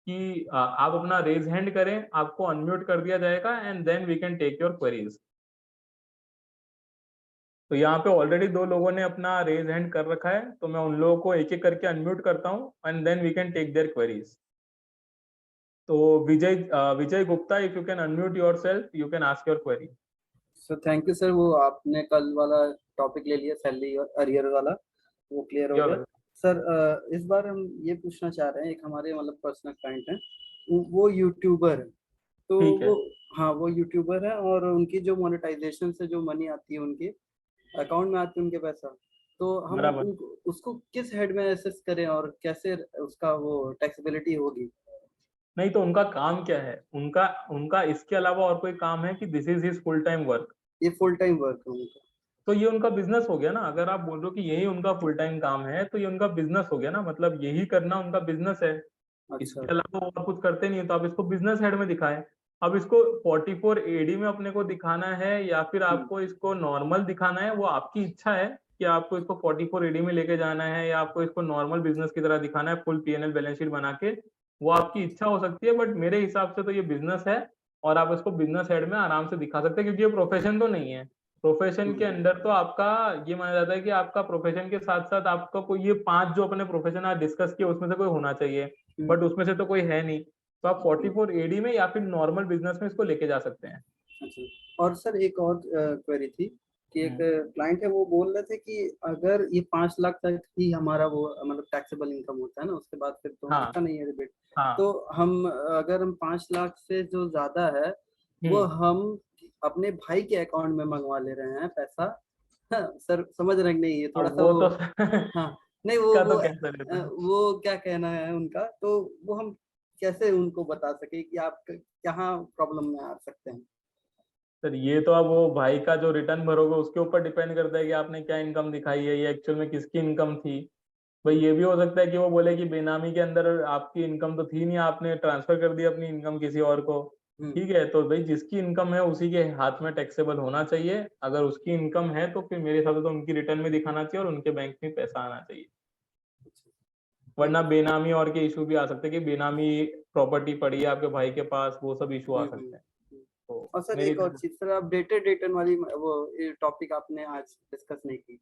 कि आप अपना रेज हैंड करें, आपको अनम्यूट कर दिया जाएगा and then we can take your queries. तो यहाँ पे ऑलरेडी 2 लोगों ने अपना रेज हैंड कर रखा है, तो मैं उन लोगों को एक एक करके अनम्यूट करता हूँ and then we can take their queries. तो Vijay Gupta, if you can unmute yourself you can ask your query. Sir thank you sir, वो आपने कल वाला टॉपिक ले लिया सैलरी और अरियर वाला, वो क्लियर हो गया। सर इस बार हम ये पूछना चाह रहे हैं, एक हमारे मतलब पर्सनल क्लाइंट है, वो यूट्यूबर है, तो वो हाँ वो यूट्यूबर है और उनकी जो मोनेटाइजेशन से जो मनी आती है उनके अकाउंट में आती है उनके पैसा, तो हम उसको किस हेड में एसेस करें और कैसे उसका वो टैक्सेबिलिटी होगी? नहीं तो उनका काम क्या है, उनका इसके अलावा और कोई काम है कि this is his full time work? ये फुल टाइम वर्क है उनका, तो ये उनका बिजनेस हो गया ना। अगर आप बोल रहे हो कि यही उनका फुल टाइम काम है तो ये उनका बिजनेस हो गया ना, मतलब यही करना उनका बिजनेस है। इसके अलावा और कुछ करते नहीं है, तो आप इसको बिजनेस हेड में दिखाएं। अब इसको 44 AD में अपने को दिखाना है या फिर आपको इसको नॉर्मल दिखाना है, वो आपकी इच्छा है कि आपको इसको 44 AD में लेके जाना है या आपको इसको नॉर्मल बिजनेस की तरह दिखाना है फुल P&L बैलेंस शीट बना के, वो आपकी इच्छा हो सकती है। बट मेरे हिसाब से तो ये बिजनेस है और आप इसको बिजनेस हेड में आराम से दिखा सकते हैं, क्योंकि ये प्रोफेशन तो नहीं है। प्रोफेशन के अंदर तो आपका ये माना जाता है कि आपका प्रोफेशन के साथ साथ आपका कोई ये 5 जो अपने प्रोफेशन आज डिस्कस किए उसमें से कोई होना चाहिए, बट उसमें से तो कोई है नहीं। तो आप 44 AD में या फिर नॉर्मल बिजनेस में इसको लेके जा सकते हैं। अच्छा, और सर एक और क्वेरी थी कि एक क्लाइंट है, वो बोल रहे थे कि अगर ये 5 लाख तक ही हमारा वो मतलब टैक्सेबल इनकम होता है ना, उसके बाद फिर तो होता नहीं है रिबेट। तो हम अगर हम 5 लाख से जो ज्यादा है वो हम अपने भाई के अकाउंट में मंगवा ले रहे हैं पैसा। हाँ, सर समझ रहे नहीं, ये थोड़ा सा वो वो, तो हाँ नहीं वो क्या कहना है उनका, तो वो हम कैसे उनको बता सके कि आप कहाँ प्रॉब्लम में आ सकते हैं। सर ये तो अब वो भाई का जो रिटर्न भरोगे उसके ऊपर डिपेंड करता है कि आपने क्या इनकम दिखाई है, ये एक्चुअल में किसकी इनकम थी। भाई ये भी हो सकता है कि वो बोले कि बेनामी के अंदर आपकी इनकम तो थी नहीं, आपने ट्रांसफर कर दी अपनी इनकम किसी और को। ठीक है, तो भाई जिसकी इनकम है उसी के हाथ में टैक्सेबल होना चाहिए। अगर उसकी इनकम है तो फिर मेरे हिसाब से तो उनकी रिटर्न में दिखाना चाहिए और उनके बैंक में पैसा आना चाहिए। वरना बेनामी और के इशू भी आ सकते हैं कि बेनामी प्रॉपर्टी पड़ी है आपके भाई के पास, वो सब इशू आ सकते हैं। तो और सर एक और चीज, सर अपडेटेड रिटर्न वाली वो टॉपिक आपने आज डिस्कस नहीं की।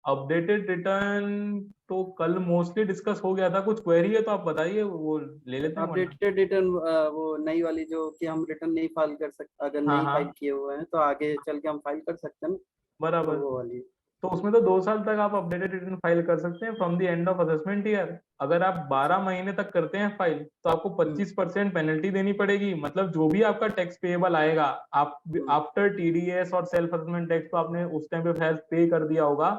अपडेटेड रिटर्न तो कल मोस्टली डिस्कस हो गया था। कुछ क्वेरी है तो आप बताइए, वो ले लेते हैं। अपडेटेड रिटर्न वो नई वाली जो कि हम रिटर्न नहीं फाइल कर सकते, अगर नहीं फाइल किए हुए हैं तो आगे चल के हम फाइल कर सकते हैं। बराबर, वो वाली तो उसमें तो 2 साल तक आप अपडेटेड रिटर्न फाइल कर सकते हैं from the end of assessment year. अगर आप 12 महीने तक करते हैं फाइल तो आपको 25% पेनल्टी देनी पड़ेगी। मतलब जो भी आपका टैक्स पेएबल आएगा, आप आफ्टर TDS और सेल्फ असेसमेंट टैक्स तो आपने उस टाइम पे पे कर दिया होगा,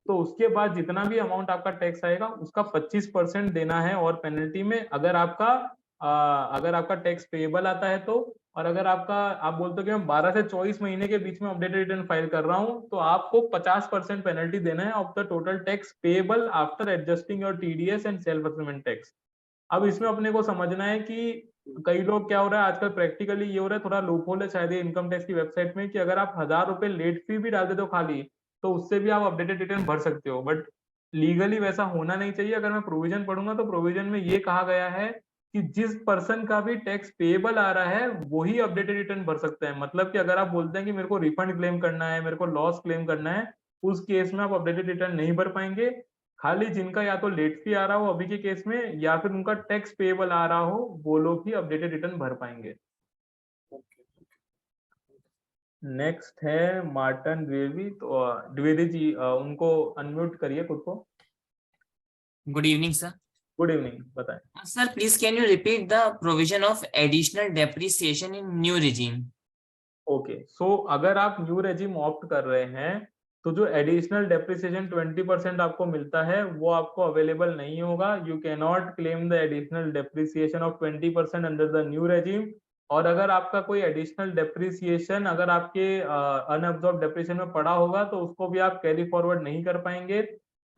तो उसके बाद जितना भी अमाउंट आपका टैक्स आएगा उसका 25% देना है और पेनल्टी में। अगर आपका टैक्स पेएबल आता है तो, और अगर आप बोलते हो कि मैं 12 से 24 महीने के बीच में अपडेटेड रिटर्न फाइल कर रहा हूं, तो आपको 50% पेनल्टी देना है of the total tax payable after adjusting your TDS and self assessment tax. अब इसमें अपने को समझना है कि कई लोग क्या हो रहा है आजकल प्रैक्टिकली ये हो रहा है, थोड़ा लूपहोल है शायद इनकम टैक्स की वेबसाइट में, कि अगर आप 1000 रुपए लेट फी भी डाल देते हो खाली, तो उससे भी आप अपडेटेड रिटर्न भर सकते हो। बट लीगली वैसा होना नहीं चाहिए। अगर मैं प्रोविजन पढ़ूंगा तो प्रोविजन में ये कहा गया है कि जिस पर्सन का भी टैक्स पेएबल आ रहा है वही अपडेटेड रिटर्न भर सकता है। मतलब कि अगर आप बोलते हैं कि मेरे को रिफंड क्लेम करना है, मेरे को लॉस क्लेम करना है, उस केस में आप अपडेटेड रिटर्न नहीं भर पाएंगे। खाली जिनका या तो लेट फी आ रहा हो अभी के केस में या फिर उनका टैक्स पेएबल आ रहा हो, वो लोग ही अपडेटेड रिटर्न भर पाएंगे। नेक्स्ट है मार्टन द्विवेदी। तो द्विवेदी जी उनको अनम्यूट करिए खुद को। Good evening sir. Good evening, बताएं sir. Please can you repeat the provision of additional depreciation in new regime. Okay, so अगर आप न्यू रेजिम ऑप्ट कर रहे हैं तो जो एडिशनल डेप्रिसिएशन 20% आपको मिलता है वो आपको अवेलेबल नहीं होगा। You can not claim the additional depreciation of 20% under the new regime. और अगर आपका कोई एडिशनल डेप्रिसिएशन अगर आपके अनअब्जॉर्ब डेप्रिसिएशन में पड़ा होगा तो उसको भी आप कैरी फॉरवर्ड नहीं कर पाएंगे।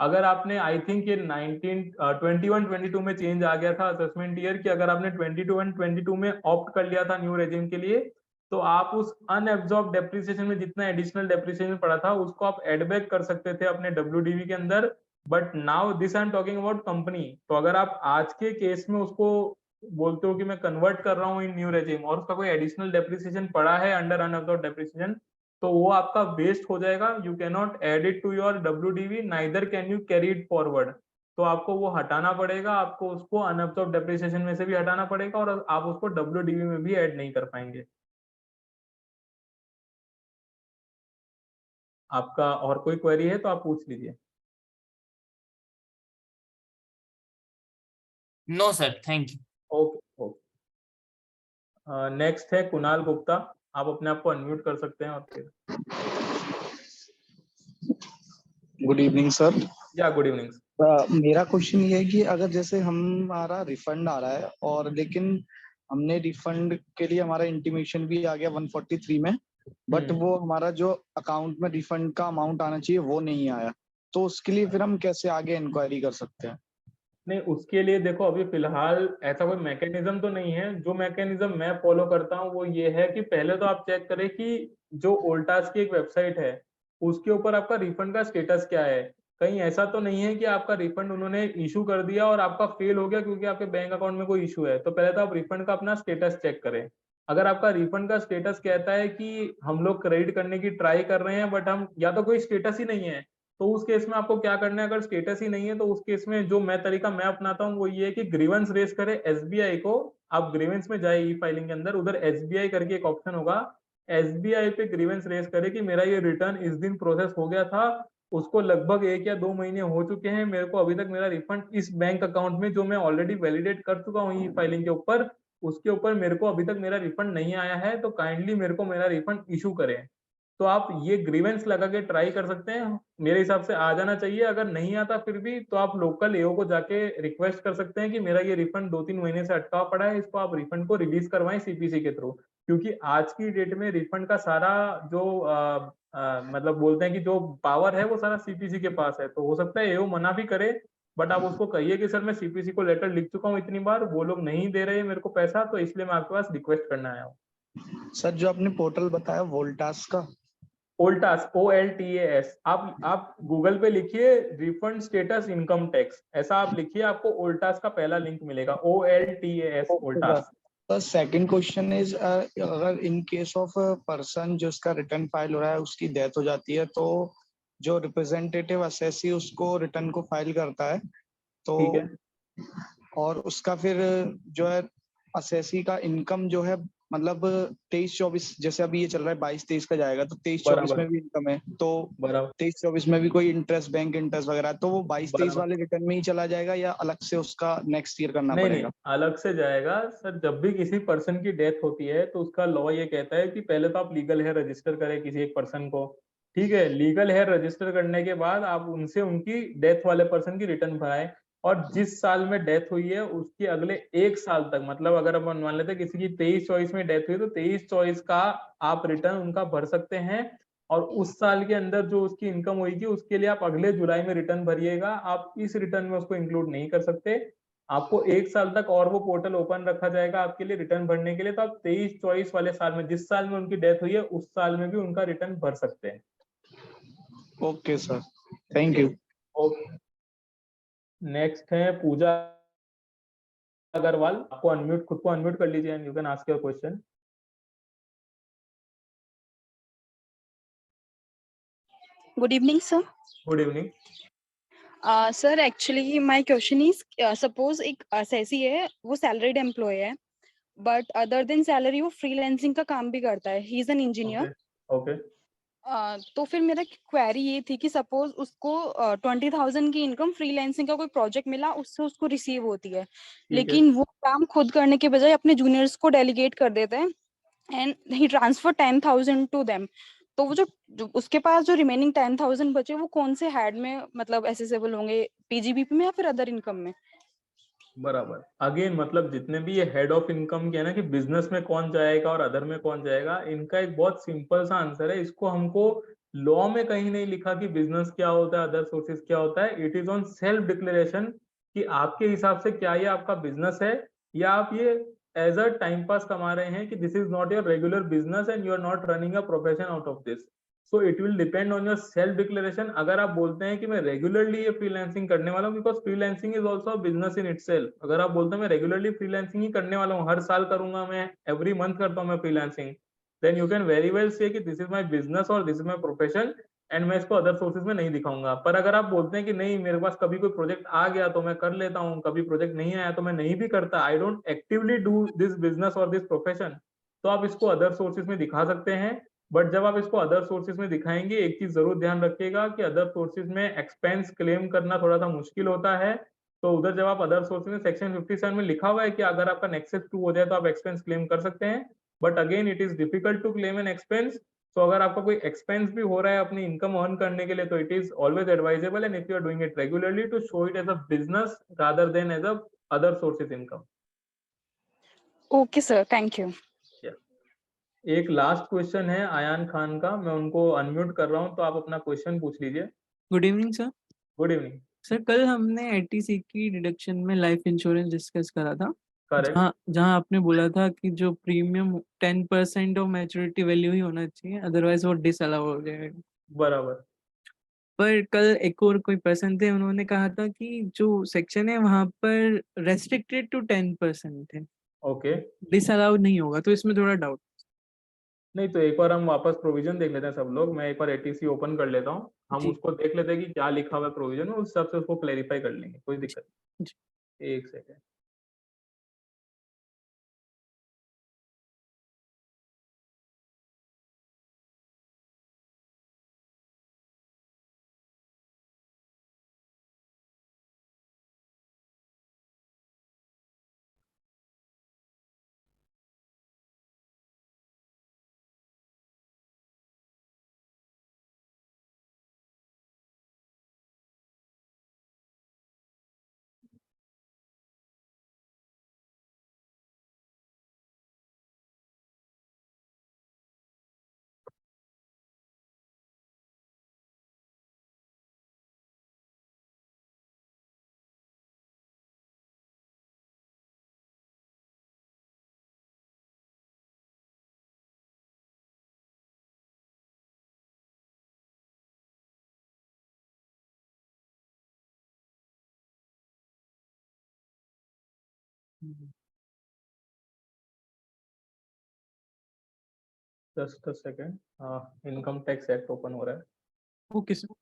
अगर आपने आई थिंक ये 21-22 में चेंज आ गया था असेसमेंट ईयर की, अगर आपने 22 में ऑप्ट कर लिया था न्यू रेजिम के लिए, तो आप उस अनएब्जॉर्ब डेप्रिसिएशन में जितना एडिशनल डेप्रिसिएशन पड़ा था उसको आप एड बैक कर सकते थे अपने WDV के अंदर। But now this I am talking about company. तो अगर आप आज के केस में उसको बोलते हो कि मैं कन्वर्ट कर रहा हूँ इन न्यू रेजिम और उसका कोई एडिशनल डेप्रिसिएशन पड़ा है अंडर अनएब्जॉर्ब डेप्रिसिएशन, तो वो आपका वेस्ट हो जाएगा। You can not add it to your WDV, neither can you carry it forward. तो आपको वो हटाना पड़ेगा, आपको उसको अनएब्जॉर्ब डेप्रिसिएशन में से भी हटाना पड़ेगा और आप उसको WDV में भी ऐड नहीं कर पाएंगे। आपका और कोई क्वेरी है तो आप पूछ लीजिए। No sir, thank you. Okay okay. Next है कुणाल गुप्ता। आप अपने आप को अनम्यूट कर सकते हैं और फिर। Good evening sir. या गुड इवनिंग। मेरा क्वेश्चन ये है कि अगर जैसे हमारा रिफंड आ रहा है और लेकिन हमने रिफंड के लिए हमारा इंटीमेशन भी आ गया 143 में, बट वो हमारा जो अकाउंट में रिफंड का अमाउंट आना चाहिए वो नहीं आया, तो उसके लिए फिर हम कैसे आगे इंक्वायरी कर सकते हैं? नहीं, उसके लिए देखो अभी फिलहाल ऐसा कोई मैकेनिज्म तो नहीं है। जो मैकेनिज्म मैं फॉलो करता हूँ वो ये है कि पहले तो आप चेक करें कि जो वोल्टास की एक वेबसाइट है उसके ऊपर आपका रिफंड का स्टेटस क्या है। कहीं ऐसा तो नहीं है कि आपका रिफंड उन्होंने इशू कर दिया और आपका फेल हो गया क्योंकि आपके बैंक अकाउंट में कोई इशू है। तो पहले तो आप रिफंड का अपना स्टेटस चेक करें। अगर आपका रिफंड का स्टेटस कहता है कि हम लोग क्रेडिट करने की ट्राई कर रहे हैं बट हम या तो कोई स्टेटस ही नहीं है, तो उस केस में आपको क्या करना है, अगर स्टेटस ही नहीं है तो उस केस में जो तरीका मैं अपनाता हूँ वो ये है कि ग्रीवेंस रेज करे एसबीआई को। आप ग्रीवेंस में जाए ई फाइलिंग के अंदर, उधर एसबीआई करके एक ऑप्शन होगा, एसबीआई पे ग्रीवेंस रेज करे कि मेरा ये रिटर्न इस दिन प्रोसेस हो गया था, उसको लगभग 1 या 2 महीने हो चुके हैं, मेरे को अभी तक मेरा रिफंड इस बैंक अकाउंट में जो मैं ऑलरेडी वैलिडेट कर चुका हूँ ई फाइलिंग के ऊपर, उसके ऊपर मेरे को अभी तक मेरा रिफंड नहीं आया है, तो काइंडली मेरे को मेरा रिफंड इशू करें। तो आप ये ग्रीवेंस लगा के ट्राई कर सकते हैं, मेरे हिसाब से आ जाना चाहिए। अगर नहीं आता फिर भी तो आप लोकल एओ को जाके रिक्वेस्ट कर सकते हैं कि मेरा ये रिफंड 2-3 महीने से अटका पड़ा है, इसको आप रिफंड को रिलीज करवाएं सीपीसी के थ्रू। क्योंकि आज की डेट में रिफंड का सारा जो मतलब बोलते हैं कि जो पावर है वो सारा सीपीसी के पास है। तो हो सकता है एओ मना भी करे, बट आप उसको कहिए कि सर मैं सीपीसी को लेटर लिख चुका हूँ इतनी बार, वो लोग नहीं दे रहे मेरे को पैसा, तो इसलिए मैं आपके पास रिक्वेस्ट करने आया हूँ। सर जो आपने पोर्टल बताया वोल्टास का, ओल्टास OLTAS, आप गूगल पे लिखिए रिफंड स्टेटस इनकम टैक्स, ऐसा आप लिखिए, आपको ओल्टास का पहला लिंक मिलेगा, OLTAS ओल्टास। तो सेकंड क्वेश्चन इज अगर इन केस ऑफ पर्सन जो उसका रिटर्न फाइल हो रहा है उसकी डेथ हो जाती है, तो जो रिप्रेजेंटेटिव असेसी उसको रिटर्न को फाइल करता है, तो ठीक है, और उसका फिर जो है असेसी का इनकम जो है मतलब 23-24, जैसे अभी ये चल रहा है 22-23 का जाएगा, तो 23-24 बराबर में भी इनकम है, तो बराबर 23-24 में भी कोई इंटरेस्ट, बैंक इंटरेस्ट वगैरह, तो वो 22-23 बराबर। वाले रिटर्न में ही चला जाएगा या अलग से उसका नेक्स्ट ईयर करना नहीं नहीं, पड़ेगा? अलग से जाएगा सर। जब भी किसी पर्सन की डेथ होती है तो उसका लॉ ये कहता है कि पहले तो आप लीगल हेयर रजिस्टर करें किसी एक पर्सन को। ठीक है, लीगल हेयर रजिस्टर करने के बाद आप उनसे उनकी डेथ वाले पर्सन की रिटर्न भराएं, और जिस साल में डेथ हुई है उसके अगले 1 साल तक, मतलब अगर अपन मान लेते हैं किसी की 23-24 में डेथ हुई तो 23-24 का आप रिटर्न उनका भर सकते हैं। और उस साल के अंदर जो उसकी इनकम होगी उसके लिए आप अगले जुलाई में रिटर्न भरिएगा, आप इस रिटर्न में उसको इंक्लूड नहीं कर सकते। आपको 1 साल तक और वो पोर्टल ओपन रखा जाएगा आपके लिए रिटर्न भरने के लिए, तो आप 23-24 वाले साल में, जिस साल में उनकी डेथ हुई है उस साल में भी उनका रिटर्न भर सकते हैं। Okay sir, thank you. Okay, next है पूजा अग्रवाल। आपको अनम्यूट, खुद को अनम्यूट कर लीजिए and you can ask your question. Good evening, sir. Good evening. Sir, actually, my question is, suppose एक assessee है, वो salaried employee है, but other than salary वो freelancing का काम भी करता है. He is an engineer. Okay तो फिर मेरा क्वेरी ये थी कि सपोज उसको 20,000 की इनकम फ्रीलांसिंग का कोई प्रोजेक्ट मिला, उससे उसको रिसीव होती है, लेकिन वो काम खुद करने के बजाय अपने जूनियर्स को डेलीगेट कर देते हैं and he transfer 10,000 to them. तो वो जो उसके पास जो रिमेनिंग 10,000 बचे वो कौन से हेड में मतलब एसेसेबल होंगे, पीजीबीपी में या फिर अदर इनकम में? बराबर। अगेन मतलब जितने भी ये हेड ऑफ इनकम के है ना कि बिजनेस में कौन जाएगा और अदर में कौन जाएगा, इनका एक बहुत सिंपल सा आंसर है। इसको हमको लॉ में कहीं नहीं लिखा कि बिजनेस क्या होता है, अदर सोर्सेज क्या होता है। It is on self declaration कि आपके हिसाब से क्या ये आपका बिजनेस है या आप ये एज अ टाइम पास कमा रहे हैं, कि this is not your regular business and you are not running a profession out of this. So it will depend on your self declaration. अगर आप बोलते हैं कि मैं रेगुलरली ये फ्रीलांसिंग करने वाला हूँ, because freelancing is also business in itself. अगर आप बोलते हैं मैं रेगुलरली फ्रीलांसिंग ही करने वाला हूँ, हर साल करूंगा, मैं एवरी मंथ करता हूँ मैं freelancing, then you can very well say कि दिस इज माई बिजनेस और this is my profession and मैं इसको अदर सोर्सेज में नहीं दिखाऊंगा। पर अगर आप बोलते हैं कि नहीं, मेरे पास कभी कोई प्रोजेक्ट आ गया तो मैं कर लेता हूँ, कभी प्रोजेक्ट नहीं आया तो मैं नहीं भी करता, I don't actively do this business और दिस प्रोफेशन, तो आप इसको अदर सोर्सेज में दिखा सकते हैं। बट जब आप इसको अदर सोर्सेज में दिखाएंगे, एक चीज जरूर ध्यान रखिएगा कि अदर सोर्सेज में एक्सपेंस क्लेम करना थोड़ा सा मुश्किल होता है। तो उधर जब आप अदर सोर्सेज में सेक्शन 57 में लिखा हुआ है कि अगर आपका नेक्सस 2 हो जाए तो आप एक्सपेंस क्लेम कर सकते हैं, but again it is difficult to claim an expense. तो अगर आपका कोई एक्सपेंस भी हो रहा है अपनी इनकम अर्न करने के लिए, तो it is always advisable and if you are doing it regularly to show it as a business rather than as a other sources income. Okay sir, thank you. एक लास्ट क्वेश्चन है आयान खान का, मैं उनको अनम्यूट कर रहा हूं, तो आप अपना क्वेश्चन पूछ लीजिए। Good evening sir. Good evening. Sir कल हमने एटीसी की डिडक्शन में लाइफ इंश्योरेंस डिस्कस करा था, करेक्ट। जहाँ जहाँ आपने बोला था कि जो प्रीमियम 10% ऑफ मैच्योरिटी वैल्यू ही होना चाहिए, अदरवाइज वो डिसअलाउ हो जाएगा। बराबर। पर कल एक और कोई पर्सन थे, उन्होंने कहा था कि जो सेक्शन है वहां पर रेस्ट्रिक्टेड टू 10% है, ओके, डिसअलाउ नहीं होगा, तो इसमें थोड़ा डाउट। नहीं तो एक बार हम वापस प्रोविजन देख लेते हैं सब लोग। मैं एक बार एटीसी ओपन कर लेता हूँ, हम जी। उसको देख लेते हैं कि क्या लिखा हुआ है प्रोविजन में, उस हिसाब से उसको क्लेरिफाई कर लेंगे, कोई दिक्कत जी। नहीं। एक second. Just a second, income tax act open हो रहा है। Okay sir.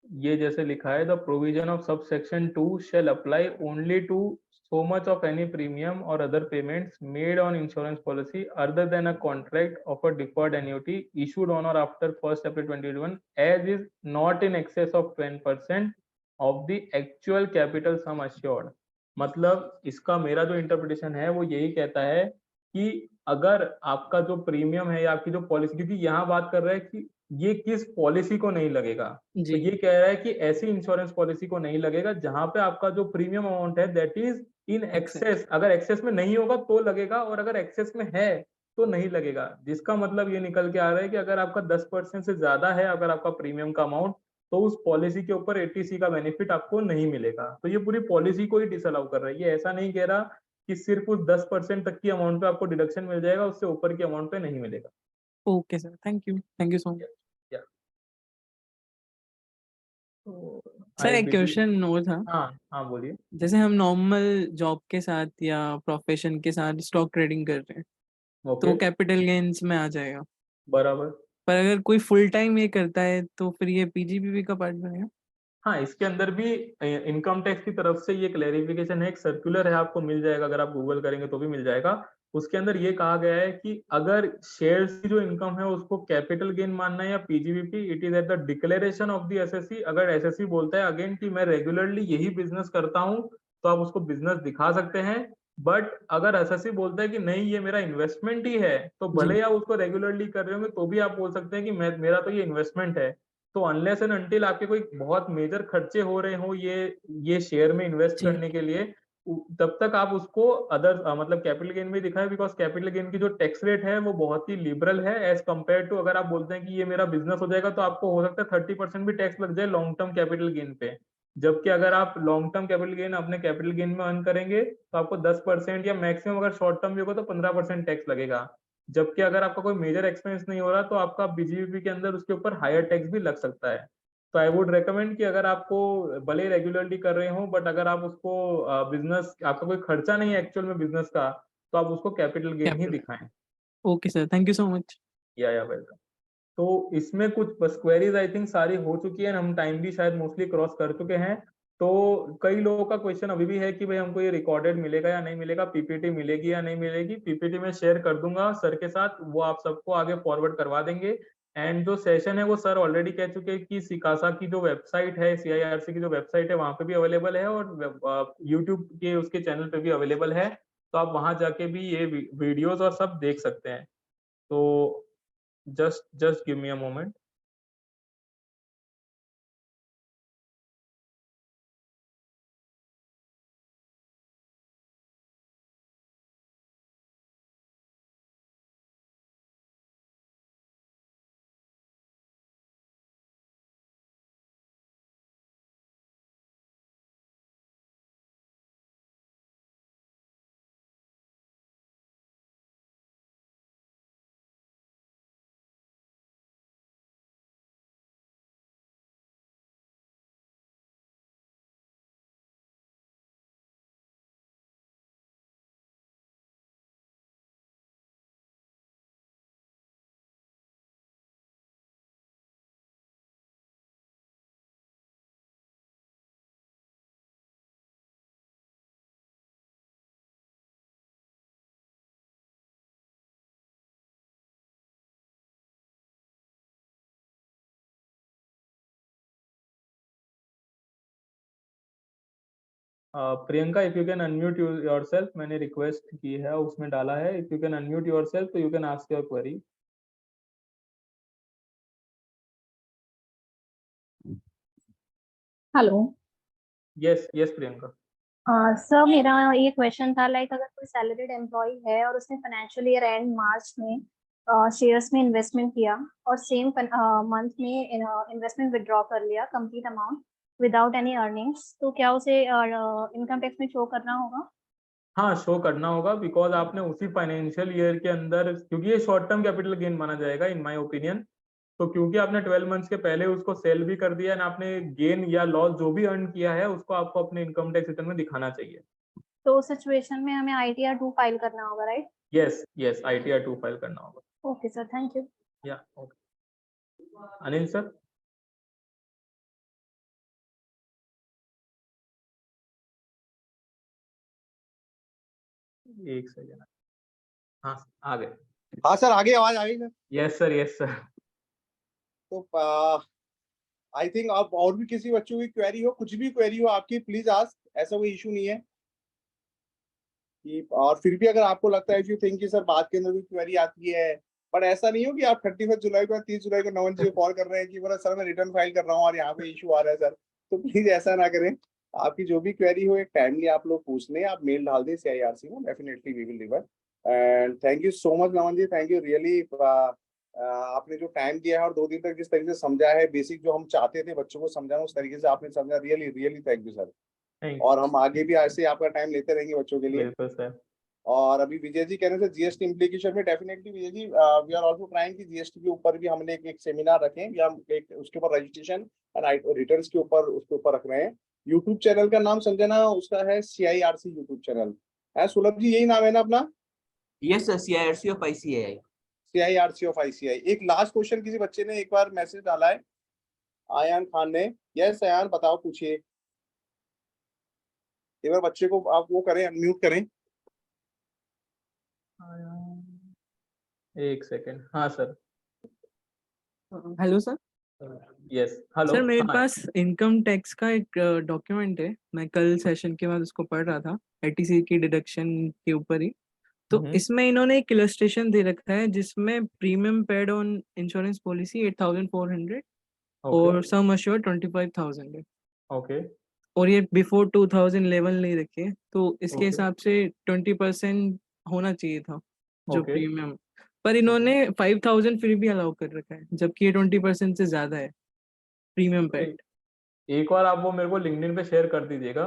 ये जैसे लिखा है, the provision of sub section 2 shall apply only to so much of any premium or other payments made on insurance policy other than a contract of a deferred annuity issued on or after 1st April 2021 as is not in excess of 10% of the actual capital sum assured। मतलब इसका मेरा जो इंटरप्रिटेशन है वो यही कहता है कि अगर आपका जो प्रीमियम है या आपकी जो पॉलिसी, क्योंकि यहाँ बात कर रहा है कि ये किस पॉलिसी को नहीं लगेगा, तो जी। ये कह रहा है कि ऐसी इंश्योरेंस पॉलिसी को नहीं लगेगा जहां पे आपका जो प्रीमियम अमाउंट है दैट इज इन एक्सेस। अगर एक्सेस में नहीं होगा तो लगेगा, और अगर एक्सेस में है तो नहीं लगेगा। जिसका मतलब ये निकल के आ रहा है कि अगर आपका 10% से ज्यादा है अगर आपका प्रीमियम का अमाउंट, तो उस पॉलिसी के ऊपर एटीसी का बेनिफिट आपको नहीं मिलेगा। तो ये पूरी पॉलिसी को ही डिसअलाउ कर रहा है। ये ऐसा नहीं कह रहा कि सिर्फ उस 10% तक की अमाउंट पे आपको डिडक्शन मिल जाएगा, उससे ऊपर की अमाउंट पे नहीं मिलेगा। Okay sir, thank you so much. तो सर आई एक बिलीव। क्वेश्चन और था, हाँ हाँ, बोलिए। जैसे हम नॉर्मल जॉब के साथ या प्रोफेशन के साथ स्टॉक ट्रेडिंग कर रहे हैं ओके, तो कैपिटल गेन्स में आ जाएगा, बराबर। पर अगर कोई फुल टाइम ये करता है तो फिर ये पीजीबीवी का पार्ट बनेगा? हाँ, इसके अंदर भी इनकम टैक्स की तरफ से ये क्लेरिफिकेशन है, एक सर्कुलर है, आपको मिल जाएगा, अगर आप गूगल करेंगे तो भी मिल जाएगा। उसके अंदर ये कहा गया है कि अगर शेयर्स की जो इनकम है उसको कैपिटल गेन मानना है या PGBP, it is at the declaration of the assessee. अगर एसएससी बोलता है अगेन कि मैं रेगुलरली यही बिजनेस करता हूँ, तो आप उसको बिजनेस दिखा सकते हैं। बट अगर एसएससी बोलता है कि नहीं ये मेरा इन्वेस्टमेंट ही है, तो भले ही आप उसको रेगुलरली कर रहे होंगे तो भी आप बोल सकते हैं कि मेरा तो ये इन्वेस्टमेंट है। तो अनलेस एंड अनटिल आपके कोई बहुत मेजर खर्चे हो रहे हो ये शेयर में इन्वेस्ट जी। करने के लिए, तब तक आप उसको अदर मतलब कैपिटल गेन में दिखाएं, बिकॉज कैपिटल गेन की जो टैक्स रेट है वो बहुत ही लिबरल है एज कम्पेयर टू अगर आप बोलते हैं कि ये मेरा बिजनेस हो जाएगा, तो आपको हो सकता है 30% भी टैक्स लग जाए लॉन्ग टर्म कैपिटल गेन पे। जबकि अगर आप लॉन्ग टर्म कैपिटल गेन अपने कैपिटल गेन में अर्न करेंगे तो आपको 10% या मैक्सिमम अगर शॉर्ट टर्म भी होगा तो 15% टैक्स लगेगा। जबकि अगर आपका कोई मेजर एक्सपेंस नहीं हो रहा तो आपका बीजीबीपी के अंदर उसके ऊपर हायर टैक्स भी लग सकता है। तो आई वुड रेकमेंड कि अगर आपको भले रेगुलरली कर रहे हो बट अगर आप उसको बिजनेस, आपका कोई खर्चा नहीं है एक्चुअल में बिजनेस का, तो आप उसको कैपिटल गेन ही दिखाएं। Okay sir, thank you so much. या वेलकम। तो इसमें कुछ बस क्वेरीज आई थिंक सारी हो चुकी है, हम टाइम भी शायद मोस्टली क्रॉस कर चुके हैं। तो कई लोगों का क्वेश्चन अभी भी है कि भाई हमको ये रिकॉर्डेड मिलेगा या नहीं मिलेगा, पीपीटी मिलेगी या नहीं मिलेगी। पीपीटी में शेयर कर दूंगा सर के साथ, वो आप सबको आगे फॉरवर्ड करवा देंगे। एंड जो सेशन है वो सर ऑलरेडी कह चुके हैं कि सिकासा की जो वेबसाइट है, CIRC की जो वेबसाइट है वहां पे भी अवेलेबल है, और यूट्यूब के उसके चैनल पे भी अवेलेबल है। तो आप वहां जाके भी ये वीडियोस और सब देख सकते हैं। तो just give me a moment. Priyanka, if you can unmute yourself, मैंने रिक्वेस्ट की है, उसमें डाला है, if you can unmute yourself, so you can ask your query. Hello Yes Priyanka. Sir, मेरा ये क्वेश्चन था, लाइक अगर कोई सैलरीड एम्प्लॉय है और उसने फाइनेंशियल ईयर एंड मार्च में शेयर्स में इन्वेस्टमेंट किया और सेम मंथ में इन्वेस्टमेंट विड्रॉ कर लिया complete amount without any earnings, तो क्या उसे इनकम टैक्स में शो करना होगा? हाँ, शो करना होगा, बिकॉज आपने उसी फाइनेंशियल ईयर के अंदर, क्योंकि ये शॉर्ट टर्म कैपिटल गेन माना जाएगा इन माय ओपिनियन। तो क्योंकि आपने 12 मंथ्स के पहले उसको सेल भी कर दिया, एंड आपने गेन या लॉस जो भी अर्न किया है उसको आपको अपने इनकम टैक्स रिटर्न में दिखाना चाहिए। तो उस सिचुएशन में हमें ITR 2 फाइल करना होगा, राइट? यस ITR 2 फाइल करना होगा। Okay sir, thank you. या ओके, अनिल सर। एक सेकेंड, हाँ आ गए। हाँ सर, आगे आवाज आ गई सर। Yes sir. तो आई थिंक आप और भी किसी बच्चों की क्वेरी हो, कुछ भी क्वेरी हो आपकी, प्लीज आस्क, ऐसा कोई इशू नहीं है कि, और फिर भी अगर आपको लगता है, इफ यू थिंक कि सर बात के अंदर कोई क्वेरी आती है, बट ऐसा नहीं हो कि आप 31 जुलाई को 30 जुलाई को नवन जी को कॉल कर रहे हैं कि बोला सर मैं रिटर्न फाइल कर रहा हूँ और यहाँ पे इशू आ रहा है सर, तो प्लीज ऐसा ना करें। आपकी जो भी क्वेरी हो एक टाइमली आप लोग पूछ लें, आप मेल डाल दें CIRC में, definitely we will revert. And thank you so much Naman ji, thank you really. आपने जो टाइम दिया है और 2 दिन तक जिस तरीके से समझा है, बेसिक जो हम चाहते थे बच्चों को समझाना उस तरीके से आपने समझा, रियली थैंक यू सर। और हम आगे भी ऐसे आपका टाइम लेते रहेंगे बच्चों के लिए। बिल्कुल सर। और अभी विजय जी कहने से GST इम्प्लीकेशन में definitely Vijay ji we are also trying कि GST के ऊपर भी हमने एक सेमिनार रखें, या एक उसके ऊपर रजिस्ट्रेशन एंड रिटर्न्स के ऊपर उसके ऊपर रख रहे हैं। यूट्यूब चैनल का नाम संजना उसका है CIRC यूट्यूब चैनल है। सुलभ जी यही नाम है ना अपना? Yes sir, CIRC of ICAI। CIRC of ICAI। एक लास्ट क्वेश्चन किसी बच्चे ने एक बार मैसेज डाला है, आयान खान ने। यस आयान, बताओ, पूछिए। एक बार बच्चे को आप वो करें, अनम्यूट करें। एक सेकेंड, हाँ sir. Hello sir. Yes hello sir, मेरे पास इनकम टैक्स का एक डॉक्यूमेंट है, मैं कल सेशन के बाद उसको पढ़ रहा था, ITC की डिडक्शन के ऊपर ही। तो इसमें इन्होंने एक इलस्ट्रेशन दे रखा है जिसमें premium paid on insurance policy 8,400 और सम अश्योर्ड 25,000 है। ओके। और ये बिफोर 2011 नहीं रखे, तो इसके हिसाब से 20% होना चाहिए था जो प्रीमियम, पर इन्होंने 5,000 फिर भी अलाउ कर रखा है, जबकि ये 20% से ज्यादा है प्रीमियम पेड। एक बार आप वो मेरे को लिंक्डइन पे शेयर कर दीजिएगा,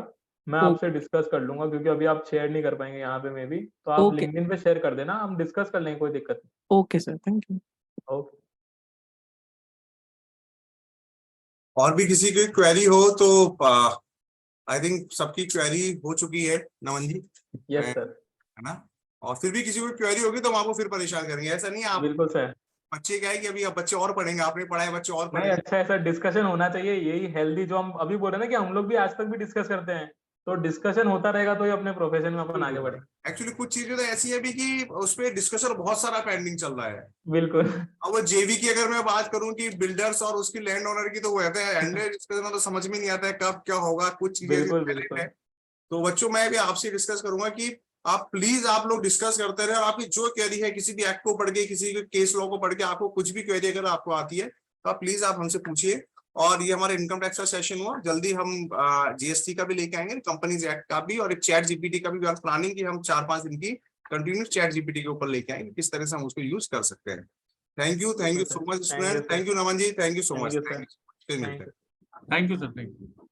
मैं आपसे डिस्कस कर लूंगा, क्योंकि अभी आप शेयर नहीं कर पाएंगे यहाँ पे मे भी, तो आप लिंक्डइन पे शेयर कर देना, हम डिस्कस कर लेंगे, कोई दिक्कत नहीं। Okay sir, thank you. Okay. और भी किसी की क्वेरी हो तो आई थिंक सबकी क्वेरी हो चुकी है नमन जी। Yes sir. है ना? और फिर भी किसी को क्वेरी होगी तो हम आपको फिर परेशान करेंगे, ऐसा नहीं है आप बिल्कुल सर। बच्चे क्या है कि अभी अब बच्चे और पढ़ेंगे, आपने पढ़ा है, बच्चे और नहीं, पढ़ेंगे। अच्छा है सर, डिस्कशन होना चाहिए, यही हेल्दी, जो हम अभी बोल रहे हैं ना कि हम लोग भी आज तक भी डिस्कस करते हैं, तो डिस्कशन होता रहेगा तो ही अपने प्रोफेशन में अपन आगे बढ़ेंगे। एक्चुअली कुछ चीजें तो ऐसी है भी कि उस पर डिस्कशन बहुत सारा पेंडिंग चल रहा है। बिल्कुल। अब वो जेवी की अगर मैं बात करूं कि बिल्डर्स और उसकी लैंड ओनर की, तो वो कहते हैं एंड डिस्कशन तो समझ में नहीं आता है कब क्या होगा, कुछ चीजें बिल्कुल बिल्कुल। है। तो बच्चों मैं भी आपसे डिस्कस करूंगा कि आप प्लीज आप लोग डिस्कस करते रहे, और आपकी जो क्वेरी है किसी भी एक्ट को पढ़ के, किसी केस लॉ को पढ़ के, आपको कुछ भी क्वेरी अगर आपको आती है तो आप प्लीज आप हमसे पूछिए। और ये हमारा इनकम टैक्स का सेशन हुआ, जल्दी हम जीएसटी का भी लेके आएंगे, कंपनीज एक्ट का भी, और एक चैट जीपीटी का भी प्लानिंग की हम 4-5 दिन की कंटिन्यूस चैट जीपीटी के ऊपर लेके आएंगे, किस तरह से हम उसको यूज कर सकते हैं। Thank you so much student, thank you Naman ji, thank you so much, Thank you, sir. फिर मिलते हैं। Thank you sir, thank you.